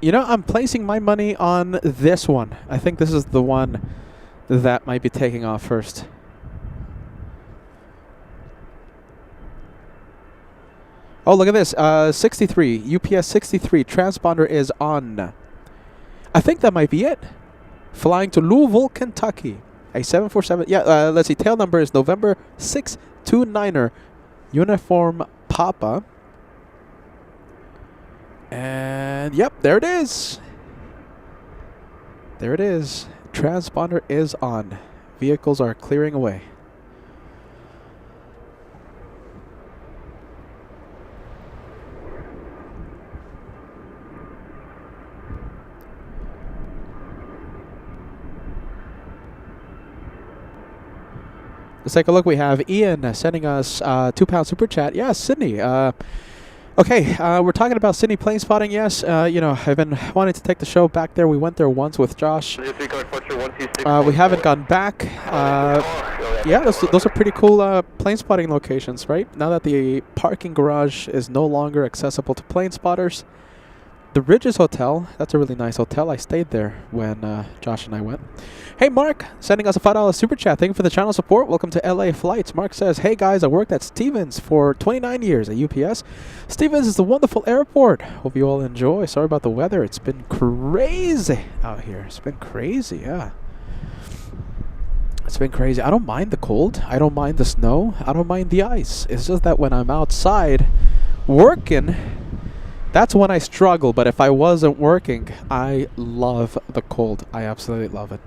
You know, I'm placing my money on this one. I think this is the one that might be taking off first. Oh, look at this. 63. UPS 63. Transponder is on. I think that might be it. Flying to Louisville, Kentucky. A 747. Yeah, let's see. Tail number is November 629er. Uniform Papa. And yep, there it is. There it is. Transponder is on. Vehicles are clearing away. Let's take a look. We have Ian sending us £2 super chat. Yeah, Sydney. Okay, we're talking about Sydney plane spotting. Yes, you know, I've been wanting to take the show back there. We went there once with Josh. We haven't gone back. Yeah, those are pretty cool plane spotting locations, right? Now that the parking garage is no longer accessible to plane spotters. The Ridges Hotel, that's a really nice hotel. I stayed there when Josh and I went. Hey, Mark, sending us a $5 super chat. Thank you for the channel support. Welcome to LA Flights. Mark says, hey, guys, I worked at Stevens for 29 years at UPS. Stevens is a wonderful airport. Hope you all enjoy. Sorry about the weather. It's been crazy out here. It's been crazy, yeah. It's been crazy. I don't mind the cold. I don't mind the snow. I don't mind the ice. It's just that when I'm outside working, that's when I struggle. But if I wasn't working, I love the cold. I absolutely love it.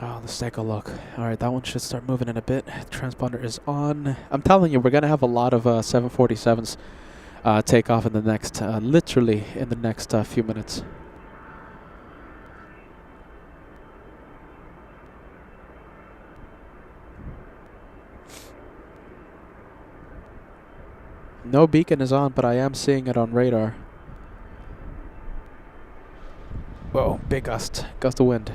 Oh, let's take a look. Alright, that one should start moving in a bit. Transponder is on. I'm telling you, we're going to have a lot of 747s take off in the next, literally in the next few minutes. No beacon is on, but I am seeing it on radar. Whoa, big gust. Gust of wind.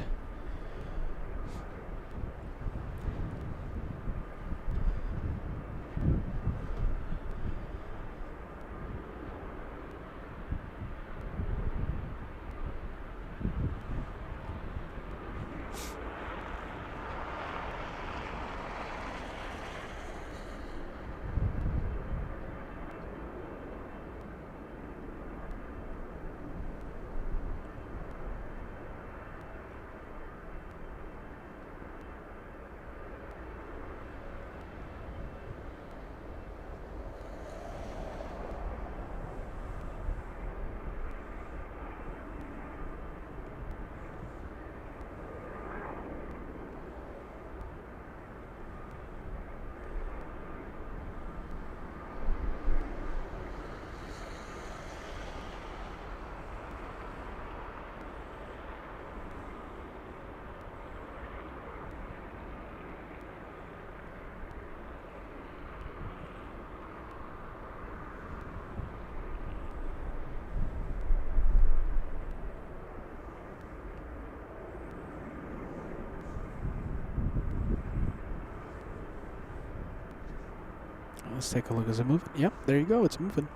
Let's take a look. Is it moving? Yep, there you go. It's moving.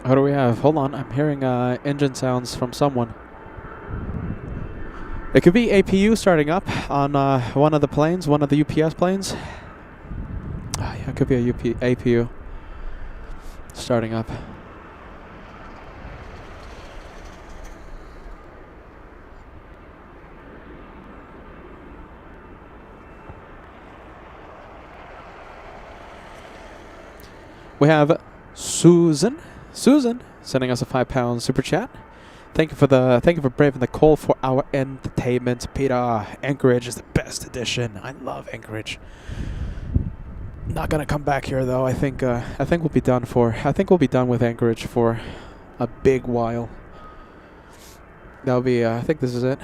What do we have? Hold on, I'm hearing engine sounds from someone. It could be APU starting up on one of the planes, one of the UPS planes. Oh, yeah, it could be a APU starting up. We have Susan sending us a £5 super chat. Thank you for braving the cold for our entertainment, Peter. Anchorage is the best edition. I love Anchorage. Not gonna come back here though. I think we'll be done with Anchorage for a big while. That'll be I think this is it.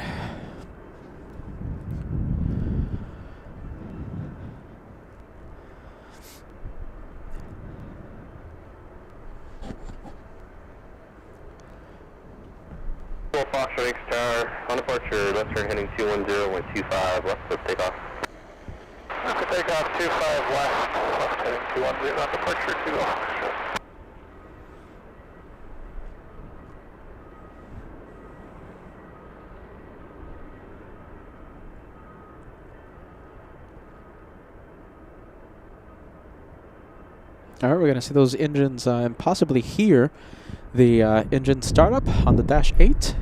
Foxtrot X Tower, on departure, left turn heading 210.25, left clip takeoff. Left to takeoff 25 west, left heading 210, on departure 2 Foxtrot. All right, we're gonna see those engines and possibly hear the engine startup on the Dash 8.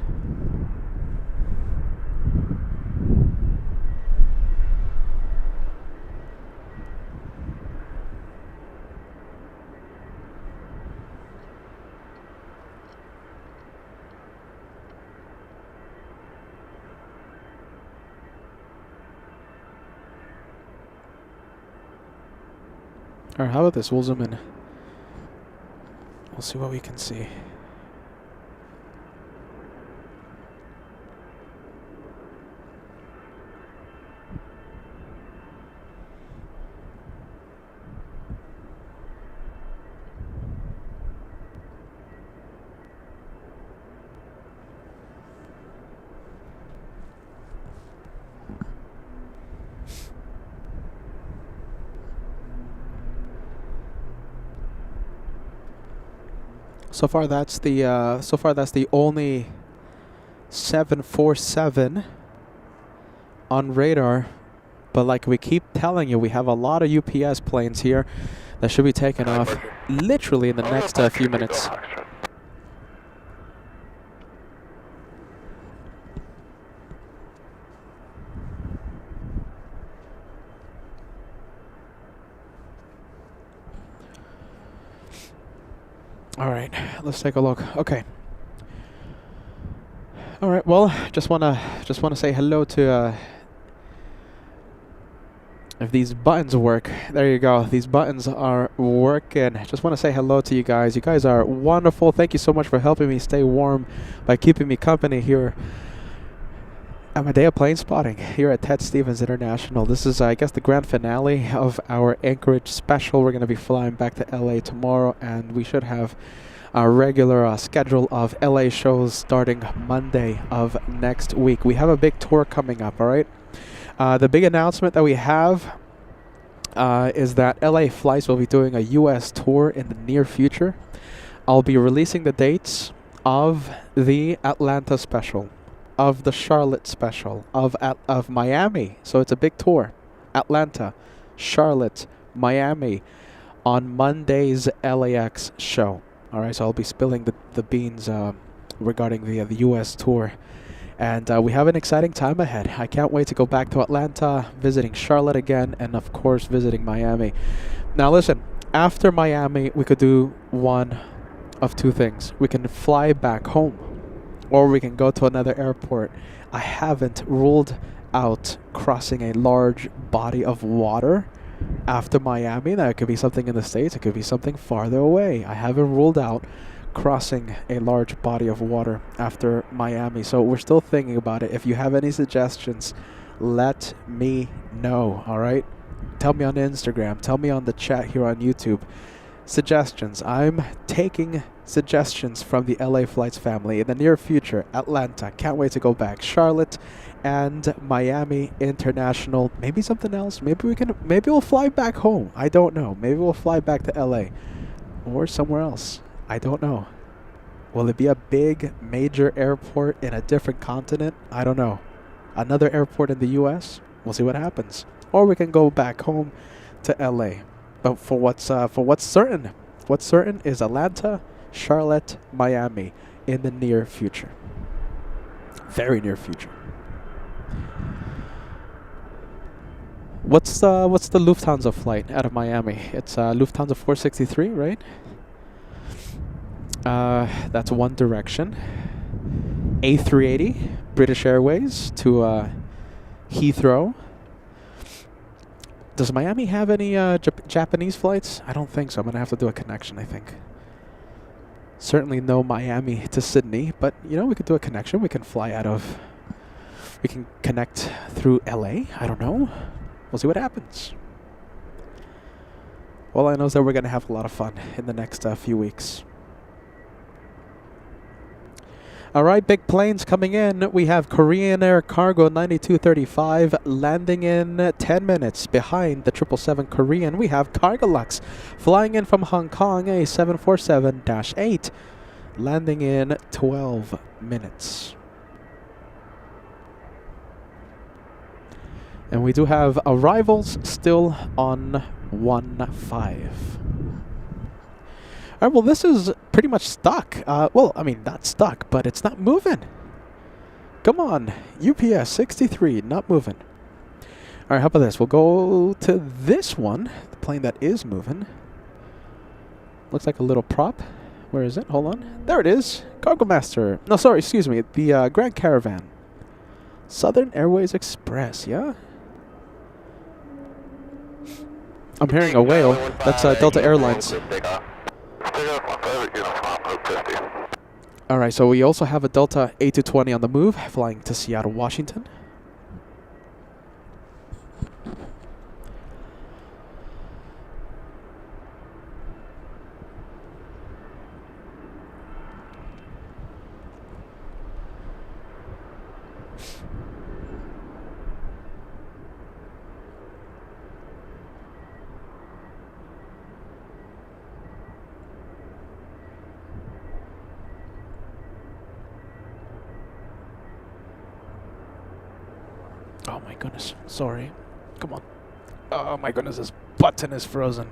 All right, how about this? We'll zoom in. We'll see what we can see. So far that's the only 747 on radar, but like we keep telling you, we have a lot of UPS planes here that should be taking off literally in the next few minutes. All right, let's take a look. Okay. All right. Well, just wanna say hello to. If these buttons work, there you go. These buttons are working. Just want to say hello to you guys. You guys are wonderful. Thank you so much for helping me stay warm by keeping me company here at my day of plane spotting here at Ted Stevens International. This is, I guess, the grand finale of our Anchorage special. We're going to be flying back to LA tomorrow, and we should have our regular schedule of LA shows starting Monday of next week. We have a big tour coming up, all right? The big announcement that we have is that LA Flights will be doing a US tour in the near future. I'll be releasing the dates of the Atlanta special, of the Charlotte special, of Miami. So it's a big tour. Atlanta, Charlotte, Miami on Monday's LAX show. All right, so I'll be spilling the beans regarding the US tour. And we have an exciting time ahead. I can't wait to go back to Atlanta, visiting Charlotte again, and of course visiting Miami. Now listen, after Miami, we could do one of two things. We can fly back home, or we can go to another airport. I haven't ruled out crossing a large body of water after Miami. That could be something in the States. It could be something farther away. I haven't ruled out crossing a large body of water after Miami. So we're still thinking about it. If you have any suggestions, let me know, all right? Tell me on Instagram. Tell me on the chat here on YouTube. Suggestions. I'm taking suggestions from the LA Flights family. In the near future, Atlanta. Can't wait to go back. Charlotte and Miami International. Maybe something else. Maybe we'll fly back home. I don't know. Maybe we'll fly back to LA or somewhere else. I don't know. Will it be a big major airport in a different continent? I don't know. Another airport in the US? We'll see what happens. Or we can go back home to LA. But for what's certain is Atlanta, Charlotte, Miami in the near future. Very near future. What's the Lufthansa flight out of Miami? It's Lufthansa 463, right? That's one direction. A380, British Airways to Heathrow. Does Miami have any Japanese flights? I don't think so. I'm going to have to do a connection, I think. Certainly no Miami to Sydney, but, you know, we could do a connection. We can fly out of... We can connect through LA. I don't know. We'll see what happens. All I know is that we're going to have a lot of fun in the next few weeks. All right, big planes coming in. We have Korean Air Cargo 9235 landing in 10 minutes behind the 777 Korean. We have Cargolux flying in from Hong Kong, a 747-8, landing in 12 minutes. And we do have arrivals still on 1-5. All right, well, this is pretty much stuck. Well, I mean, not stuck, but it's not moving. Come on, UPS 63, not moving. All right, how about this? We'll go to this one, the plane that is moving. Looks like a little prop. Where is it? Hold on. There it is. Cargo Master. No, sorry, excuse me. The Grand Caravan. Southern Airways Express, yeah? I'm hearing a whale. That's Delta Airlines. Alright, so we also have a Delta A220 on the move, flying to Seattle, Washington. Oh my goodness, sorry. Come on. Oh my goodness, this button is frozen.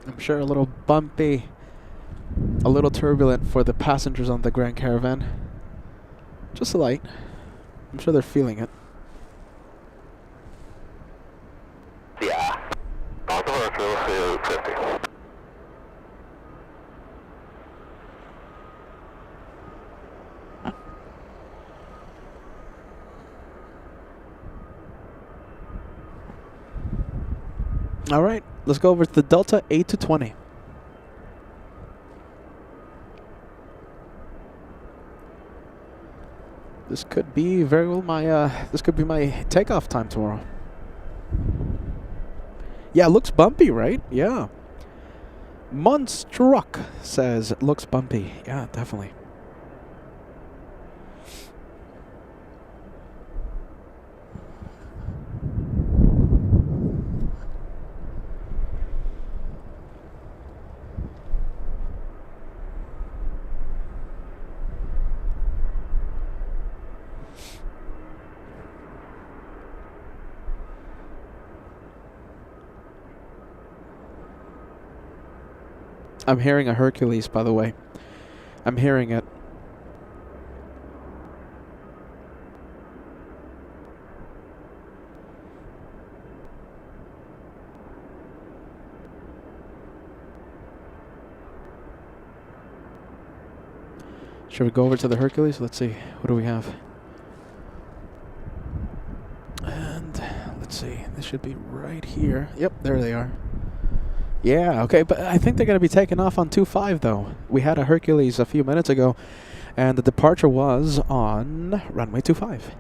I'm sure a little bumpy, a little turbulent for the passengers on the Grand Caravan. Just light. I'm sure they're feeling it. Yeah. Baltimore 50. All right, let's go over to the Delta A220. This could be very well my this could be my takeoff time tomorrow. Yeah, it looks bumpy, right? Yeah. Monstruck says, looks bumpy. Yeah, definitely. I'm hearing a Hercules, by the way. I'm hearing it. Should we go over to the Hercules? Let's see. What do we have? And let's see. This should be right here. Yep, there they are. Yeah, okay, but I think they're going to be taking off on 2-5, though. We had a Hercules a few minutes ago, and the departure was on runway 25.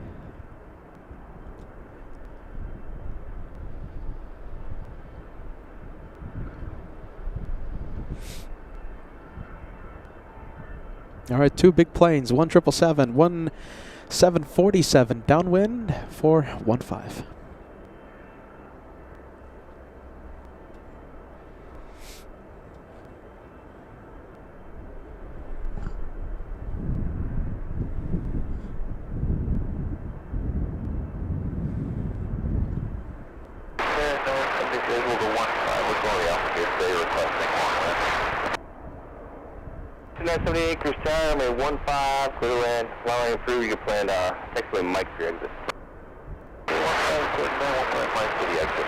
All right, 2 big planes, 1 777, 1 747, downwind for 15. Cruise time, 15, clear land, allowing through, you plan excellent mic for your exit. 15, clear land, 1.5 for the exit.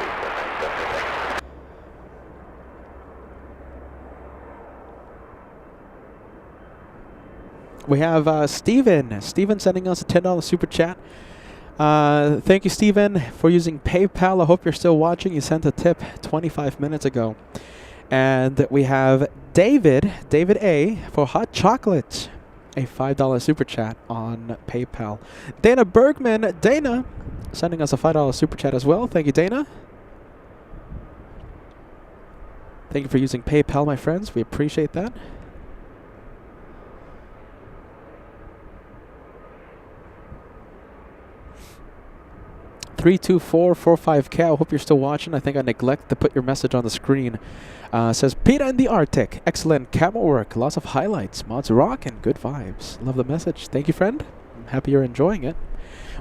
We have Steven. Steven sending us a $10 super chat. Thank you, Steven, for using PayPal. I hope you're still watching. You sent a tip 25 minutes ago. And we have David A, for hot chocolate. A $5 super chat on PayPal. Dana Bergman. Dana sending us a $5 super chat as well. Thank you, Dana. Thank you for using PayPal, my friends. We appreciate that. $32445K. I hope you're still watching. I think I neglected to put your message on the screen. Says Peter in the Arctic. Excellent camo work. Lots of highlights. Mods rock and good vibes. Love the message. Thank you, friend. I'm happy you're enjoying it.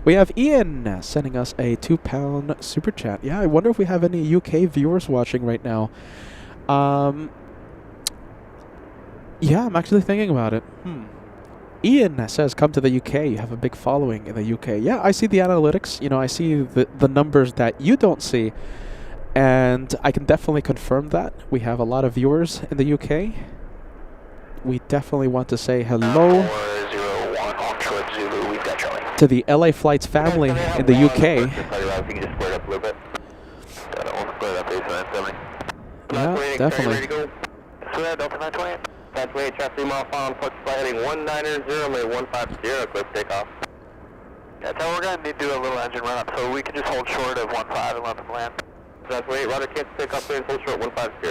We have Ian sending us a £2 super chat. Yeah, I wonder if we have any UK viewers watching right now. Yeah, I'm actually thinking about it. Ian says, come to the UK. You have a big following in the UK. Yeah, I see the analytics. You know, I see the numbers that you don't see. And I can definitely confirm that. We have a lot of viewers in the UK. We definitely want to say hello 401 Zulu, we've got Charlie. to the LA Flights family in the UK. Yeah, definitely. Delta 920. That's way, traffic 3 mile final, flex flight heading 190, may 150, clear takeoff. That's how we're going to need to do a little engine run up, so we can just hold short of 15 and let them land. That's way, rudder can't take off, please, hold short 150.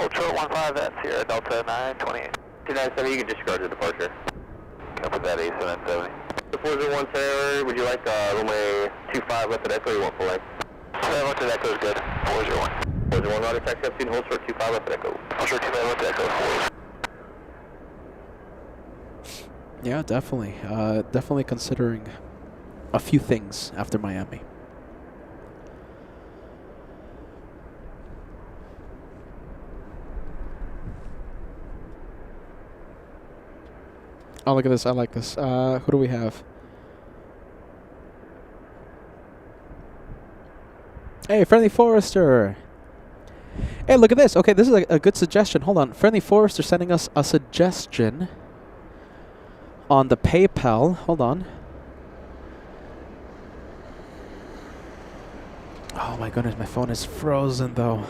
Hold short 15, that's Sierra, Delta 928. 297, you can disregard the departure. Up with that A770. The 401 Sarah, would you like runway 25 left at Echo, or you want full length? Left at Echo is good, 401. 401, rudder taxi up, hold short 25 left at Echo. Hold short 25 left at Echo, 401. Yeah, definitely. Definitely considering a few things after Miami. Oh, look at this. I like this. Who do we have? Hey, Friendly Forester. Hey, look at this. Okay, this is a good suggestion. Hold on. Friendly Forester sending us a suggestion on the PayPal. Hold on. Oh my goodness, my phone is frozen though.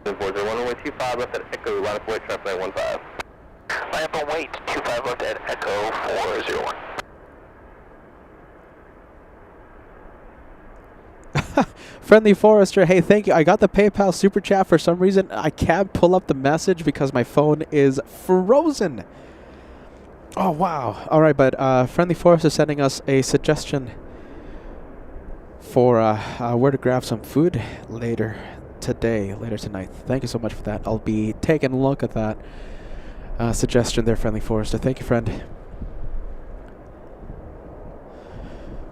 Runway 25 left at Echo, line up weight, traffic 15. Line up on weight, 25 left at Echo 401. Friendly Forester, hey, thank you. I got the PayPal super chat. For some reason, I can't pull up the message because my phone is frozen. Oh, wow. All right, but Friendly Forester sending us a suggestion for where to grab some food later tonight. Thank you so much for that. I'll be taking a look at that suggestion there, Friendly Forester. Thank you, friend.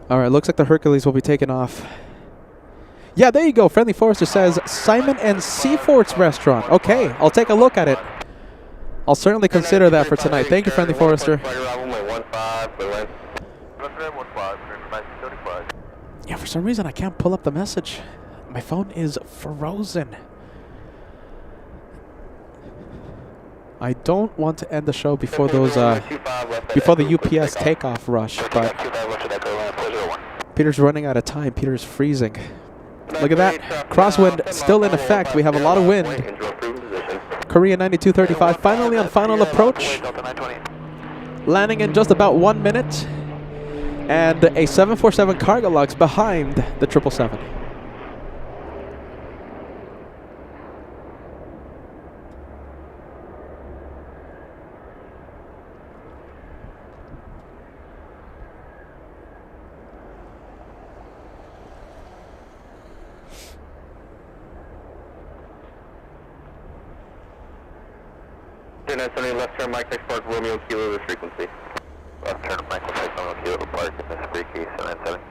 All right, looks like the Hercules will be taking off. Yeah, there you go. Friendly Forester says Simon and Seafort's restaurant. Okay, I'll take a look at it. I'll certainly consider that for tonight. Thank you, Friendly Forester. Yeah, for some reason I can't pull up the message. My phone is frozen. I don't want to end the show before those before the UPS takeoff rush, but Peter's running out of time. Peter's freezing. Look at that. Crosswind still in effect. We have a lot of wind. Korea 9235 finally on final approach. Landing in just about 1 minute. And a 747 cargo lux behind the 777. Left turn Mike next park Romeo Kilo this frequency. Left turn Mike next Romeo Kilo park in this freaky 797.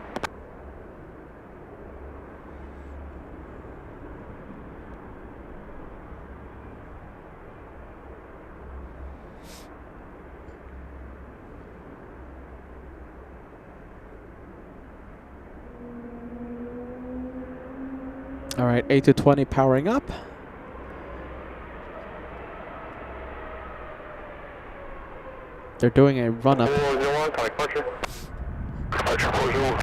All right, A220 powering up. They're doing a run-up. 401, calling departure. Departure 401.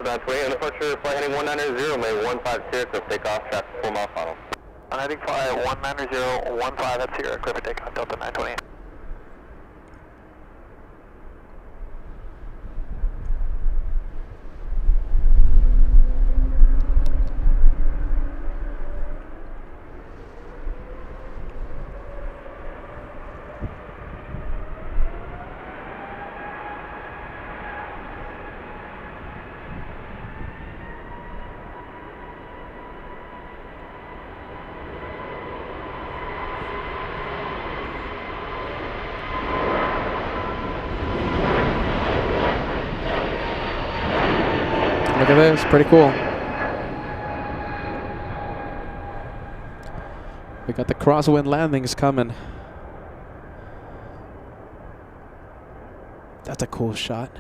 That's way in departure, flight heading 190, may 150, so take off, traffic 4 mile final. On heading flight 190, 15 at Sierra, clear for takeoff, Delta 928. Look at this, pretty cool. We got the crosswind landings coming. That's a cool shot.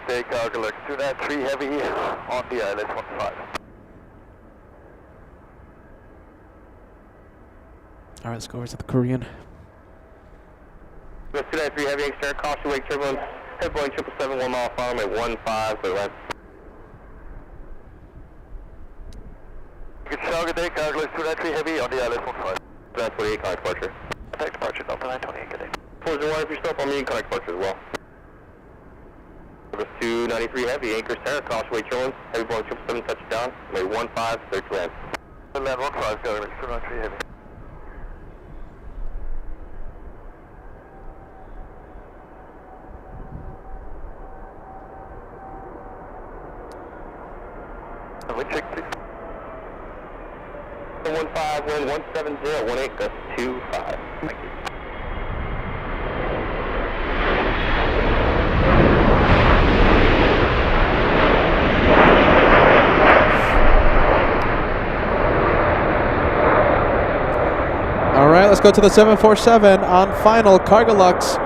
Take cargo alert 293 heavy on the ILS 15. All right, let's go over to the Korean. 293 heavy external caution wake turbulence, head Boeing 777 1 mile final at 15, so left. Good show, good day, cargo alert 293 heavy on the ILS 15. That's 28 contact departure. Contact departure, Delta 928, good day. 401 if you're still on me, contact departure as well. 293 heavy, anchor center, caution wake turbulence, heavy Boeing 777 touchdown, may 15, clear to land. Land 15, go, 293 heavy. Wind check, please. 15, wind 170, 18, gust 25. Thank you. All right, let's go to the 747 on final cargo lux.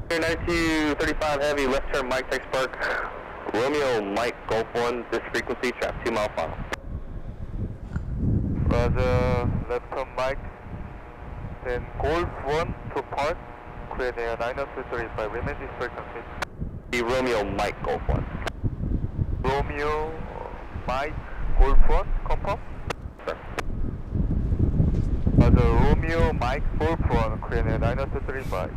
Here 9235 heavy, left turn Mike Tex Park, Romeo Mike Golf 1, this frequency, trap 2 mile final. Roger, left turn Mike. Then Golf 1 to park, clear air 90235, remain this frequency. The Romeo Mike Golf 1. Romeo, Mike, Golf 1, confirm? Sir. Roger, Romeo, Mike, Golf 1, clear air 90235.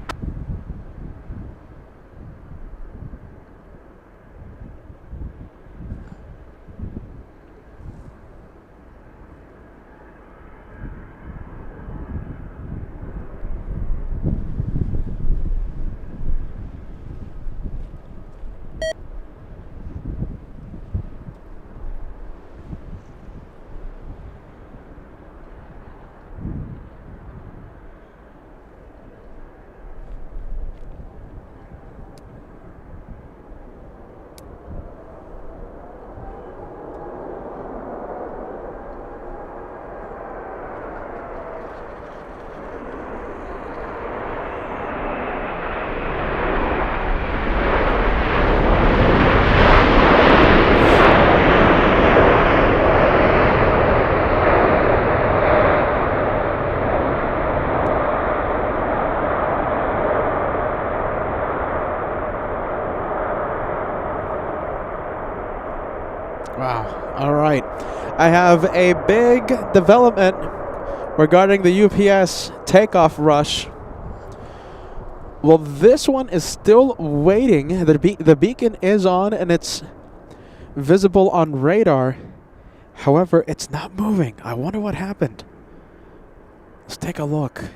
Wow. All right. I have a big development regarding the UPS takeoff rush. Well, this one is still waiting. The beacon is on and it's visible on radar. However, it's not moving. I wonder what happened. Let's take a look.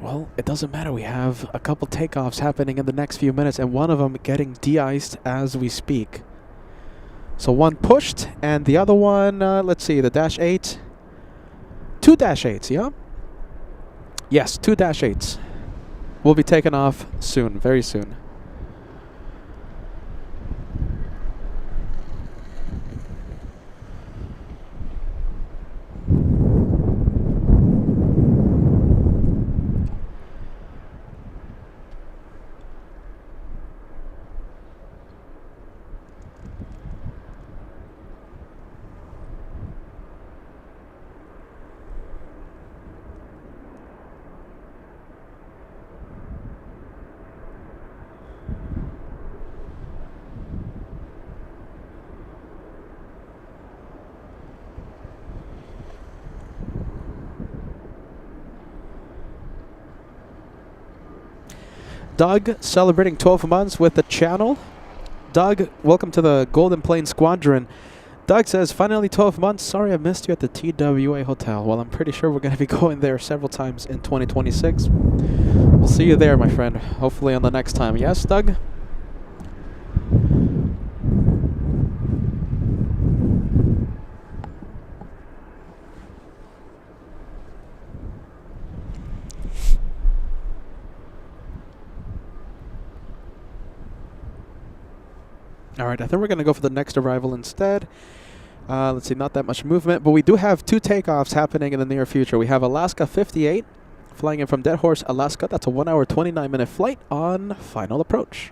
Well, it doesn't matter. We have a couple takeoffs happening in the next few minutes and one of them getting de-iced as we speak. So one pushed and the other one, let's see, the Dash 8. 2 Dash 8s, yeah? Yes, 2 Dash 8s. Will be taken off soon, very soon. Doug celebrating 12 months with the channel. Doug, welcome to the Golden Plane Squadron. Doug says, finally 12 months. Sorry I missed you at the TWA Hotel. Well, I'm pretty sure we're going to be going there several times in 2026. We'll see you there, my friend. Hopefully on the next time. Yes, Doug? Alright, I think we're going to go for the next arrival instead. Let's see, not that much movement, but we do have 2 takeoffs happening in the near future. We have Alaska 58 flying in from Dead Horse, Alaska. That's a 1 hour, 29-minute flight on final approach.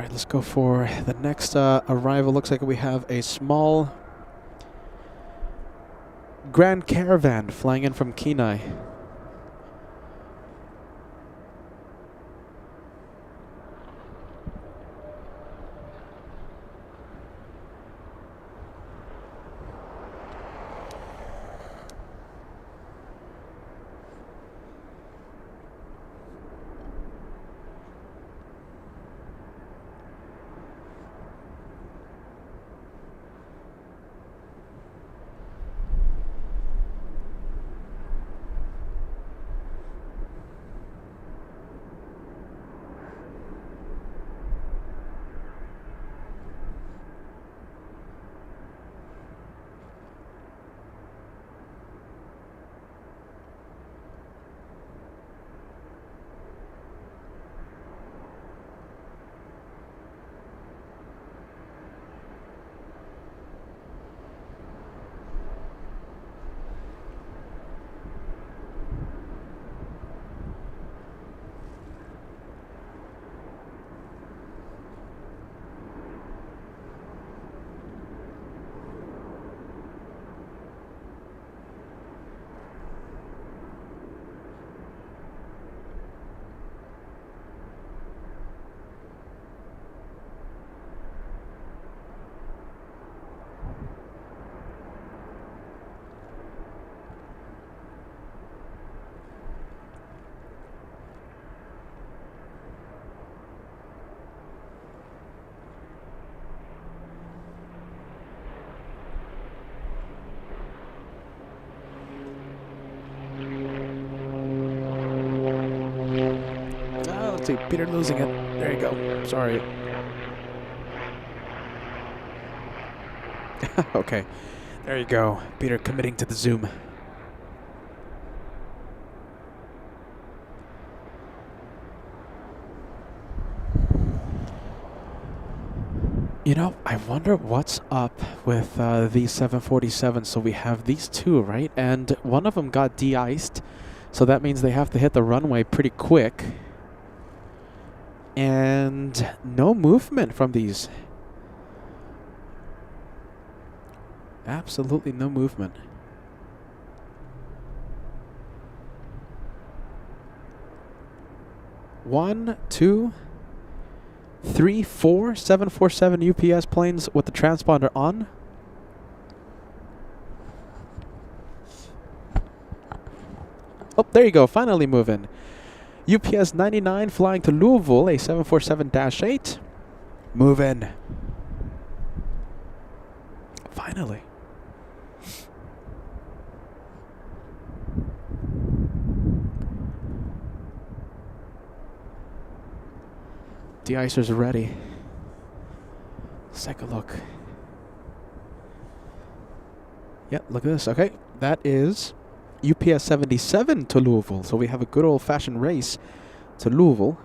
Alright, let's go for the next arrival. Looks like we have a small Grand Caravan flying in from Kenai. See, Peter losing it. There you go. Sorry. Okay. There you go. Peter committing to the zoom. You know, I wonder what's up with these 747s. So we have these two, right? And one of them got de-iced. So that means they have to hit the runway pretty quick. And no movement from these. Absolutely no movement. One, two, three, four 747 UPS planes with the transponder on. Oh, there you go. Finally moving. UPS 99 flying to Louisville, a 747-8. Move in. Finally. De-icers are ready. Let's take a look. Yep, look at this. Okay, that is UPS 77 to Louisville. So we have a good old-fashioned race to Louisville.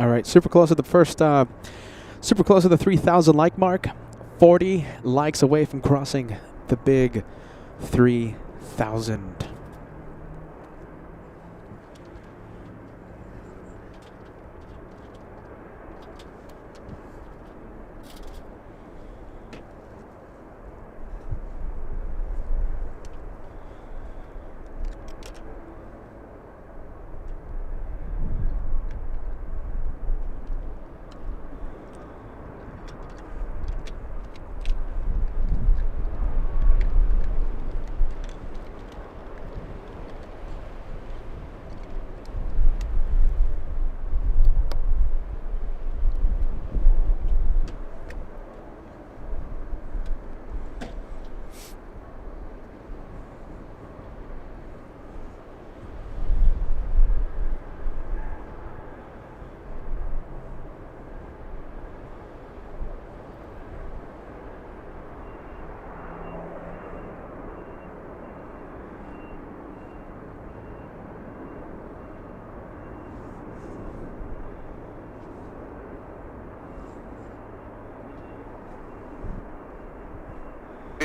All right, super close to the first, super close to the 3,000 like mark. 40 likes away from crossing the big 3,000.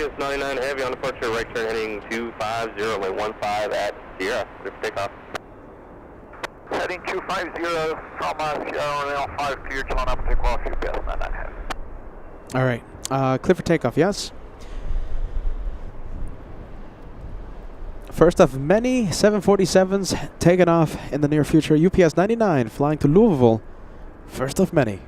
UPS 99 Heavy on departure, right turn heading 250, runway 15 at Sierra, clear for takeoff. Heading 250 from Sierra 5 clear to line up takeoff, UPS 99 Heavy. All right. Clear for takeoff, yes? First of many 747s taken off in the near future. UPS 99 flying to Louisville. First of many.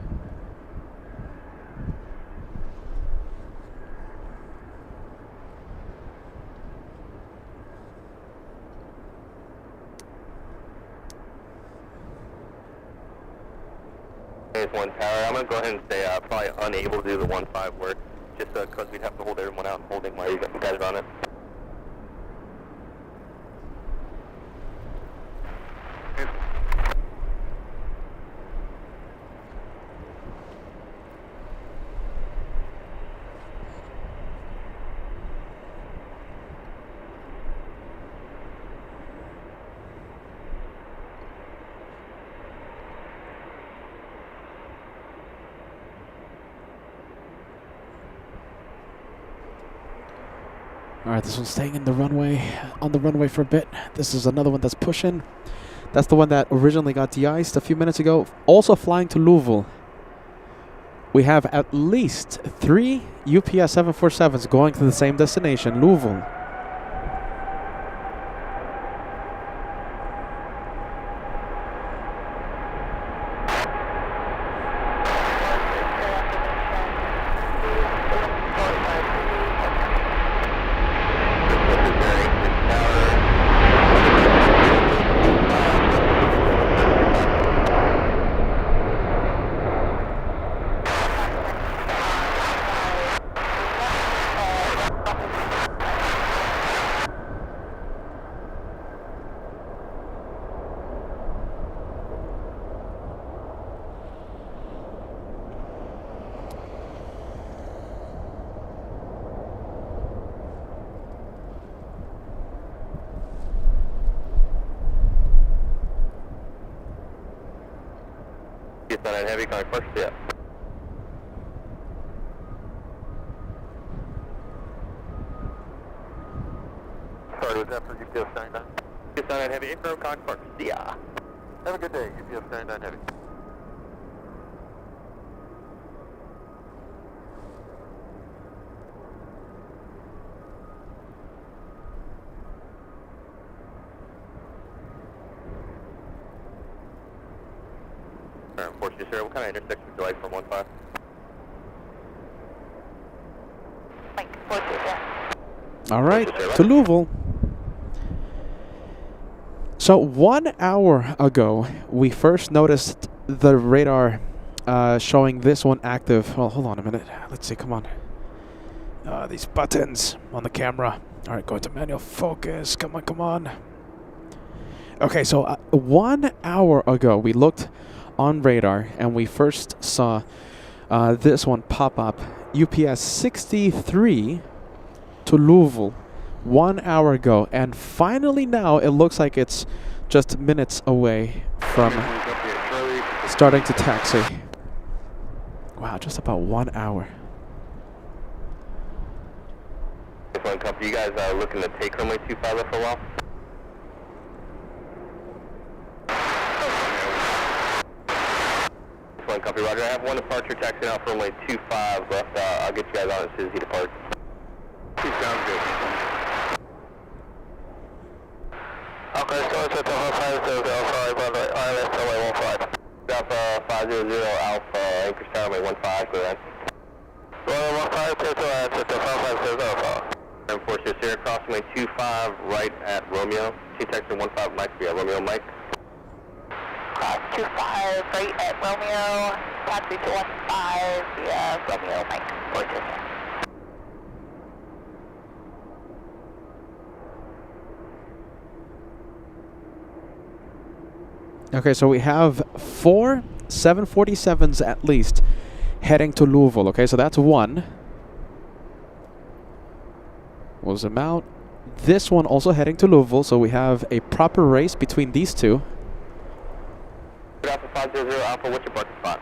There's one tower. I'm going to go ahead and say probably unable to do the 15 work, just because we'd have to hold everyone out and holding while you guys are on it. All right, this one's staying in the runway, on the runway for a bit. This is another one that's pushing. That's the one that originally got de-iced a few minutes ago. Also flying to Louisville. We have at least 3 UPS 747s going to the same destination, Louisville. UPS Heavy coming first, yeah. Sorry, was that for UPS 99? UPS 99 Heavy, Info Cock Park, yeah. Have a good day, UPS 99 Heavy. Unfortunately, sir, what kind of intersection would you like from 15? Mike, 42, yeah. All right, to Louisville. So 1 hour ago, we first noticed the radar showing this one active. Well, hold on a minute. Let's see, come on. These buttons on the camera. All right, go to manual focus. Come on, come on. Okay, so 1 hour ago, we looked on radar and we first saw this one pop up. UPS 63 to Louisville 1 hour ago, and finally now it looks like it's just minutes away from starting to taxi. Wow, just about 1 hour. This one company, you guys are looking to take runway 25 for a while? This one company, Roger. I have one departure taxiing out for runway 25 left. I'll get you guys on as soon as he departs. Sounds good. Okay, so it's at the 15, sorry about the ILS runway 15. Alpha 500 Alpha, Anchorage Tower, runway 15, go ahead. Runway 15, it's at the 550 Alpha. Unfortunately, Sierra crossing runway 25 right at Romeo. Team taxi 15 Mike, yeah, Romeo Mike. Cross 25 right at Romeo, taxi to 15, yeah, Romeo Mike, 42, yeah. Okay, so we have 4 747s at least heading to Louisville. Okay, so that's one. Was them out. This one also heading to Louisville, so we have a proper race between these two. Alpha 500 Alpha, what's your parking spot?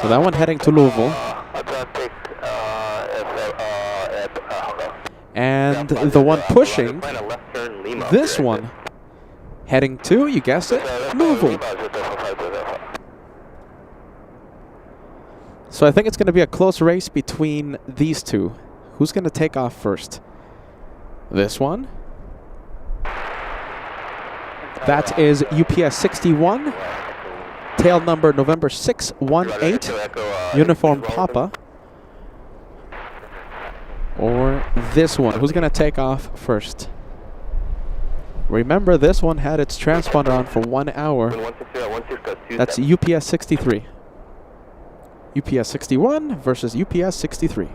So that one heading to Louisville. And the one pushing, this one, heading to, you guessed it, Louisville. So I think it's going to be a close race between these two. Who's going to take off first? This one. That is UPS 61. Tail number November 618. Uniform Papa. Or this one. Who's going to take off first? Remember, this one had its transponder on for 1 hour. That's UPS 63. UPS 61 versus UPS 63.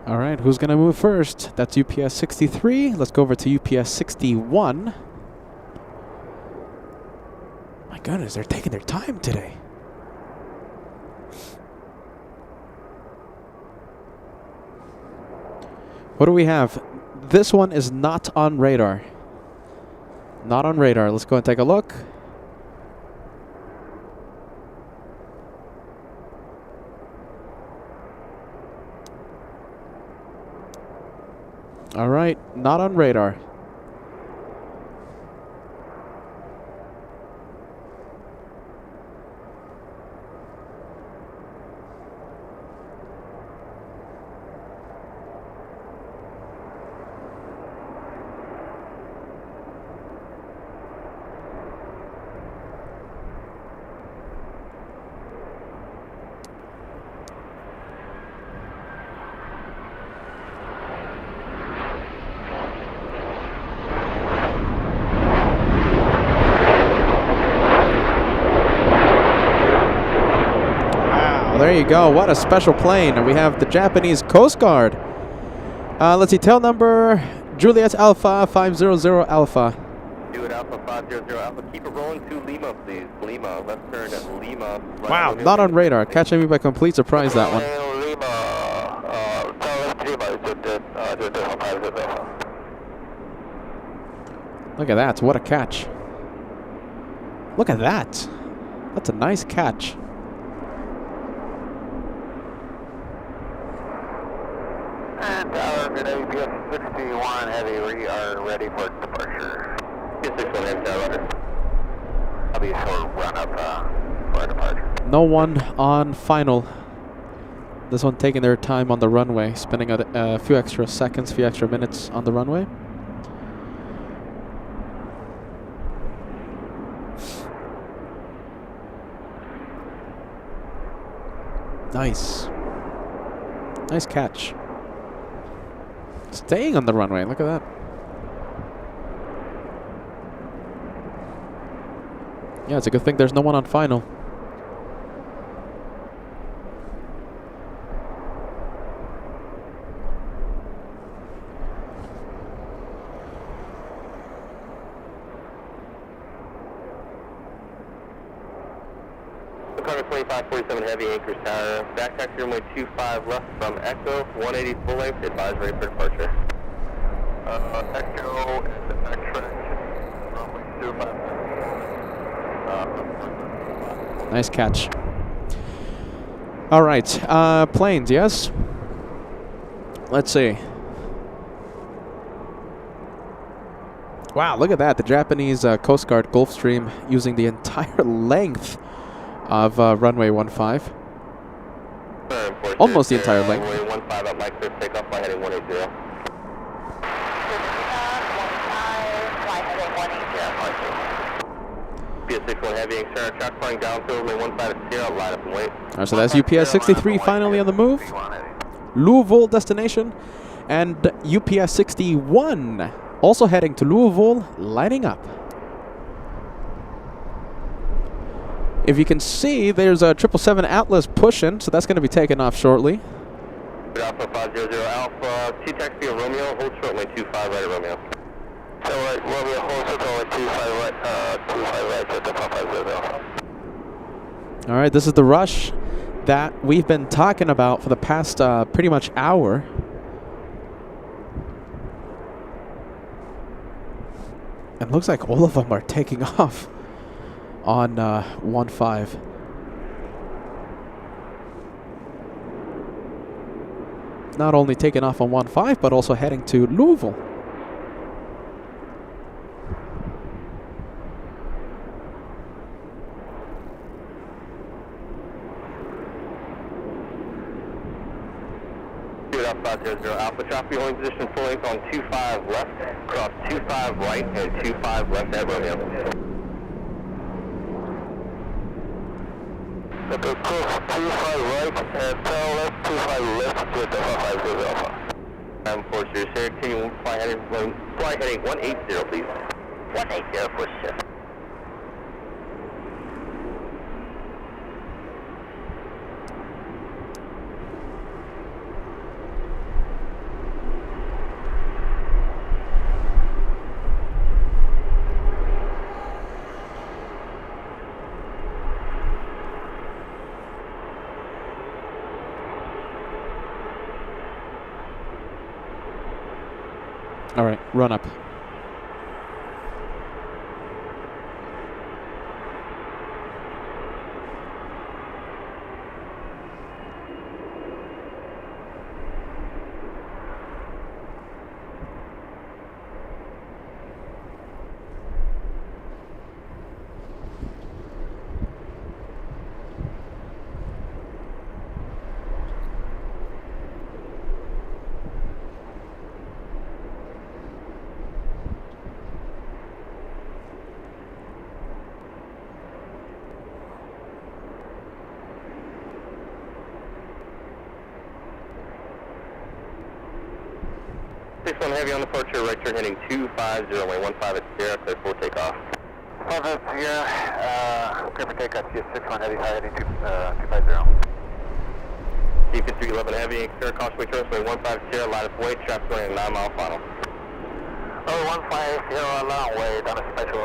All right, who's going to move first? That's UPS 63. Let's go over to UPS 61. My goodness, they're taking their time today. What do we have? This one is not on radar. Not on radar. Let's go and take a look. All right, not on radar. There you go. What a special plane. We have the Japanese Coast Guard. Let's see. Tail number Juliet Alpha 500 Alpha. Do it Alpha 500 Alpha. Keep it rolling to Lima, please. Lima. Left turn at Lima. Wow. Not on radar. Catching me by complete surprise, that one. Look at that. What a catch. Look at that. That's a nice catch. And Tower, good APS 61 Heavy, we are ready for departure. APS 61 Heavy, Tower, I'll be a short run up for departure. No one on final. This one taking their time on the runway, spending a few extra seconds, few extra minutes on the runway. Nice. Nice catch. Staying on the runway, look at that. Yeah, it's a good thing there's no one on final. Carter 2547 Heavy, Anchorage Tower. Back taxi runway 25 left from Echo, 180 full length, advisory for departure. Echo and Anchorage, runway 25. Nice catch. All right, planes, yes? Let's see. Wow, look at that. The Japanese Coast Guard Gulfstream using the entire length of runway 15. Almost the entire length. Runway 15 at Mike 6, takeoff, fly heading 180. UPS 61 heavy and Sarah track flying down to runway 15 at Sierra, line up and wait. Alright, so that's UPS 63 finally on the move. Louisville destination. And UPS 61 also heading to Louisville, lining up. If you can see, there's a 777 Atlas pushing, so that's going to be taken off shortly. Alpha 500 Alpha, T-taxi of Romeo, hold short, runway 25 right at Romeo. So right, Romeo, hold short, runway 25 right, at the 550 Alpha. All right, this is the rush that we've been talking about for the past pretty much hour. It looks like all of them are taking off on 15. Not only taking off on 15, but also heading to Louisville. Alpha traffic holding position full length on 25 left, cross 25 right and 25 left at Romeo. Cross 25 right and tail left, 25 left with the 550 Alpha. I'm for sure, sir. Continue fly heading 180, please. 180 for sure. All right, run up. Heavy on departure, right turn heading 250, runway 15 at Sierra, clear for takeoff. 5 at Sierra, clear for takeoff, CS61 heavy, high heading 250. Deacon 311 heavy, Sierra, crossway turn, runway 15 Sierra, line of way, traffic running 9 mile final. 15 Sierra, line way, down a special.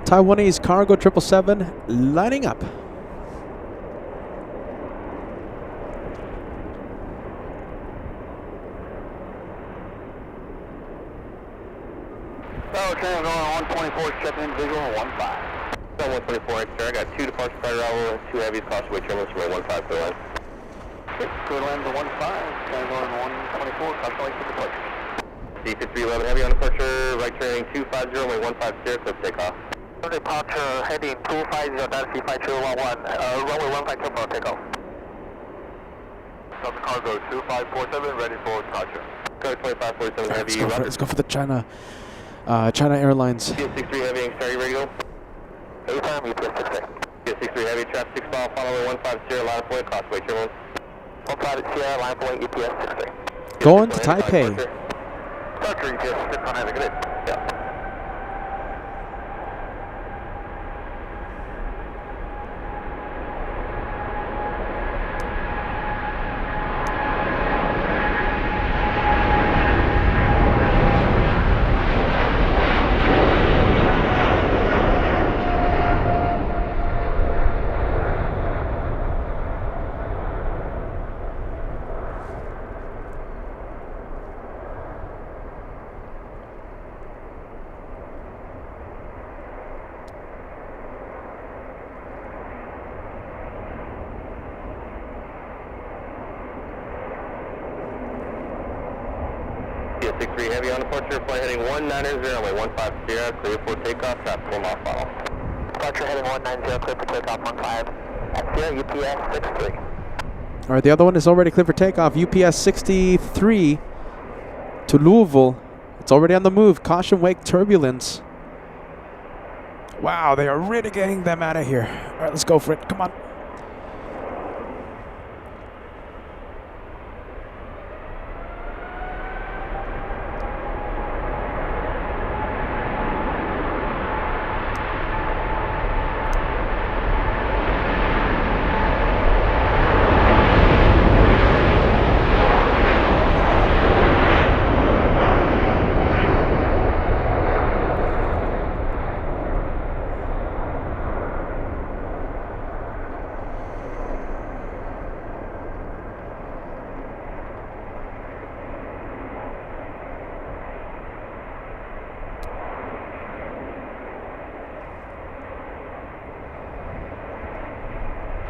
Taiwanese cargo 777 lining up. Train going on 124, check in visual on 15. 124 extra, I got 2 departure flight arrival, 2 heavies, crossway terminals from 15 clear line. Clear line to 15, train going on 124, crossway to departure. D5311 heavy on departure, right turning 250, runway 15 clear, clear takeoff. Departure heading 250, that's C5211, runway 15 clear for takeoff. Southern Cargo 2547, ready for departure. Go 2547 heavy. Let's go for the China Airlines. PS63 heavy, are you ready to go? Anytime, PS63. PS63 heavy, traffic 6 mile, final 15 Sierra, line of way, crossway terminals. 15 Sierra, line of way, EPS63. Going to Taipei. Departure, EPS 6 on heavy, good. Yeah. 63 Heavy on departure, flight heading 190, runway 15 Sierra, clear for takeoff, traffic 4 mile final. Departure heading 190, clear for takeoff 15 at Sierra, UPS 63. All right, the other one is already clear for takeoff. UPS 63 to Louisville. It's already on the move. Caution wake turbulence. Wow, they are really getting them out of here. All right, let's go for it. Come on.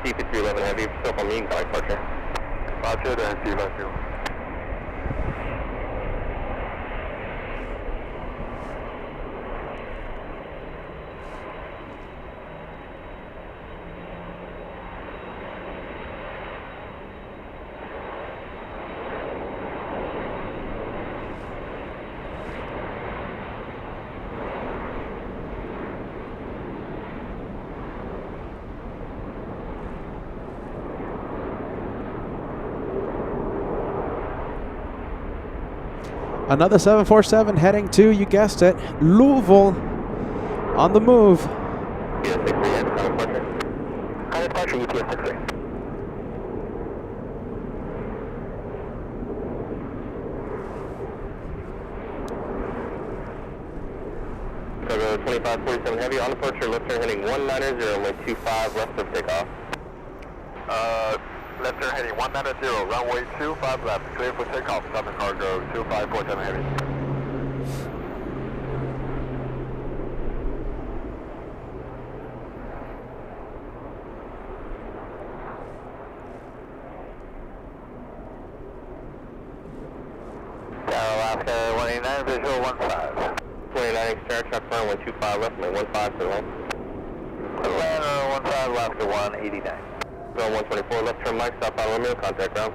C5311 Heavy, still on me, got departure. Roger, and see you. Another 747 heading to, you guessed it, Louisville. On the move. UPS 63, got departure. On departure, UPS 63. So go 2547 Heavy on departure, left turn heading 190, runway 25 left of takeoff. Left turn heading 190, runway 25 left, clear for takeoff, Southern Cargo 2547 Heavy. Alaska 189, visual 15. 29 Sierra, traffic runway 25 left, runway 15 to the land. Atlanta 15, Alaska 189. Zone 124, left turn Mike, stop on Romeo, contact ground.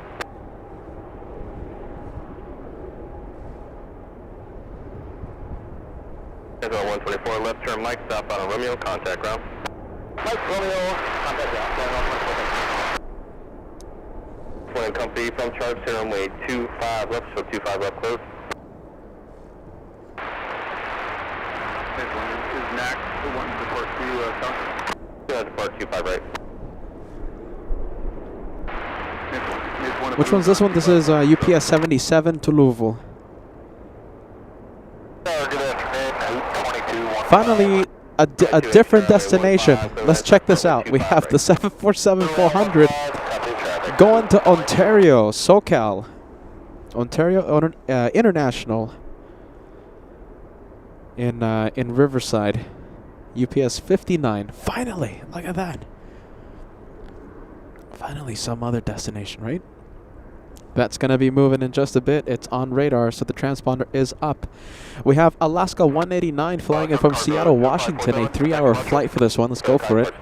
Zone 124, left turn Mike, stop on Romeo, contact ground. Mike Romeo, contact ground. 20 company from charge to runway 25 left, so 25 left close. This one is NAC, the one depart to South. Yeah, depart 25 right. Which one's this one? This is UPS 77 to Louisville. Good afternoon, 22. Finally, a different destination. Let's check this out. We have the 747-400 going to Ontario, SoCal. Ontario International in Riverside. UPS 59. Finally, look at that. Finally, some other destination, right? That's going to be moving in just a bit. It's on radar, so the transponder is up. We have Alaska 189 flying in from Seattle, Washington. A 3-hour flight for this one. Let's go for it.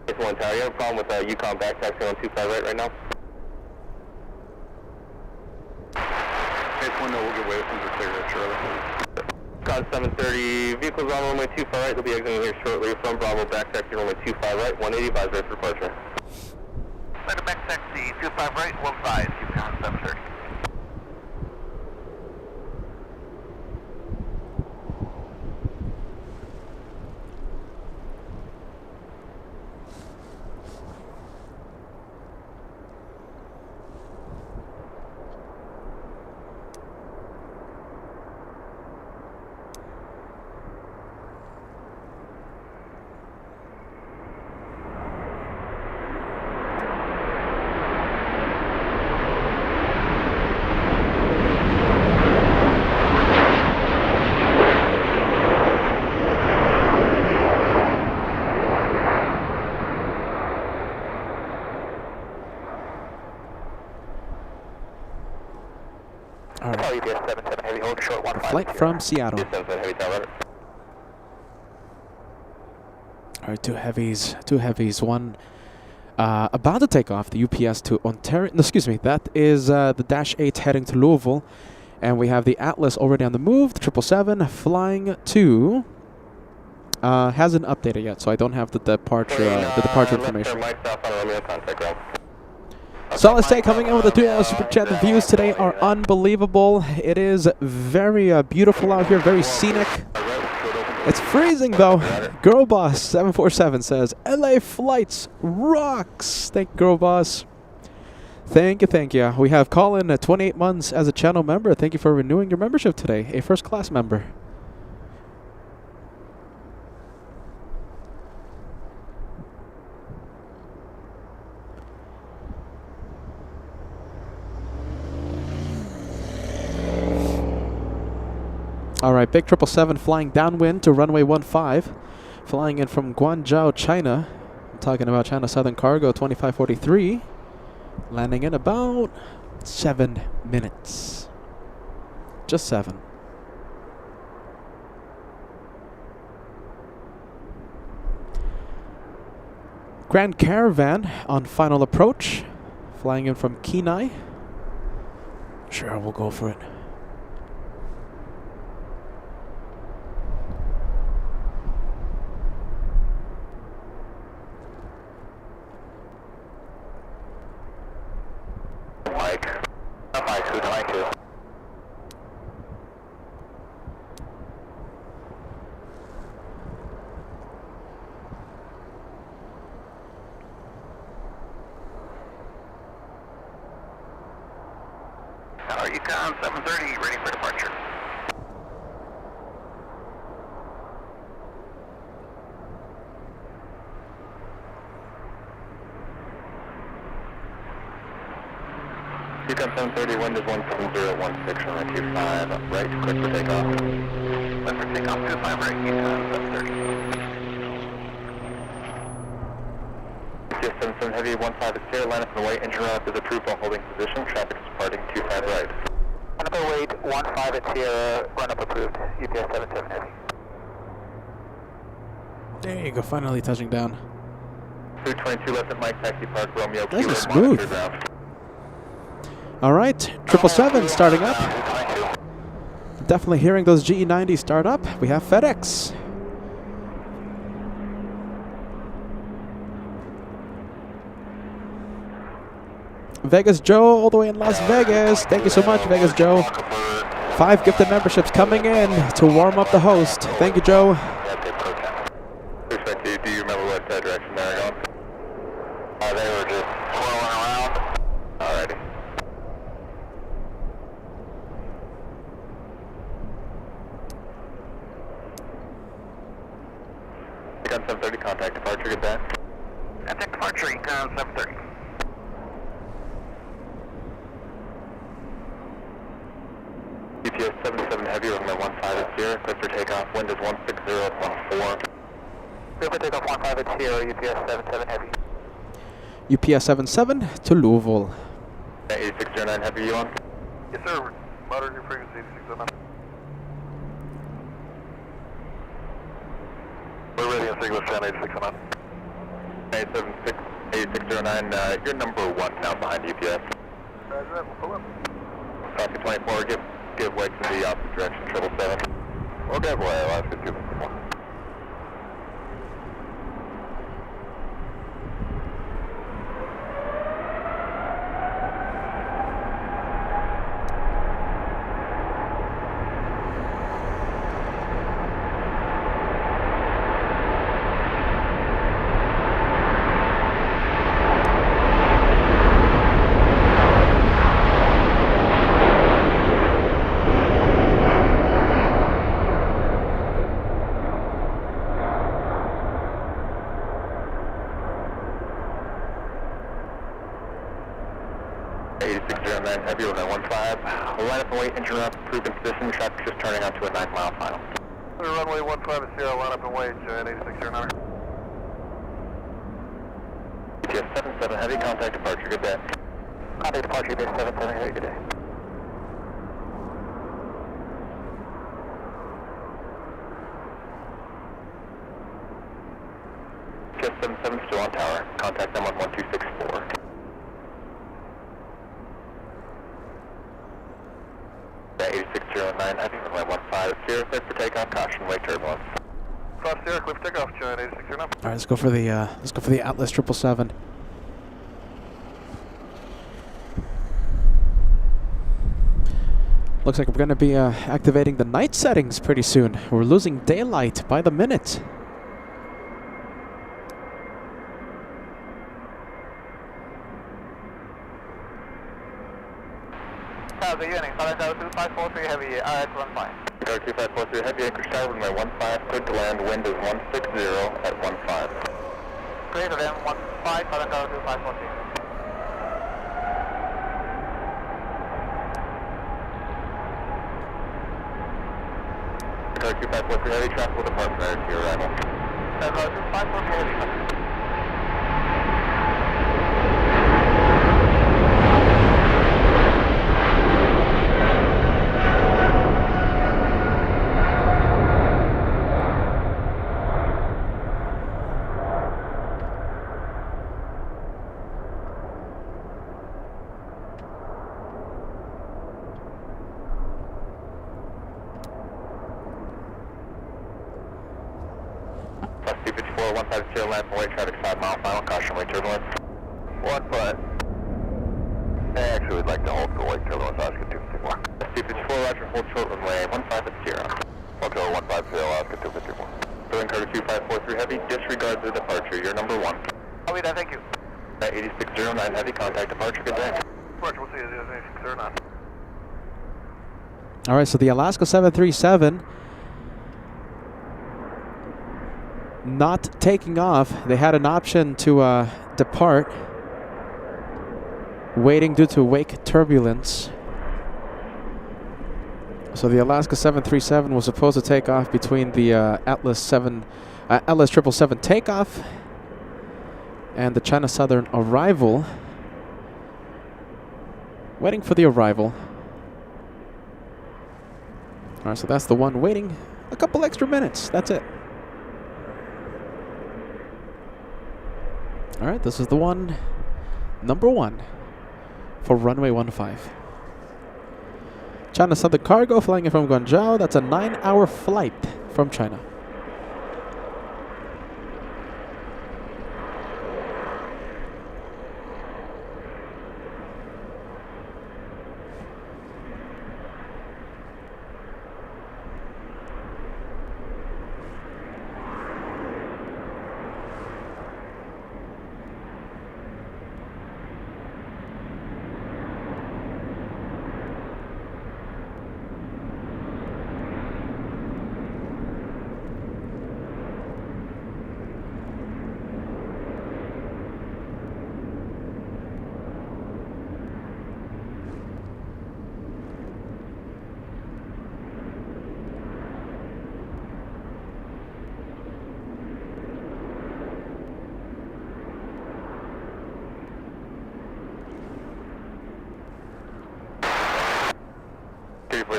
It's one tower. You have a problem with Yukon back taxi on 25 right now? It's one that will get away from the clear, Charlie. Con 730, vehicles on runway 25 right. They'll be exiting here shortly from Bravo back taxi runway 25 right. 180 advisory for departure. Let back taxi 25 right, 15, keep going 730. All right. UPS 77 Heavy, hold short 15. Flight from Seattle. UPS 77 Heavy, tower. All right, two heavies. One about to take off, the UPS to Ontario. No, excuse me, that is the Dash 8 heading to Louisville. And we have the Atlas already on the move, the 777 flying to... hasn't updated yet, so I don't have the departure information. Solid State coming in with the $2 super chat. The views today are unbelievable. It is very beautiful out here, very scenic. It's freezing though. Girl Boss 747 says, LA flights rocks. Thank you, Girl Boss. Thank you. We have Colin at 28 months as a channel member. Thank you for renewing your membership today. A first class member. All right, big 777 flying downwind to runway 15, flying in from Guangzhou, China. I'm talking about China Southern Cargo 2543, landing in about 7 minutes. Just 7. Grand Caravan on final approach, flying in from Kenai. Sure, we'll go for it. Yukon 730, ready for departure. Yukon 730, wind is 17016, runway 25, right, clear for takeoff. Clear for takeoff, 25 right, Yukon 730. UPS 77 Heavy, 15 is clear, line up in the white, engine run up is approved while holding position, traffic is departing 25 right. Run up and wait, 15 at Sierra, run up approved, UPS 77 Heavy. There you go, finally touching down. 222 left at Mike, taxi park, Romeo, Nice and Kilo, smooth. monitor ground. All right, 777 starting up. Definitely hearing those GE90 start up. We have FedEx. Vegas Joe all the way in Las Vegas. Thank you so much, Vegas Joe. 5 gifted memberships coming in to warm up the host. Thank you, Joe. Respect to you, do you remember what direction they were going? They were just swirling around. Alrighty. Econ 730, contact departure, get that. Contact departure, Econ 730. UPS 77 Heavy, runway 15 is Sierra, clear for takeoff, wind is 16014. Clear for takeoff 15 at Sierra, UPS 77 Heavy. UPS 77 to Louisville. 8609 Heavy, you on? Yes, sir. Monitor new frequency 8609. We're ready on Signal 10 8609. 8609, you're number 1 now behind UPS. Roger that, we'll pull up. Copy 24, give way to the opposite direction, 777. We'll give way, Alaska 254. Heavy, runway 15. Line up and wait, engine up, approved in position, traffic just turning onto a 9-mile final. Runway 15 at Sierra, line up and wait, 8609. UPS 77 Heavy, contact departure, good day. Contact departure, UPS 77 Heavy, good day. 777 still on tower. Contact them on 1264. That 8609 heavy, runway 15 Sierra, clear for takeoff, caution, wake turbulence. Cross Sierra, clear for takeoff, Giant 8609. All right, let's go for the Atlas 777. Looks like we're going to be activating the night settings pretty soon. We're losing daylight by the minute. The unit, 2543 heavy, RX-15. Tower 2543 heavy, Anchorage Tower, runway 15, cleared to land, wind is 160 at 15. Clear to land, 15, Southern Tower 2543. Tower 2543 heavy, traffic will depart prior to your arrival. Tower 2543 heavy. Plus 254, 150, land for white traffic 5 mile final, caution, wake turbulence. 1 foot. Actually, we'd like to hold for wake turbulence, Oscar 254. Plus 254, roger, hold short runway 15 at Sierra. Hotel 150, Oscar 254. Southern Carter 2543 heavy, disregard the departure, you're number 1. I'll be there, thank you. 8609 heavy, contact departure, good day. Roger, we'll see you at 8609. All right, so the Alaska 737 not taking off. They had an option to depart, waiting due to wake turbulence. So the Alaska 737 was supposed to take off between the Atlas 777 takeoff and the China Southern arrival. Waiting for the arrival. All right, so that's the one waiting a couple extra minutes. That's it. All right, this is the one, number 1 for runway 15. China Southern Cargo flying in from Guangzhou. That's a 9-hour flight from China.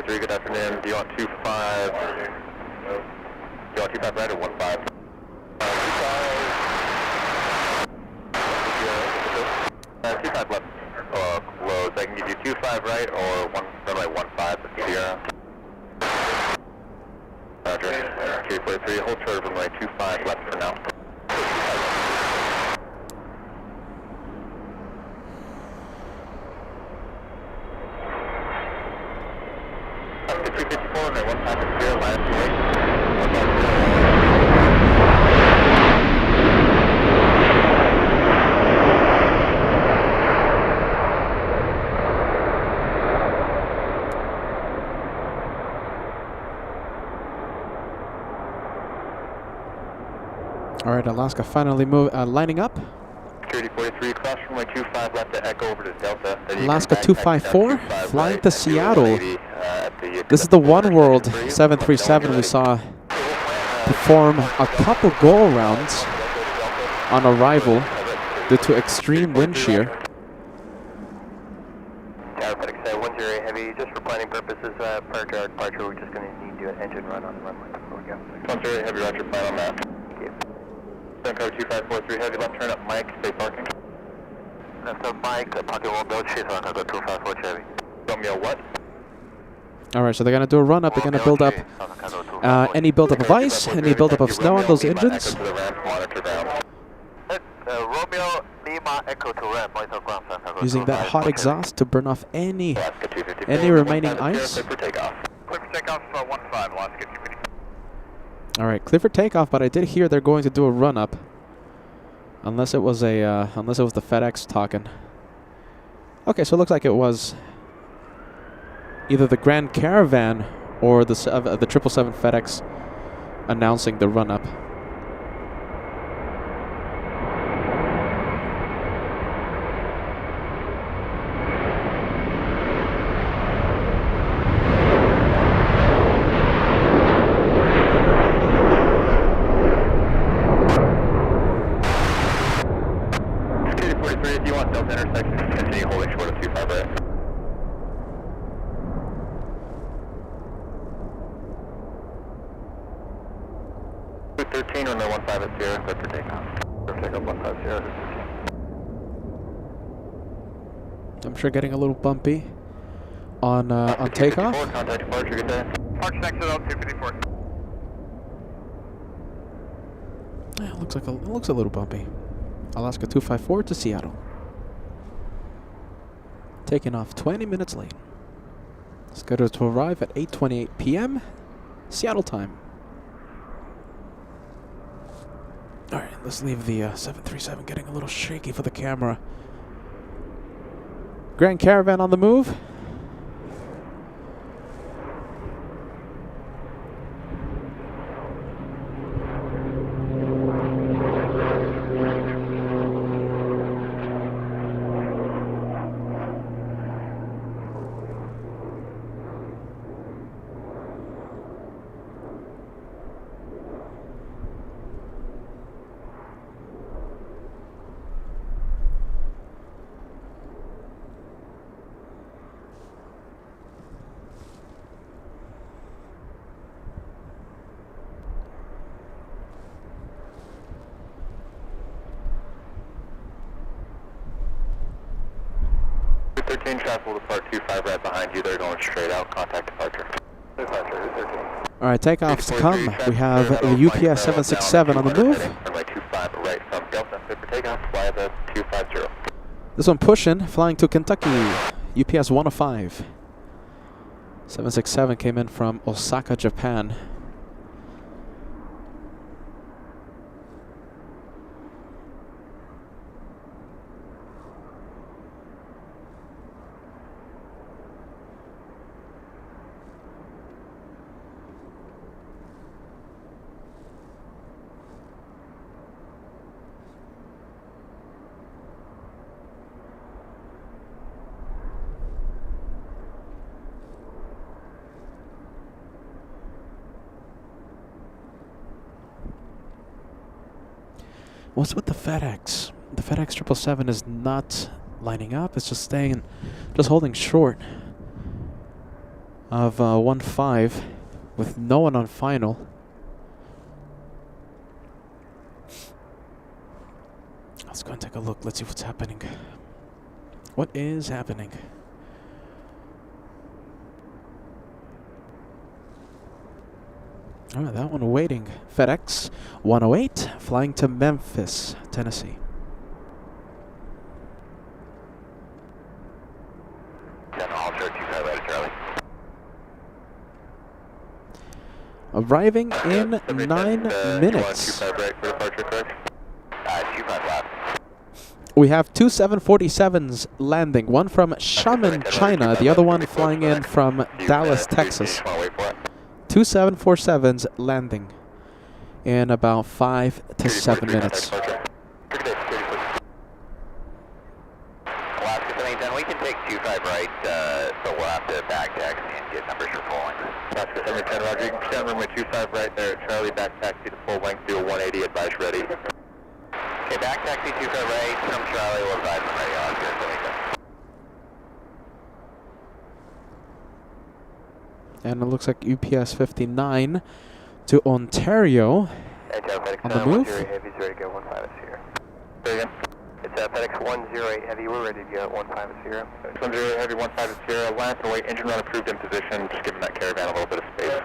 Good afternoon. Do you want 25? Do you want 25 right or 15? 25 left close. I can give you 25 right or runway 15 at Sierra. Roger. K43, hold short of runway 25 left for now. All right, Alaska finally lining up. Security 43, cross runway 25 left to Echo over to Delta. Alaska 254 flying to Seattle. This is the One World 737 we saw perform a couple go-arounds on arrival due to extreme wind shear. Tower 10 heavy, just for planning purposes, prior to our departure, we're just going to need to do an engine run on the runway before we go. 10 heavy, roger, plan on that. Cover 2543, heavy left turn up, Mike, stay parking. That's a Mike, pocket won't build chase on Cover 254 Chevy. Romeo what? Alright, so they're going to do a run up. They're going to build up any buildup of ice, any buildup of snow on those engines. Romeo, Lima, Echo to ramp, Using that hot exhaust to burn off any remaining ice. Clear for takeoff, 15, Alaska. Alright, clear for takeoff, but I did hear they're going to do a run up. Unless it was the FedEx talking. Okay, so it looks like it was either the Grand Caravan or the 777 FedEx announcing the run up. If you want Delta intersection, continue holding short of 25 right. 13 on the 15 at Sierra, clear for takeoff. Clear for takeoff 15 Sierra. I'm sure getting a little bumpy on takeoff. Contact departure, good day. Park next to the 254. Yeah, it looks a little bumpy. Alaska 254 to Seattle. Taking off 20 minutes late. Scheduled to arrive at 8:28 p.m. Seattle time. Alright, let's leave the 737 getting a little shaky for the camera. Grand Caravan on the move. Traffic will depart 25 right behind you. They're going straight out. Contact departure. Departure, 13. Alright, takeoff's to come. We have the UPS 767 on the move. Runway 25 right from Delta. Clear for takeoff. Fly the 250. This one pushing, flying to Kentucky. UPS 105. 767 came in from Osaka, Japan. What's with the FedEx? The FedEx 777 is not lining up. It's just holding short of 15 with no one on final. Let's go and take a look. Let's see what's happening. What is happening? Alright, that one waiting. FedEx 108 flying to Memphis, Tennessee. Arriving in 9 minutes. We have two 747s landing. One from Xiamen, China. The other one flying in from Dallas, Texas. Two 747s landing in about 5 to 7 minutes. Alaska 710, we can take 25 right, but we'll have to back taxi and get numbers for full length. Alaska 710, Roger. You can stand runway 25 right there at Charlie, back taxi to full length, do a 180, advise ready. Okay, back taxi 25 right from Charlie, we'll advise when ready, Alaska 710. And it looks like UPS 59 to Ontario On the move? 108 Heavy's ready to go, 15 at Sierra. Say again? It's FedEx 108 Heavy, we're ready to go at 15 at Sierra. 108 Heavy, 15 at Sierra, line up and wait, engine run approved in position, just giving that caravan a little bit of space.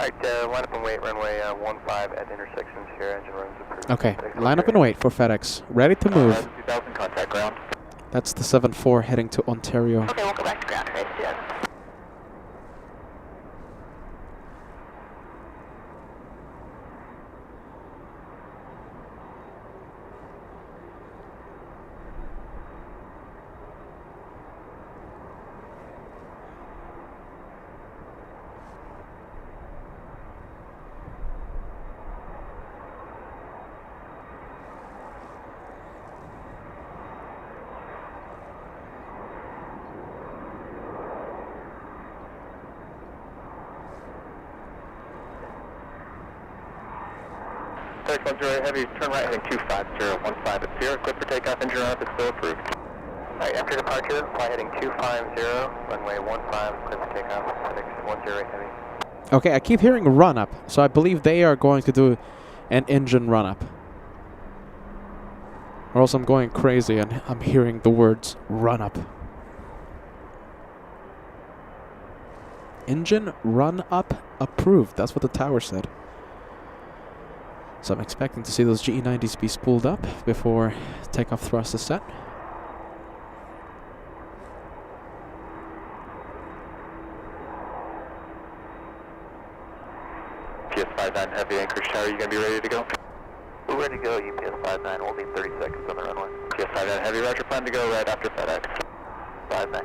Alright, line up and wait, runway 15 at the intersection, Sierra, engine runs approved. Okay, line up and wait for FedEx. Ready to move. 2000, contact ground. That's the 7-4 heading to Ontario. Okay, we'll go back to ground. Thanks, Jeff. FedEx 108 Heavy, turn right heading 250, 15 at Sierra, clear for takeoff, engine run up, it's still approved. Alright, after departure, fly heading 250, runway 15, clear for takeoff, FedEx 108 Heavy. Okay, I keep hearing run up, so I believe they are going to do an engine run up. Or else I'm going crazy and I'm hearing the words run up. Engine run up approved. That's what the tower said. So I'm expecting to see those GE90s be spooled up before takeoff thrust is set. PS59 Heavy, Anchorage Tower, you going to be ready to go? We're ready to go, UPS-59, we'll need 30 seconds on the runway. PS59 Heavy, roger, plan to go right after FedEx. 59.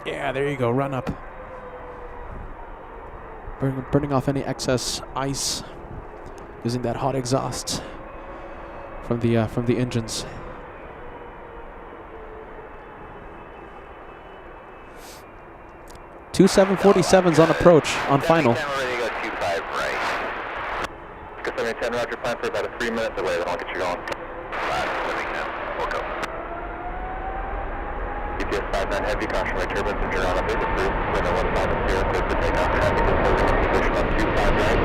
Yeah, there you go, run up. Burning off any excess ice using that hot exhaust from the engines. Two 747s on approach on final. We're ready to go 25 right. Go 7010, roger, plan for about a 3-minute delay, then I'll get you going. 5, we'll go. UPS-59 Heavy, caution right turbines, engine on up, is approved. Window 15 at Sierra, clear for takeoff, traffic is holding in position on 25 right.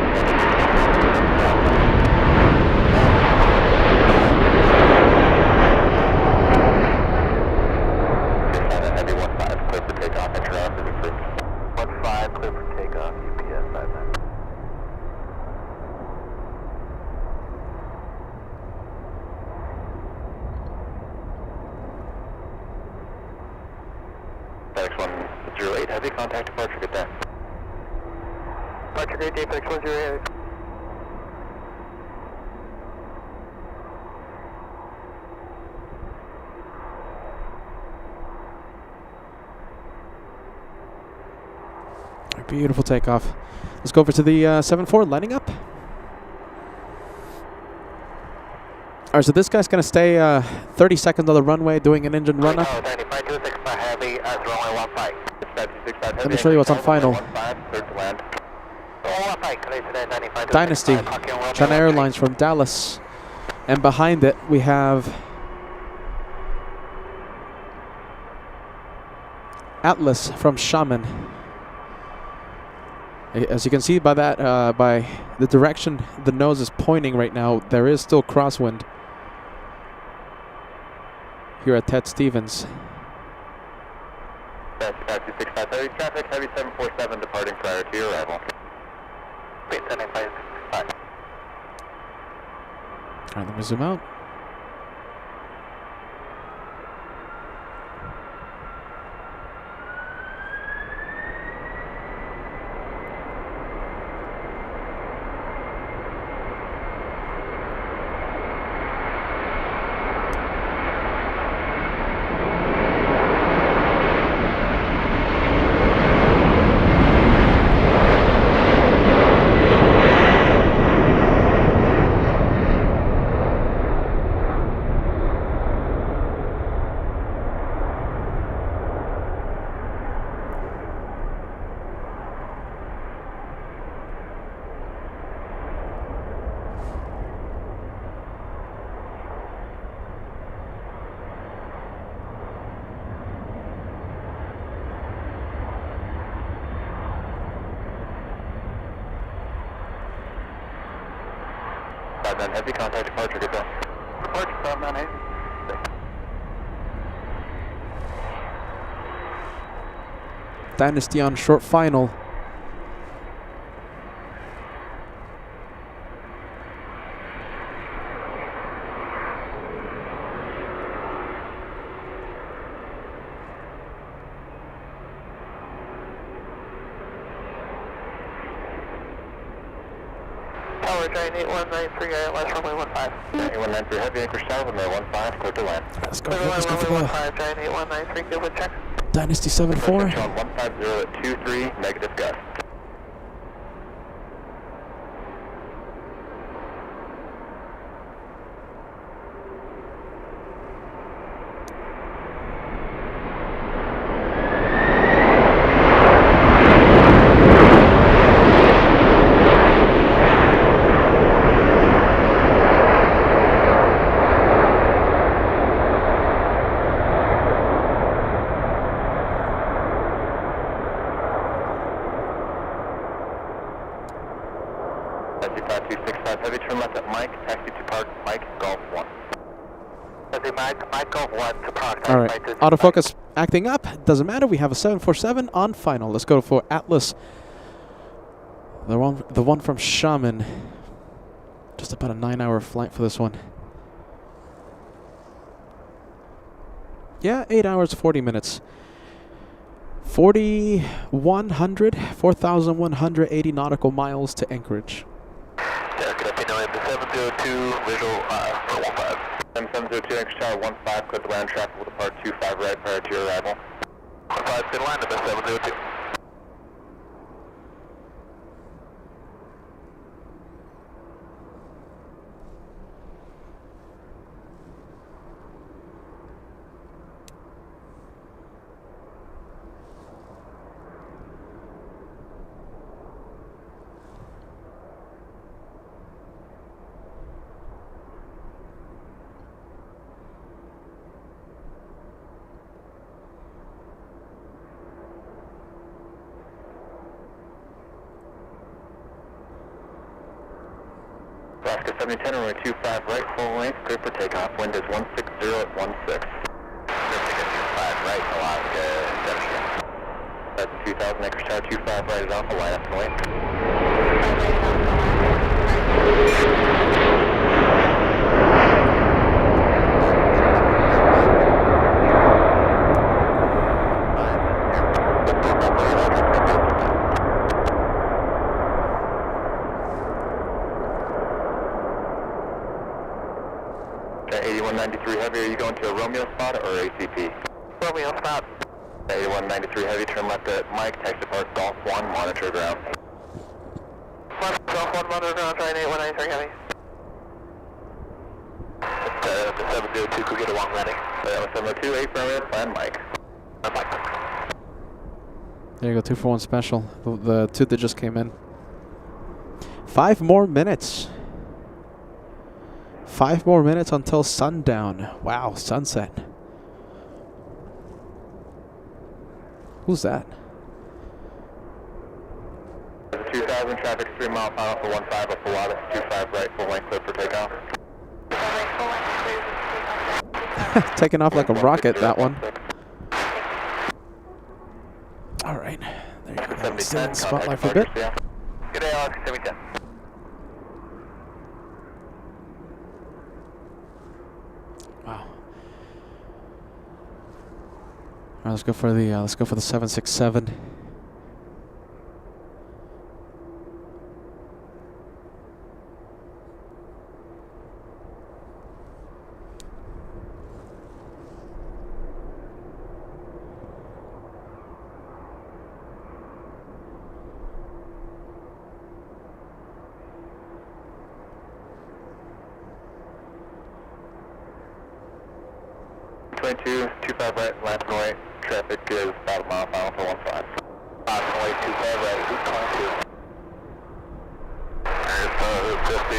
UPS-59 Heavy, 15, clear for takeoff, engine on up, is approved. 15, clear for takeoff, UPS-59. FedEx 108 Heavy, contact departure, good day. Departure great day, FedEx 108 Heavy. Beautiful takeoff. Let's go over to the 7-4 lining up. Alright, so this guy's going to stay 30 seconds on the runway doing an engine run up. 95, 265 Heavy, as runway 15. Let me show you what's on final. Dynasty, China Airlines from Dallas. And behind it, we have Atlas from Shaman. As you can see by that, by the direction the nose is pointing right now, there is still crosswind here at Ted Stevens. That's 265 Heavy, traffic, Heavy 747 departing prior to your arrival. Wait, 95. Alright, let me zoom out. 59 Heavy, contact departure, good day. Departure 598. Dynasty on short final. Tower, giant 8193, last runway 15. 8193 Heavy, Anchorage Tower, runway 15, clear to land. Let's go. Runway Let's go for runway the 15, giant 8193, good with check. Dynasty 7-4. Control 150 at 23, negative gust. Taxi 5265 Heavy, turn left at Mike, taxi to Park, Mike, Golf 1. Taxi Mike, Golf 1 to Park. All right. Autofocus acting up. Doesn't matter. We have a 747 on final. Let's go for Atlas. The one from Shaman. Just about a 9-hour flight for this one. Yeah, 8 hours, 40 minutes. 4,180 nautical miles to Anchorage. Yeah, good afternoon, the 702, visual for 15. 702, Anchorage Tower 15, clear to land, traffic will depart 25 right prior to your arrival. 15, good land at the 702. Alaska 7010, runway 25 right, full length, clear for takeoff. Wind is 160 at 16. Clear for 25 right, Alaska, Inception. That's 2000, Anchorage Tower 25 right is Alpha, line up and wait. Okay, 8193 Heavy, are you going to a Romeo spot or ACP? Romeo spot. 8193 Heavy, turn left at Mike, taxi Park, Golf 1, monitor ground. Left, Golf 1, monitor ground, giant 8193 heavy. The 702 could get a long landing. 702, 8 affirmative, plan Mike. Mike. There you go, 2 for 1 special. The two that just came in. 5 more minutes. 5 more minutes until sundown. Wow, sunset. Who's that? 2000, traffic 3 mile final for 15 up the water, 25 right, full length clear for takeoff. Taking off like a rocket, that one. All right. There you go. That one's still in the spotlight for a bit. Good day, Alex. 7010. Wow. All right, let's go for the 767. Two 25 right, left and right. Traffic is about a mile final for 15. Approximately 25 right, 222. There's 50,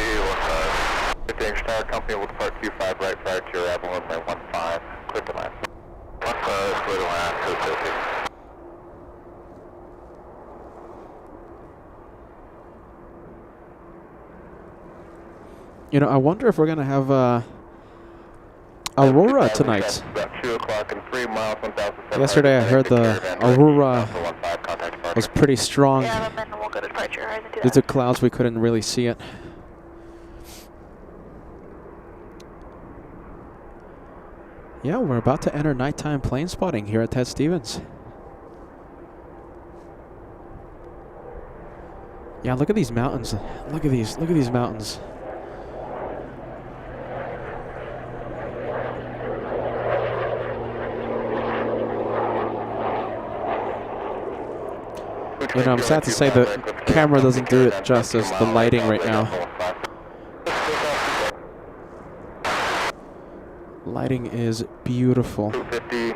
15 Anchorage Tower Company will depart 25 right prior to your arrival on runway 15. Clear to land. 15, clear to land, 250. You know, I wonder if we're gonna have Aurora tonight. About 2 o'clock and 3 miles, 1,700. Yesterday I heard the Aurora was pretty strong. Yeah, and then we'll go to departure. Horizon Due to clouds, we couldn't really see it. Yeah, we're about to enter nighttime plane spotting here at Ted Stevens. Yeah, look at these mountains. Look at these mountains. You know, I'm sad to say the camera doesn't do it justice, the lighting right now. Lighting is beautiful. 250,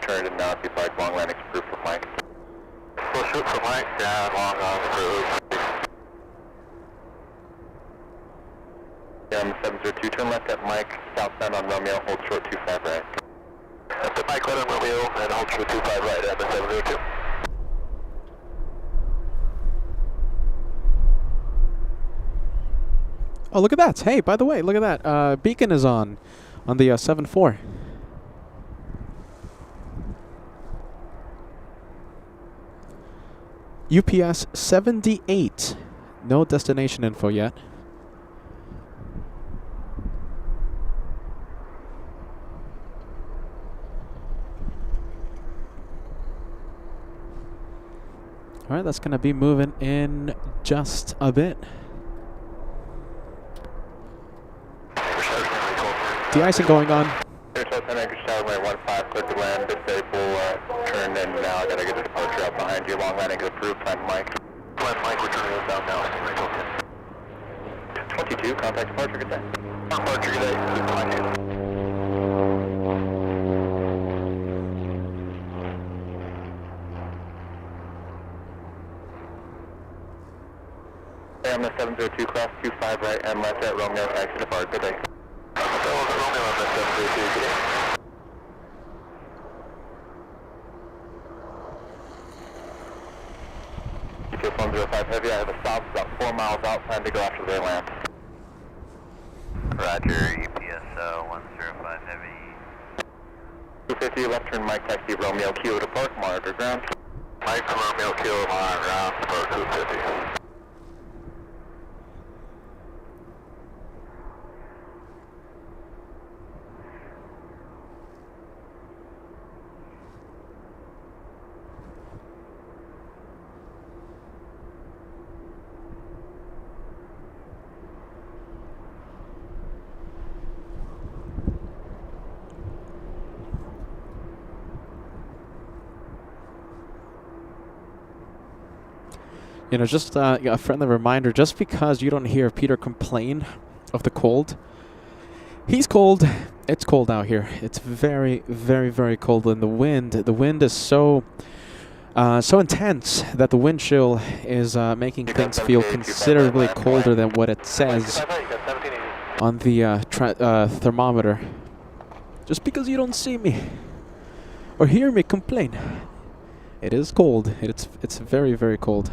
turn it now, see if like long landing's approved for Mike. We'll shoot for Mike, yeah, long on approved. Yeah, 702, turn left at Mike, southbound on Romeo, hold short 25 right. Left at Mike, left on Romeo, and hold short 25 right at the 702. Oh, look at that. Hey, by the way, look at that. Beacon is on the 7-4. UPS 78. No destination info yet. All right, that's going to be moving in just a bit. De-icing going on. Anchorage Tower, runway 15, clear to land, disable, turn in now, I gotta get the departure out behind you, long landing is approved, plan Mike. Plan Mike, we're turning inbound now, 22, contact departure, good day. Departure, good day, good behind you. I'm the 702, cross 25 right and left at Romeo, taxi depart, good day. ETS 105 Heavy, I have a stop about 4 miles out, plan to go after they land. Roger, EPS 105 Heavy. 250, left turn Mike, taxi Romeo, Kilo to park, monitor ground. Mike from Romeo, Kilo, monitor ground, park 250. You know, just a friendly reminder, just because you don't hear Peter complain of the cold, he's cold. It's cold out here. It's very, very, very cold. And the wind is so intense that the wind chill is making things feel considerably colder than what it says on the thermometer. Just because you don't see me or hear me complain, it is cold. It's very, very cold.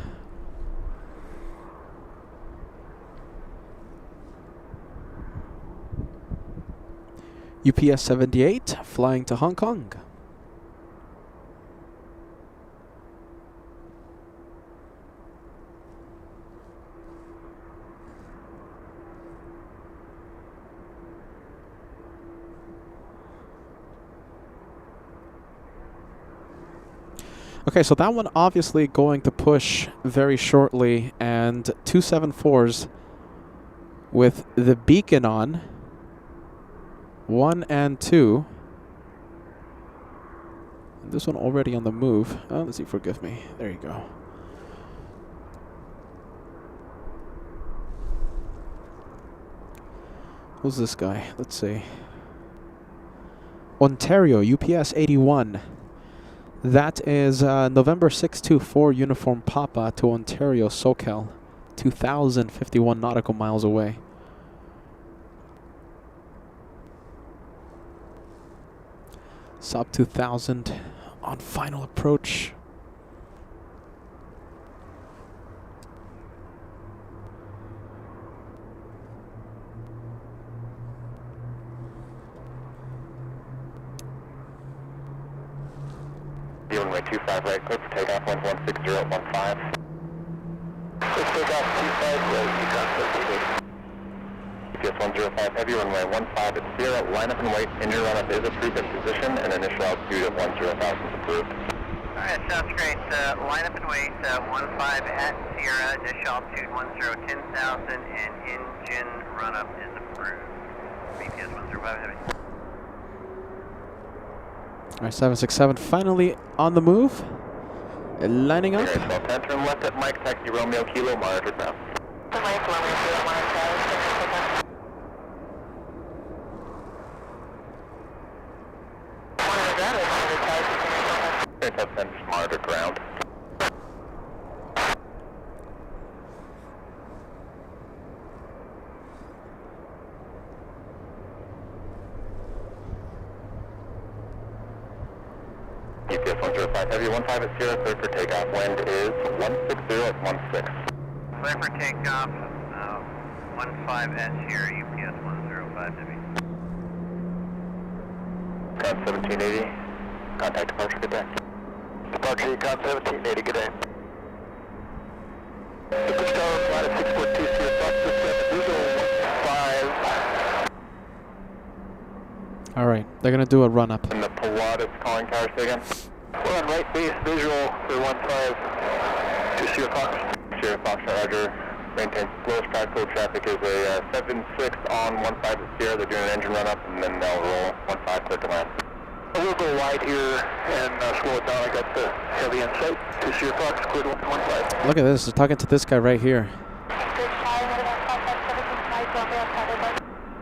UPS 78, flying to Hong Kong. Okay, so that one obviously going to push very shortly, and 274s with the beacon on. 1 and 2. And this one already on the move. Oh, let's see, forgive me. There you go. Who's this guy? Let's see. Ontario, UPS 81. That is November 624 Uniform Papa to Ontario, SoCal. 2,051 nautical miles away. Sub 2,000 on final approach. You runway 25 right, clear for takeoff, wind 16015. Let's take off 25 right, Econ 1780. GPS 105 heavy, runway 15 at Sierra, line up and wait, engine run up is approved in position, and initial altitude at 10,000 is approved. Alright, sounds great. Line up and wait, 15 at Sierra, initial altitude 10,000, and engine run up is approved. BPS 105 heavy. Alright, 767 finally on the move. Lining up. Okay, so 10 turn left at Mike, taxi Romeo Kilo, monitored now. The Mike, Romeo Kilo, monitored. Monitor ground or monitor type? Okay, top 10, just monitor ground. GPS 105 heavy, 15 at Sierra, clear for takeoff, wind is 160 at 16. Clear for takeoff, 15 at Sierra, UPS 105 heavy. Econ 1780, contact departure, good day. Departure Econ 1780, good day. Super Star, flight at 642, Sierra Fox, visual 15. Alright, they're gonna do a run up. And the Pilatus calling tower, say again. We're on right base visual for 15 to Sierra Fox. Sierra Fox, Roger. Maintain slow sky code traffic is a 76 on 15 at Sierra. They're doing an engine run up and then they'll roll 15 clear to land. We'll go wide here and slow it down. I got the heavy in sight to Sierra Fox, clear to 15. Look at this, they're talking to this guy right here.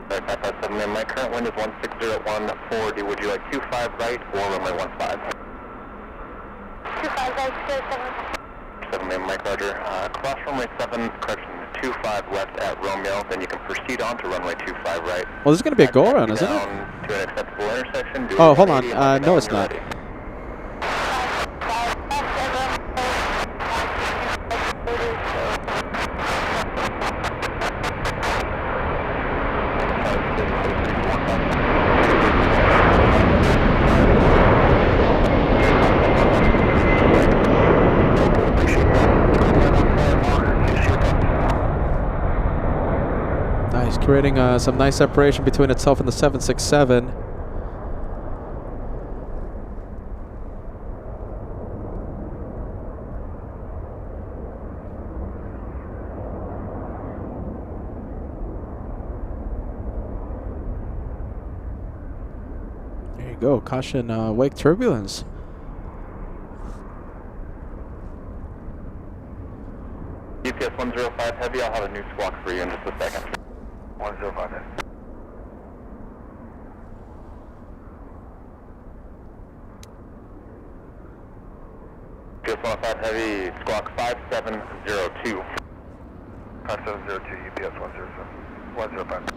Right, 557, my current wind is 160 at 140. Would you like 25 right or runway 15? 25 right, 7 Mike, Roger. Cross runway 7, correction, 25 left at Romeo. Then you can proceed on to runway 25 right. Well, this is gonna be a go around, isn't it? Down to an acceptable intersection. Oh, hold on. No, it's not. Nice, creating some nice separation between itself and the 767. There you go, caution wake turbulence. UPS 105 heavy, I'll have a new squawk for you in just a second. 105 heavy. UPS 105 heavy, squawk 5702. 5702, UPS 105.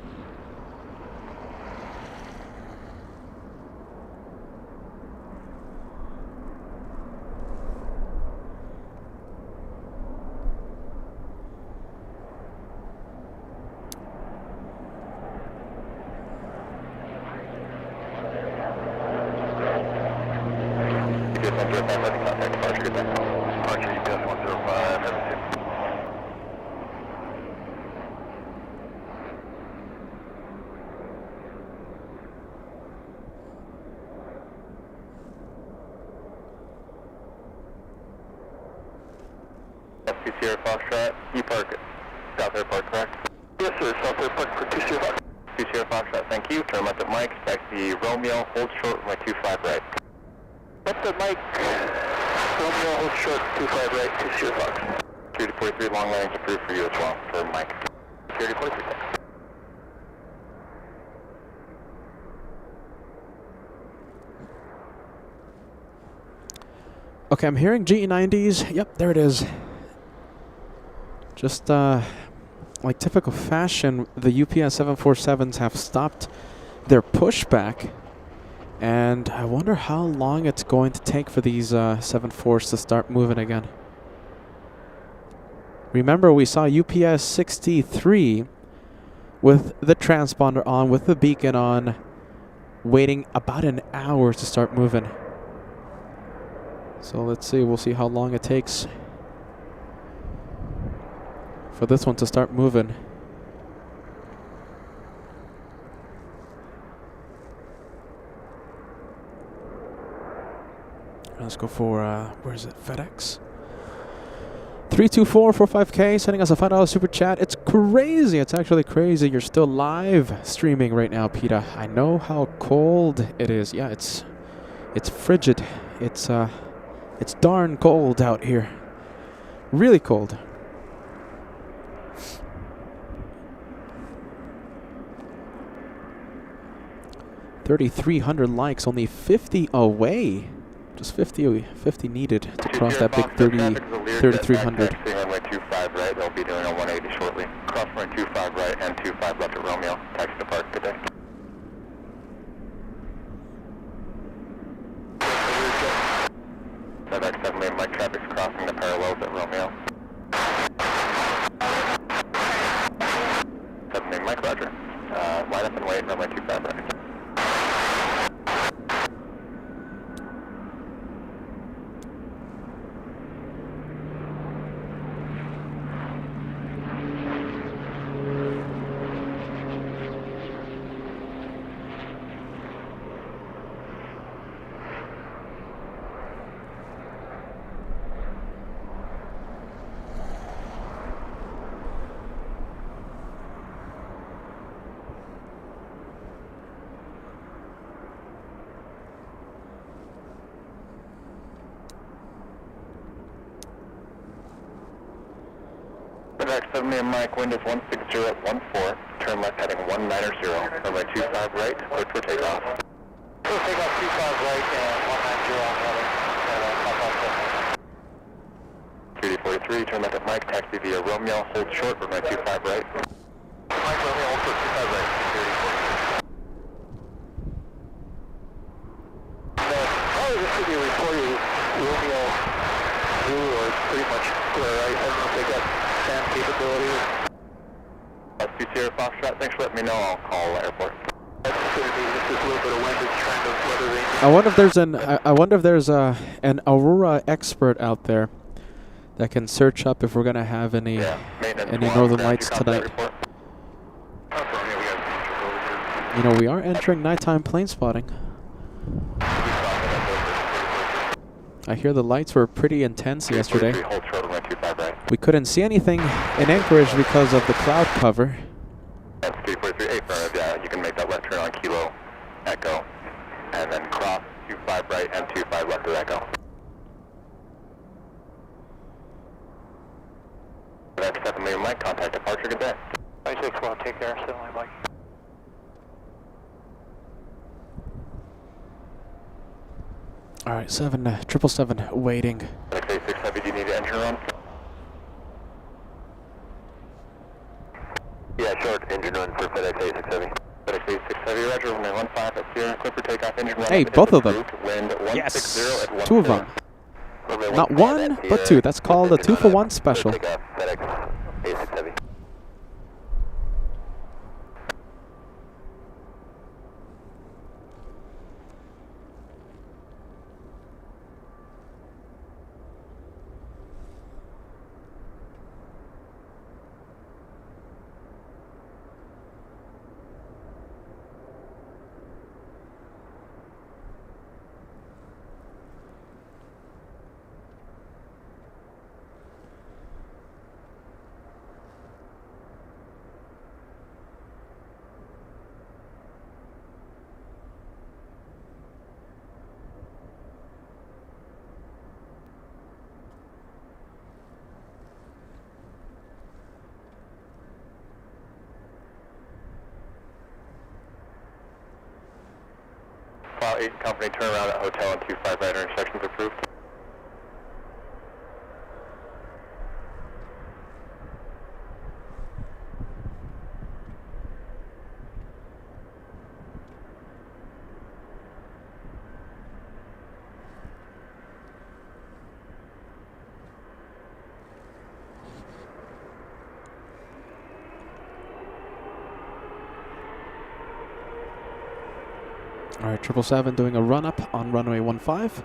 Departure UPS 105, heavy. FC Sierra Foxtrot, you park South Airport, correct? Yes, sir. South Airport for 2 Sierra Fox. 2 Sierra Foxtrot, thank you. Turn left at Mike, taxi Romeo, hold short, runway 25 right. Left at Mike, Romeo, hold short, 25 right to Sierra Fox. Security 43, long landings approved for you as well, for Mike. Security 43, thanks. Okay, I'm hearing GE90s. Yep, there it is. Just like typical fashion, the UPS 747s have stopped their pushback. And I wonder how long it's going to take for these 74s to start moving again. Remember, we saw UPS 63 with the transponder on, with the beacon on, waiting about an hour to start moving. So let's see, we'll see how long it takes for this one to start moving. Let's go for, where is it, FedEx? 32445K sending us a $5 super chat. It's crazy. It's actually crazy. You're still live streaming right now, Peter. I know how cold it is. Yeah, it's frigid. It's darn cold out here. Really cold. $3,300 likes, only 50 away. Just 50 needed to cross that big 3,300. Runway 25 right, they'll be doing a 180 shortly. Cross runway 25 right and 25 left at Romeo. Taxi to park, good day. FedEx 7 lane light traffic's crossing the parallels at Romeo. 7 lane Mike, roger. Line up and wait, runway 25 right. FedEx 7 Mike, wind is 160 at 14, turn left heading 190, runway 25 right, clear for takeoff. So takeoff 25 right and 190 on the other. 3D43, turn left at Mike, taxi via Romeo, hold short, runway 25 right. Mike Romeo, hold short 25 right, 30. Probably this should be a report you Romeo Zulu is pretty much square right. I don't know if they got SAM capability. Sierra Foxtrot, thanks for letting me know. I'll call airport. That's going to be just this little bit of wind is trying to weather the... I wonder if there's an Aurora expert out there that can search up if we're gonna have any northern lights tonight. You know, we are entering nighttime plane spotting. I hear the lights were pretty intense yesterday. We couldn't see anything in Anchorage because of the cloud cover. That's 343, yeah, you can make that left turn on Kilo Echo, and then cross 25 right and 25 left of Echo. That's 7 Lane Mike, contact departure, good day. 96, well, take care, 7 Lane Mike. All right, 777 waiting. FedEx 86 Heavy, do you need an engine run? Yeah, short engine run for FedEx 86 Heavy. FedEx 86 Heavy, roger, runway 15 at Sierra, clear for takeoff, engine run. Hey, both of them. Wind 160 Yes, at 2 of them. Not one, but 2. That's called a 2-for-1 special. FedEx 86 Heavy. File 8 company turnaround at hotel and 25 right intersections approved. All right, 777 doing a run-up on runway 15.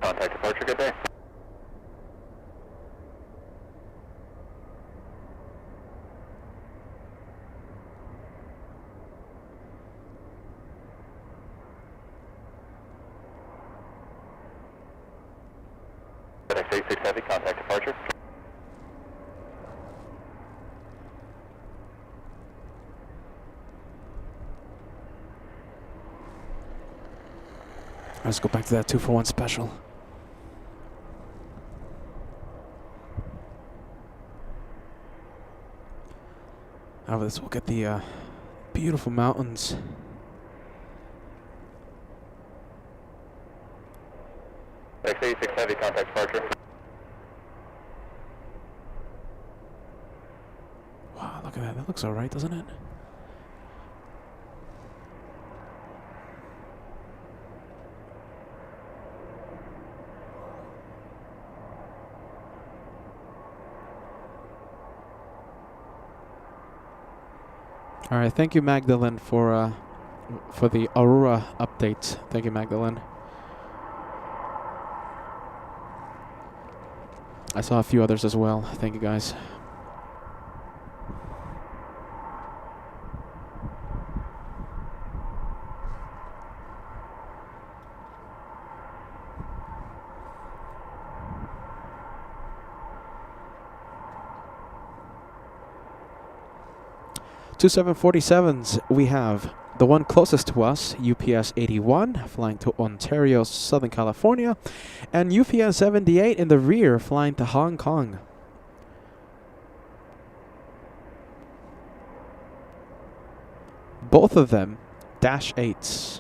Contact departure, good day. FedEx 86 Heavy, contact departure. Let's go back to that 2-for-1 special. Over this, we'll get the beautiful mountains. FedEx 86 Heavy, contact departure. Wow, look at that. That looks alright, doesn't it? All right, thank you, Magdalene, for the Aurora update. Thank you, Magdalene. I saw a few others as well. Thank you, guys. Two 747s, we have the one closest to us, UPS 81, flying to Ontario, Southern California, and UPS 78 in the rear, flying to Hong Kong. Both of them, Dash 8s.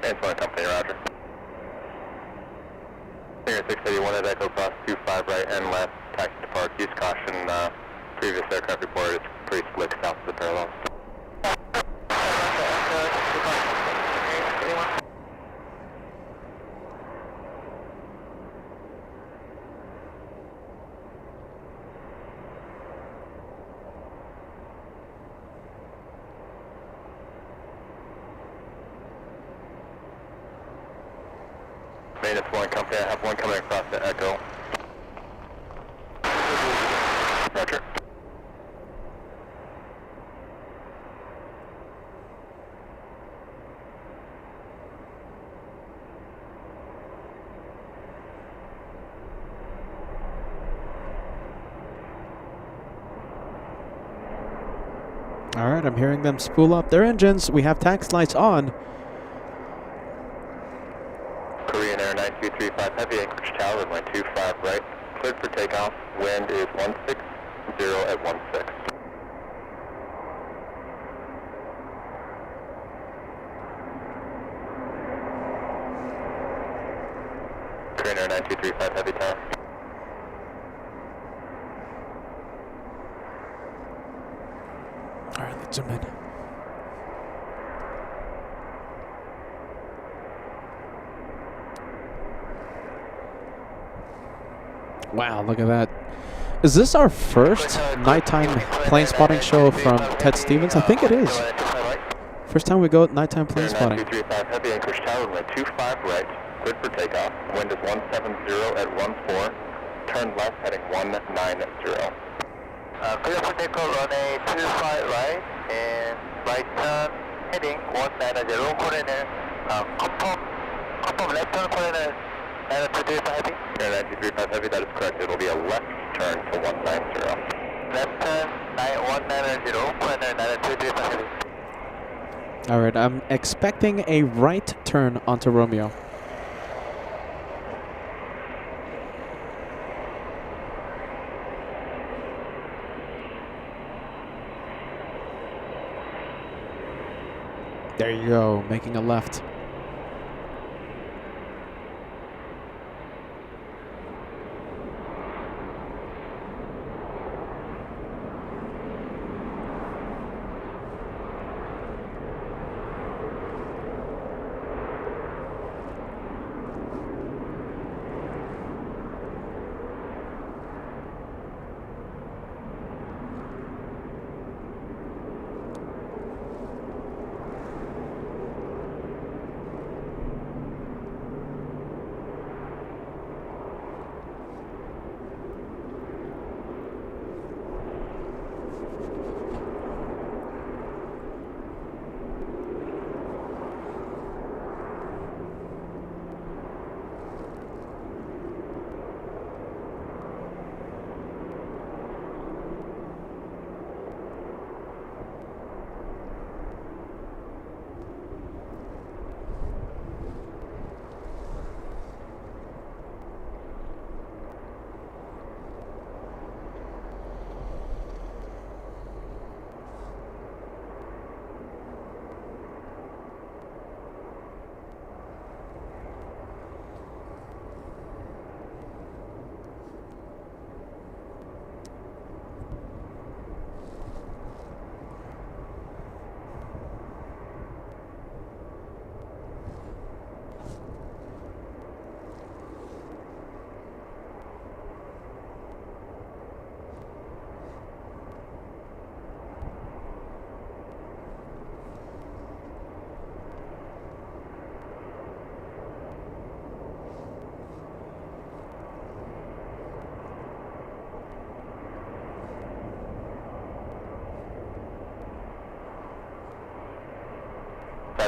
Info company, roger. Finger 681 at Echo Cross 25 right and left, taxi to park. Use caution, previous aircraft reported it's pretty slick south of the parallels. Maintenance 1 company, I have one coming across the Echo. Roger. All right, I'm hearing them spool up their engines. We have tax lights on. Korean Air 9235 Heavy, Anchorage Tower, runway 25 right. Cleared for takeoff. Wind is 160 at 16. Korean Air 9235 Heavy Tower. All right, let's zoom in. Wow, look at that. Is this our first nighttime plane spotting show from Ted Stevens? I think it is. First time we go nighttime plane spotting. 9235 Heavy, Anchorage Tower, runway 25 right. Cleared for takeoff. Wind is 170 at 14. Turn left heading 190. Clear for takeoff, runway 25 right, and right turn heading 190. Korean confirm left turn Korean Air 9235 Heavy. Air 9235 Heavy, that is correct. It will be a left turn to 190. Left turn 190, Korean Air 9235 Heavy. All right, I'm expecting a right turn onto Romeo. There you go, making a left.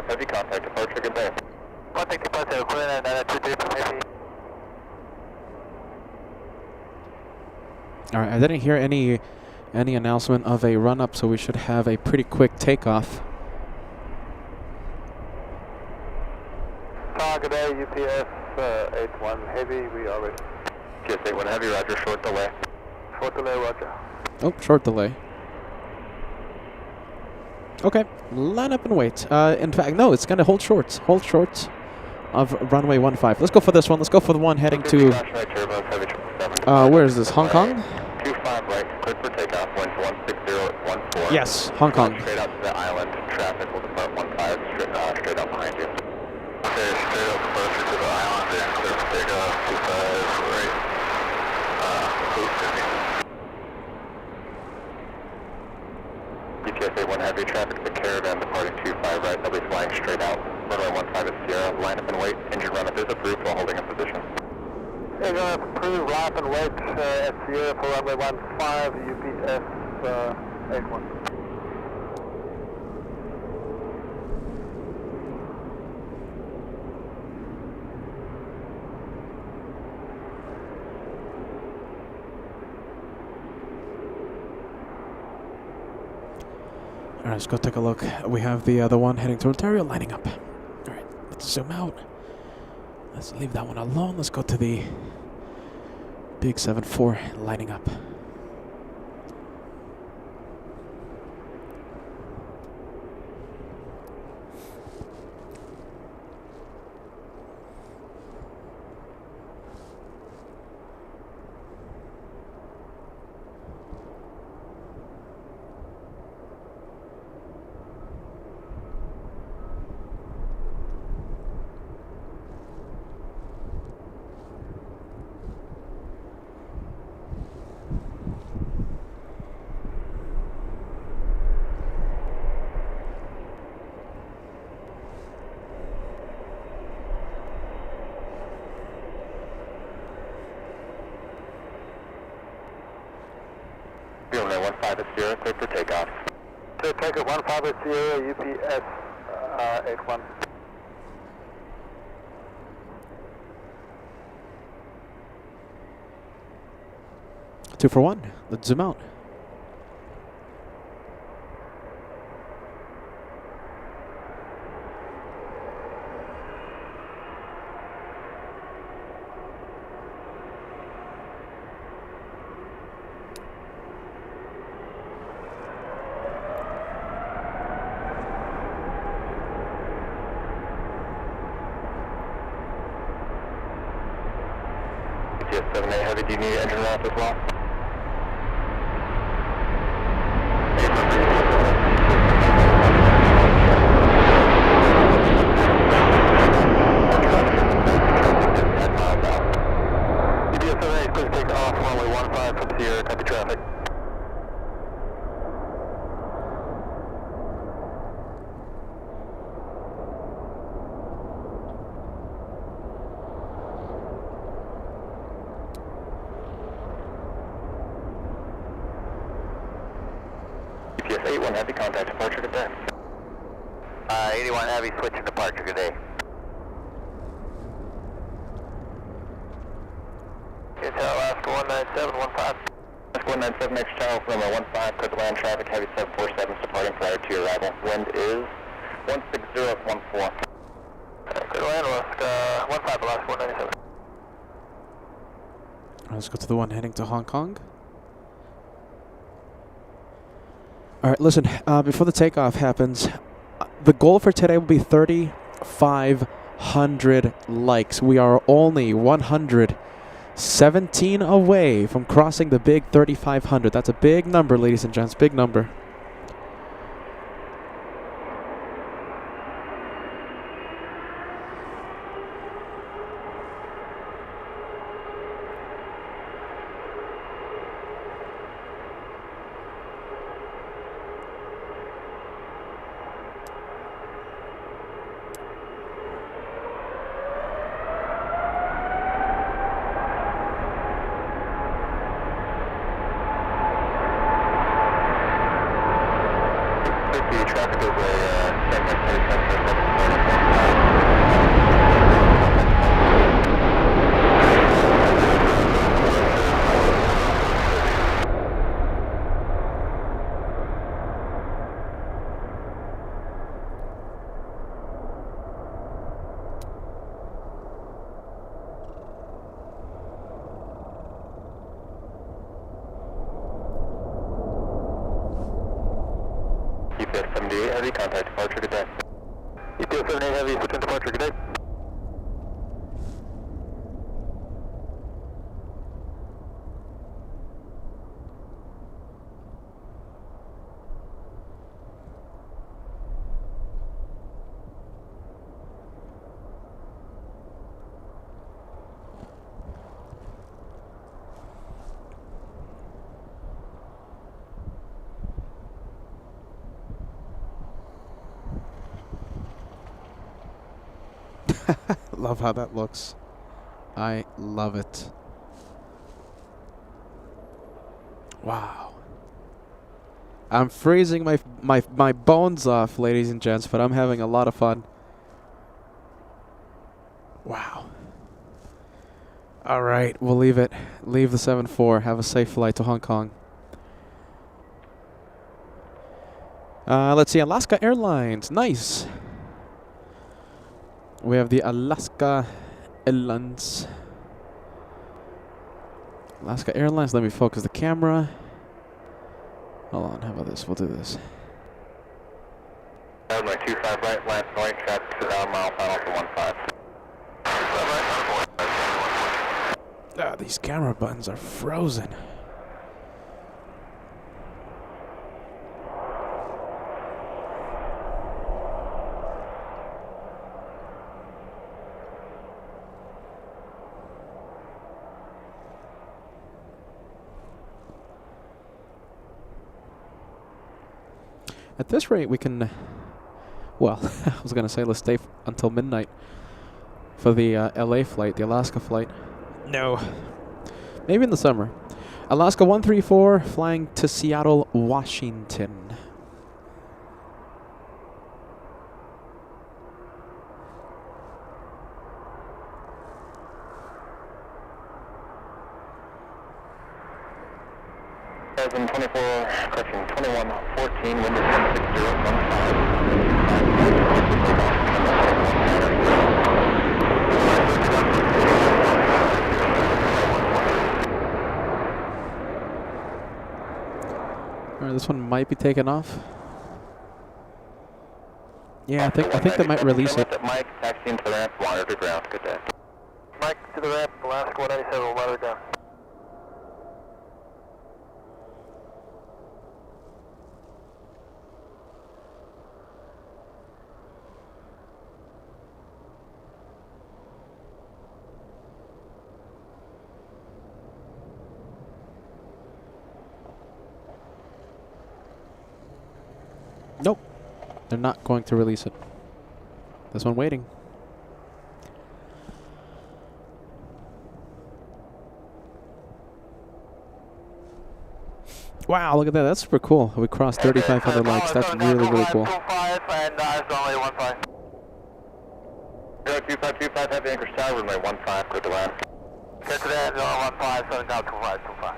Heavy, contact departure, good day. Contact departure, Korean Air 9235 Heavy. All right, I didn't hear any announcement of a run-up, so we should have a pretty quick takeoff. Target A, UPS 81 Heavy, we are ready. UPS 81 Heavy, roger, short delay. Short delay, roger. Oh, short delay. Okay, line up and wait. In fact, no, it's going to hold short. Hold short of runway 15. Let's go for this one. Let's go for the one heading to... where is this? Hong Kong? 25 right, cleared for takeoff, wind 160 at 14. Yes, Hong Kong. Straight out to the island, traffic will depart 15, straight out behind you. Okay, straight up closer to the island and clear for takeoff, 25 right. UPS 81 Heavy, traffic to the caravan departing 25 right, they'll be flying straight out. Runway 15 at Sierra, line up and wait, engine run up is approved while holding in position. Engine approved, line up and wait at Sierra for runway 15, UPS 81. Alright, let's go take a look. We have the other one heading to Ontario lining up. Alright, let's zoom out. Let's leave that one alone. Let's go to the big 7-4 lining up. Dreamlifter 15 at Sierra, clear for takeoff. To take it 15 at Sierra, UPS 81. Two for one. Let's zoom out. TS-78 Heavy, do you need engine off as well? TS-78, please take off runway 15 from Sierra, copy traffic. UPS 81 Heavy, contact departure today. 81 Heavy, switching departure today. Hotel Alaska 19715. Alaska 197, next channel, runway 15, clear to land traffic, Heavy 747 departing prior to your arrival. Wind is 16014. Clear to land, Alaska 15, Alaska 197. Let's go to the one heading to Hong Kong. Alright, listen, before the takeoff happens, the goal for today will be 3,500 likes. We are only 117 away from crossing the big 3,500. That's a big number, ladies and gents, big number. Traffic is a UPS 78 Heavy, contact departure today. UPS 78 Heavy, switching departure today. Love how that looks. I love it. Wow. I'm freezing my bones off, ladies and gents, but I'm having a lot of fun. Wow. All right, we'll leave it. Leave the 7-4. 7 4. Have a safe flight to Hong Kong. Let's see, Alaska Airlines. Nice. We have the Alaska Airlines. Alaska Airlines. Let me focus the camera. Hold on. How about this? We'll do this. Runway 25 right, last right, track mile final for 15. These camera buttons are frozen. At this rate, we can... Well, I was going to say let's stay until midnight for the LA flight, the Alaska flight. No. Maybe in the summer. Alaska 134 flying to Seattle, Washington. Crescent 24, correction, 2114, wind is 160, Alright, this one might be taken off. Yeah, I think they might release it. Mike, taxiing to the ramp, water to ground. Good day. Mike to the ramp, Alaska 197, we'll water down. Nope. They're not going to release it. This one waiting. Wow, look at that. That's super cool. We crossed 3,500 likes. That's really, really cool. 25 and runway 15. 2525, heavy Anchorage Tower, runway 15, clear to land. Get to that, 15, 7 down, 25, 25.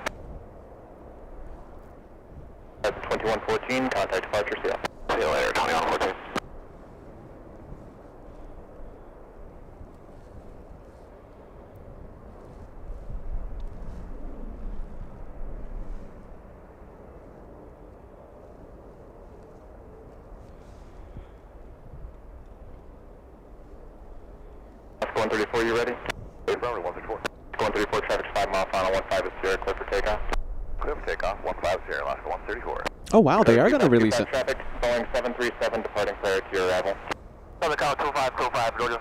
That's 2114, contact departure, see you. See you later, 2114. That's 134, you ready? Hey, runway 134. 134, traffic 5 mile final, 15 is Sierra, clear for takeoff. Clear for takeoff, 15 Sierra, Alaska 134. Oh, wow, they are going to release it. Traffic, Boeing 737, departing prior to your arrival. Southern Cal 25, Georgia.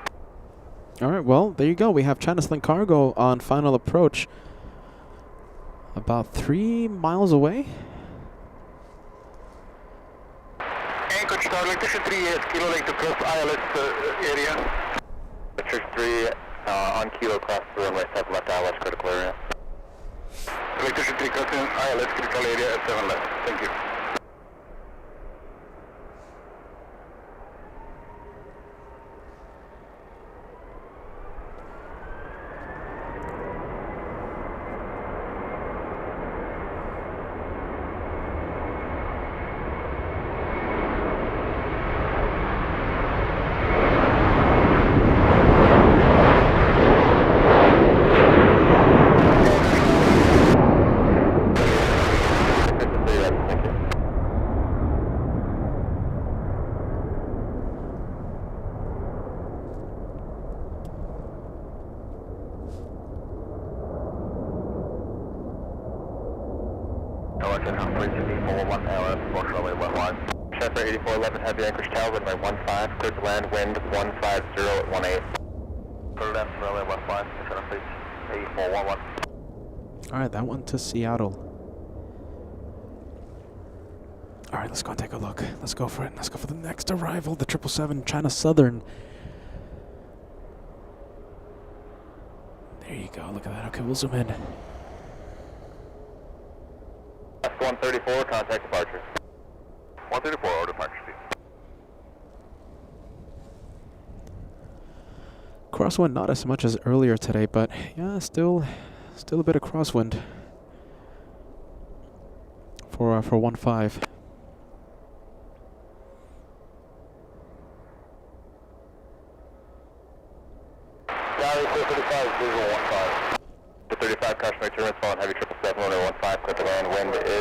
All right, well, there you go. We have China Sling Cargo on final approach. About 3 miles away. Anchorage Tower, electrician 3 is Kilo Lake to cross ILS area. Matrix 3 on Kilo, cross the runway 7 left ILS critical area. Electrician 3 crossing ILS critical area at 7 left. Thank you. Chevrolet 8411, heavy Anchorage Tower, runway 15, clear to land, wind 150 at 18. Clear to land, runway 15, center please, 8411. Alright, that one to Seattle. Alright, let's go and take a look. Let's go for it. Let's go for the next arrival, the 777 China Southern. There you go, look at that. Okay, we'll zoom in. That's 134, contact departure. 134, order departure speed. Crosswind not as much as earlier today, but yeah, still a bit of crosswind for 15.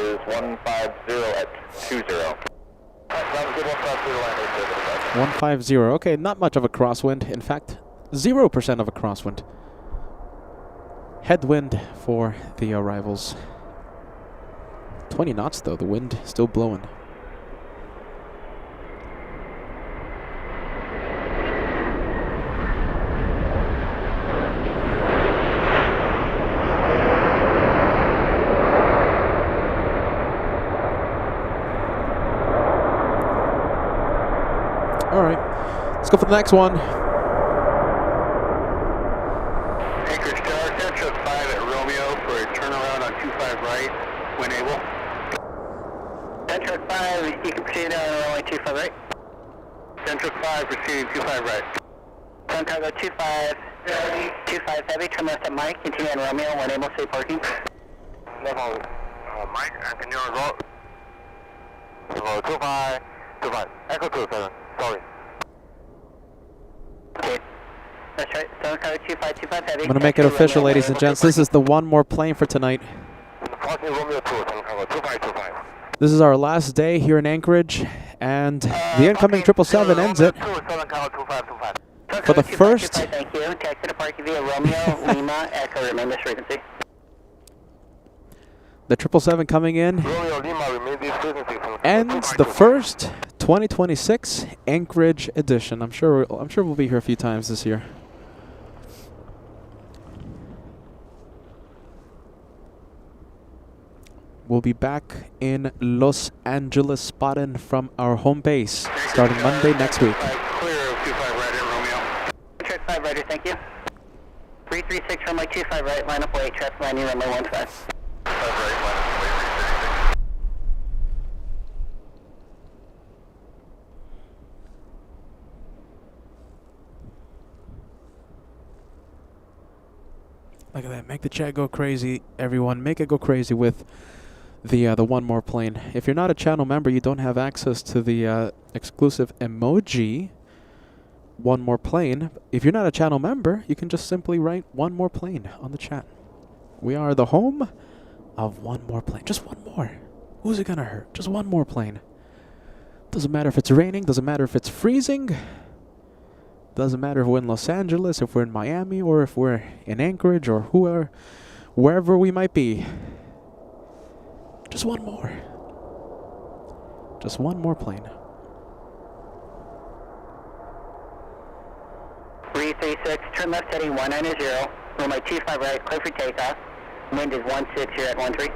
is 150 at 20. Sounds good, 150 land 150. Okay, not much of a crosswind. In fact, 0% of a crosswind. Headwind for the arrivals. 20 knots though, the wind still blowing. Alright, let's go for the next one. Anchorage Tower, Central 5 at Romeo for a turnaround on 25 right, when able. Central 5, you can proceed on runway 25 right. Central 5 proceeding 25 right. Sun cargo 25, 25 heavy, turn left at Mike, continue on Romeo, when able, stay parking. Level, Mike, and continue on road. Level 25, 25, Echo 27, sorry. Okay, that's right, Sun cargo 25, 25 heavy. I'm going to make it official, ladies and gents. This is the one more plane for tonight. Romeo 2, Sun cargo 25, 25. This is our last day here in Anchorage, and the incoming 777 ends it. For the first... Thank you. Taxi to parking via Romeo, Lima, Echo, remain this frequency. The 777 coming in Romeo, Lima, remain this frequency. ends the first 2026 Anchorage edition. I'm sure we'll be here a few times this year. We'll be back in Los Angeles, spotting from our home base, starting Monday next week. Clear of 25 right at Romeo. Check 5 rider, thank you. 336 runway 25 right, line up weight, traffic landing runway 15. 5 right, line up, wait, 336. Look at that. Make the chat go crazy, everyone. Make it go crazy with the one more plane. If you're not a channel member, you don't have access to the exclusive emoji one more plane. If you're not a channel member, you can just simply write one more plane on the chat. We are the home of one more plane. Just one more. Who's it gonna hurt? Just one more plane. Doesn't matter if it's raining, doesn't matter if it's freezing, doesn't matter if we're in Los Angeles, if we're in Miami, or if we're in Anchorage, or wherever we might be. Just one more. Just one more plane. 336, turn left heading 190, runway 25 right, clear for takeoff. Wind is 16 here at 13.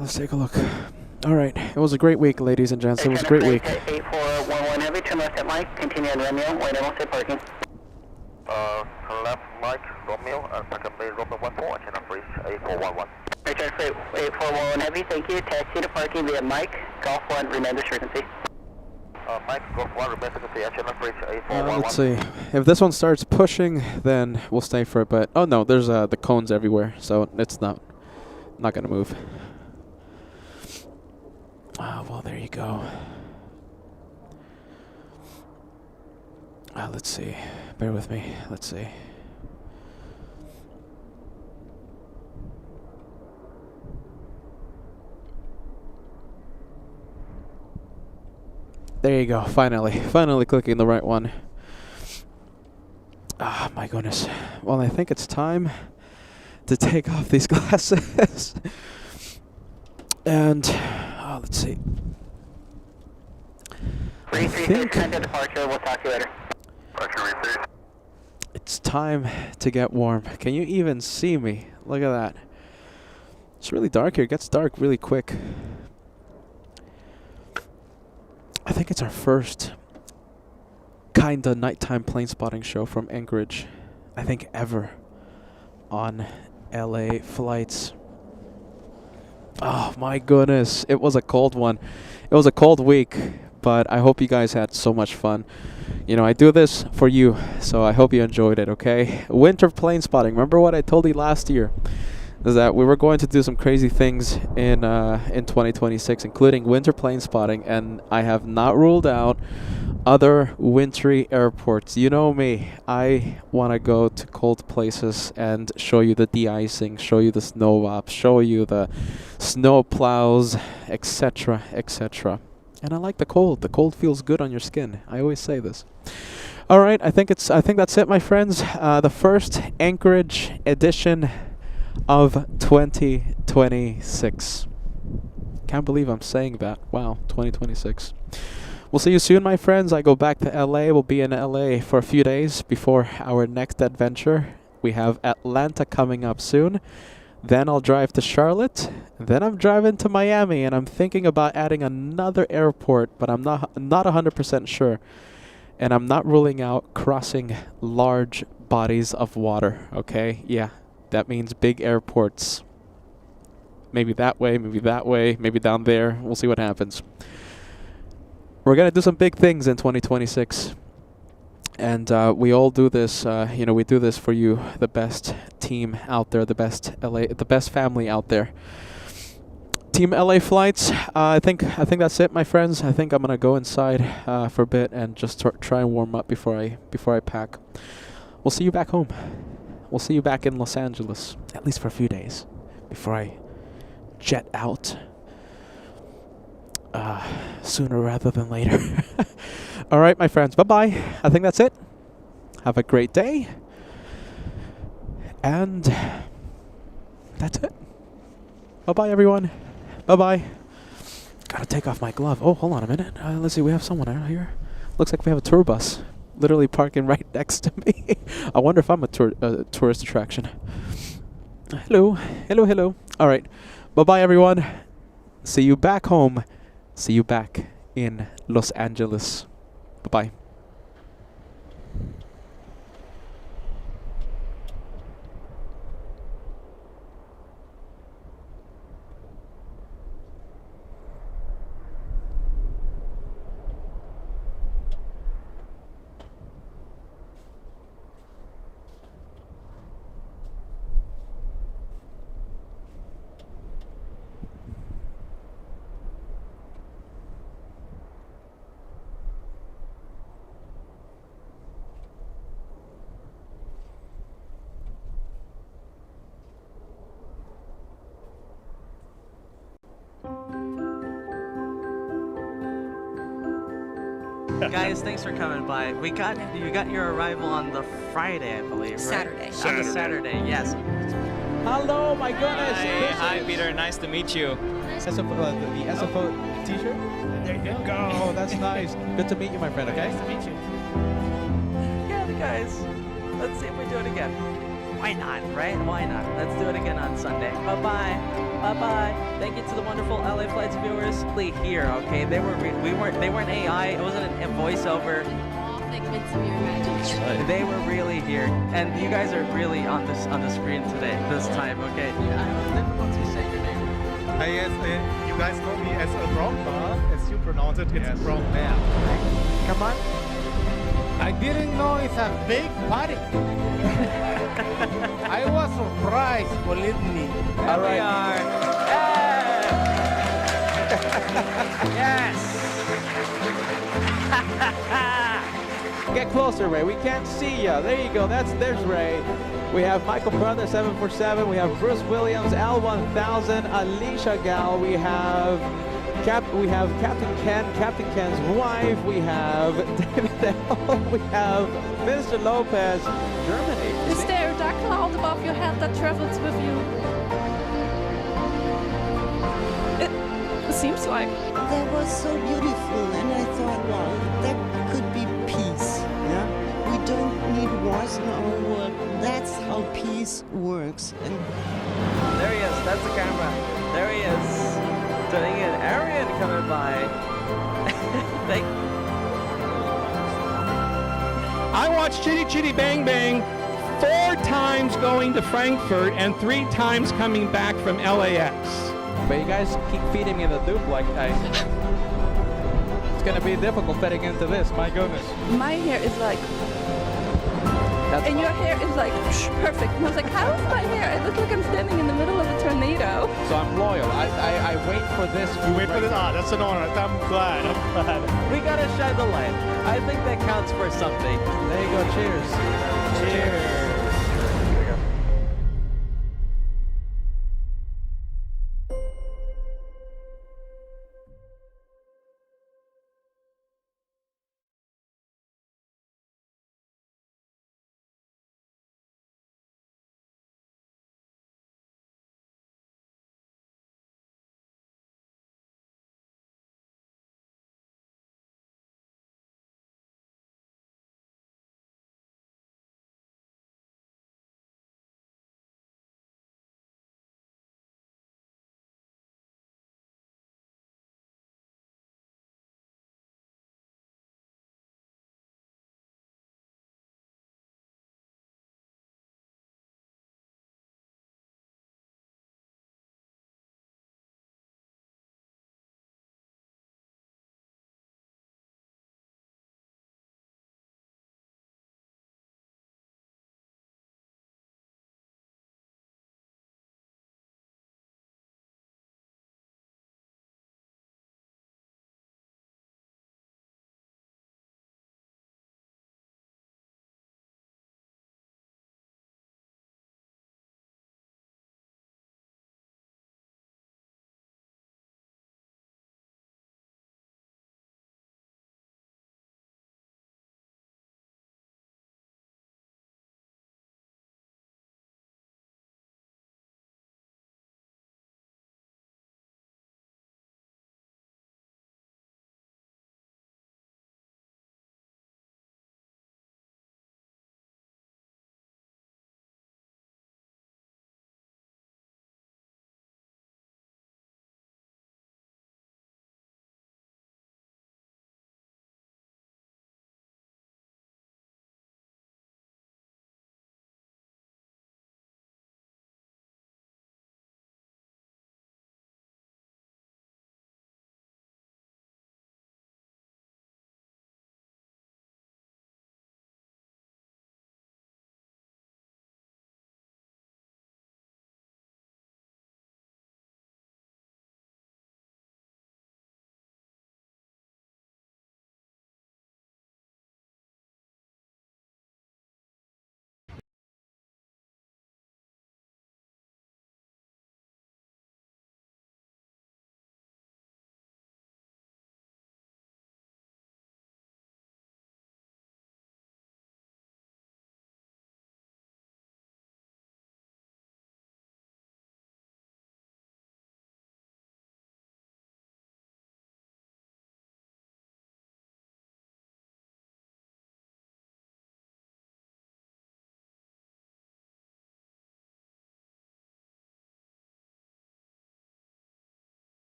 Let's take a look. All right, it was a great week, ladies and gents. It was a great week. 8411 heavy, turn left at Mike, continue on Romeo, wait, I won't say parking. Left Mike, Romeo, and second base Romeo 14, and I'm 8411. Richard 8411 heavy, thank you. Taxi to parking via Mike, Golf 1, remain this frequency. Mike, Golf 1, remain frequency, and I'm 8411. Let's see. If this one starts pushing, then we'll stay for it. But oh no, there's the cones everywhere, so it's not gonna move. Well, there you go. Let's see. Bear with me. Let's see. There you go. Finally clicking the right one. Ah, my goodness. Well, I think it's time to take off these glasses. And let's see. 336, time to departure. We'll talk to you later. It's time to get warm. Can you even see me? Look at that. It's really dark here. It gets dark really quick. I think it's our first kinda nighttime plane spotting show from Anchorage. I think ever on LA flights. Oh my goodness, it was a cold one. It was a cold week, but I hope you guys had so much fun. You know, I do this for you, so I hope you enjoyed it, okay? Winter plane spotting. Remember what I told you last year? Is that we were going to do some crazy things in 2026, including winter plane spotting, and I have not ruled out other wintry airports. You know me, I want to go to cold places and show you the de-icing, show you the snow ops, show you the snow plows, etc., etc. And I like the cold. The cold feels good on your skin. I always say this. All right, I think that's it, my friends. The first Anchorage edition of 2026. Can't believe I'm saying that. Wow, 2026. We'll see you soon, my friends. I go back to LA. We'll be in LA for a few days before our next adventure. We have Atlanta coming up soon. Then I'll drive to Charlotte. Then I'm driving to Miami, and I'm thinking about adding another airport, but I'm not 100% sure. And I'm not ruling out crossing large bodies of water, okay? Yeah, that means big airports. Maybe that way, maybe down there. We'll see what happens. We're going to do some big things in 2026. And we all do this, you know, we do this for you, the best team out there, the best family out there. Team LA flights, I think that's it, my friends. I think I'm going to go inside for a bit and just try and warm up before I pack. We'll see you back home. We'll see you back in Los Angeles, at least for a few days, before I jet out. Sooner rather than later. All right, my friends. Bye-bye. I think that's it. Have a great day. And that's it. Bye-bye, everyone. Bye-bye. Gotta take off my glove. Oh, hold on a minute. Let's see. We have someone out here. Looks like we have a tour bus literally parking right next to me. I wonder if I'm a tourist attraction. Hello. Hello, hello. All right. Bye-bye, everyone. See you back home. See you back in Los Angeles. Bye-bye. Guys, thanks for coming by. You got your arrival on the Friday, I believe, right? Saturday. On the Saturday, yes. Hello, my goodness. Hi, Peter. Nice to meet you. The SFO t-shirt? There you go. Oh, that's nice. Good to meet you, my friend, okay? Nice to meet you. Yeah, guys. Let's see if we do it again. Why not, right? Why not? Let's do it again on Sunday. Bye-bye. Bye-bye. Thank you to the wonderful LA Flights viewers. Here, okay? They weren't AI. It wasn't a voiceover. All figments of your imagination. They were really here, and you guys are really on the screen today, this time, okay? I have difficulty saying your name. Yes, you guys know me as a brown bar, as you pronounce it, it's brown bear. Come on. I didn't know it's a big party. I was surprised, believe me. There we are. Yes. Get closer, Ray. We can't see you. There you go. There's Ray. We have Michael Brother 747. We have Bruce Williams L1000. Alicia Gal. We have Captain Ken, Captain Ken's wife. We have David L. We have Mr. Lopez, Germany. Is there a dark cloud above your head that travels with you? It seems like. That was so beautiful, and I thought, wow, that could be peace. Yeah, we don't need wars in our world. That's how peace works. And there he is. That's the camera. There he is. Turning in Arian coming by. I watched Chitty Chitty Bang Bang 4 times going to Frankfurt and 3 times coming back from LAX. But you guys keep feeding me the dupe like it's gonna be difficult fitting into this, my goodness. My hair is like, and your hair is like perfect. And I was like, how is my hair? I look like I'm standing in the middle of a tornado. So I'm loyal. I wait for this. You wait for this? Ah, that's an honor. I'm glad. We gotta shine the light. I think that counts for something. There you go. Cheers. Cheers.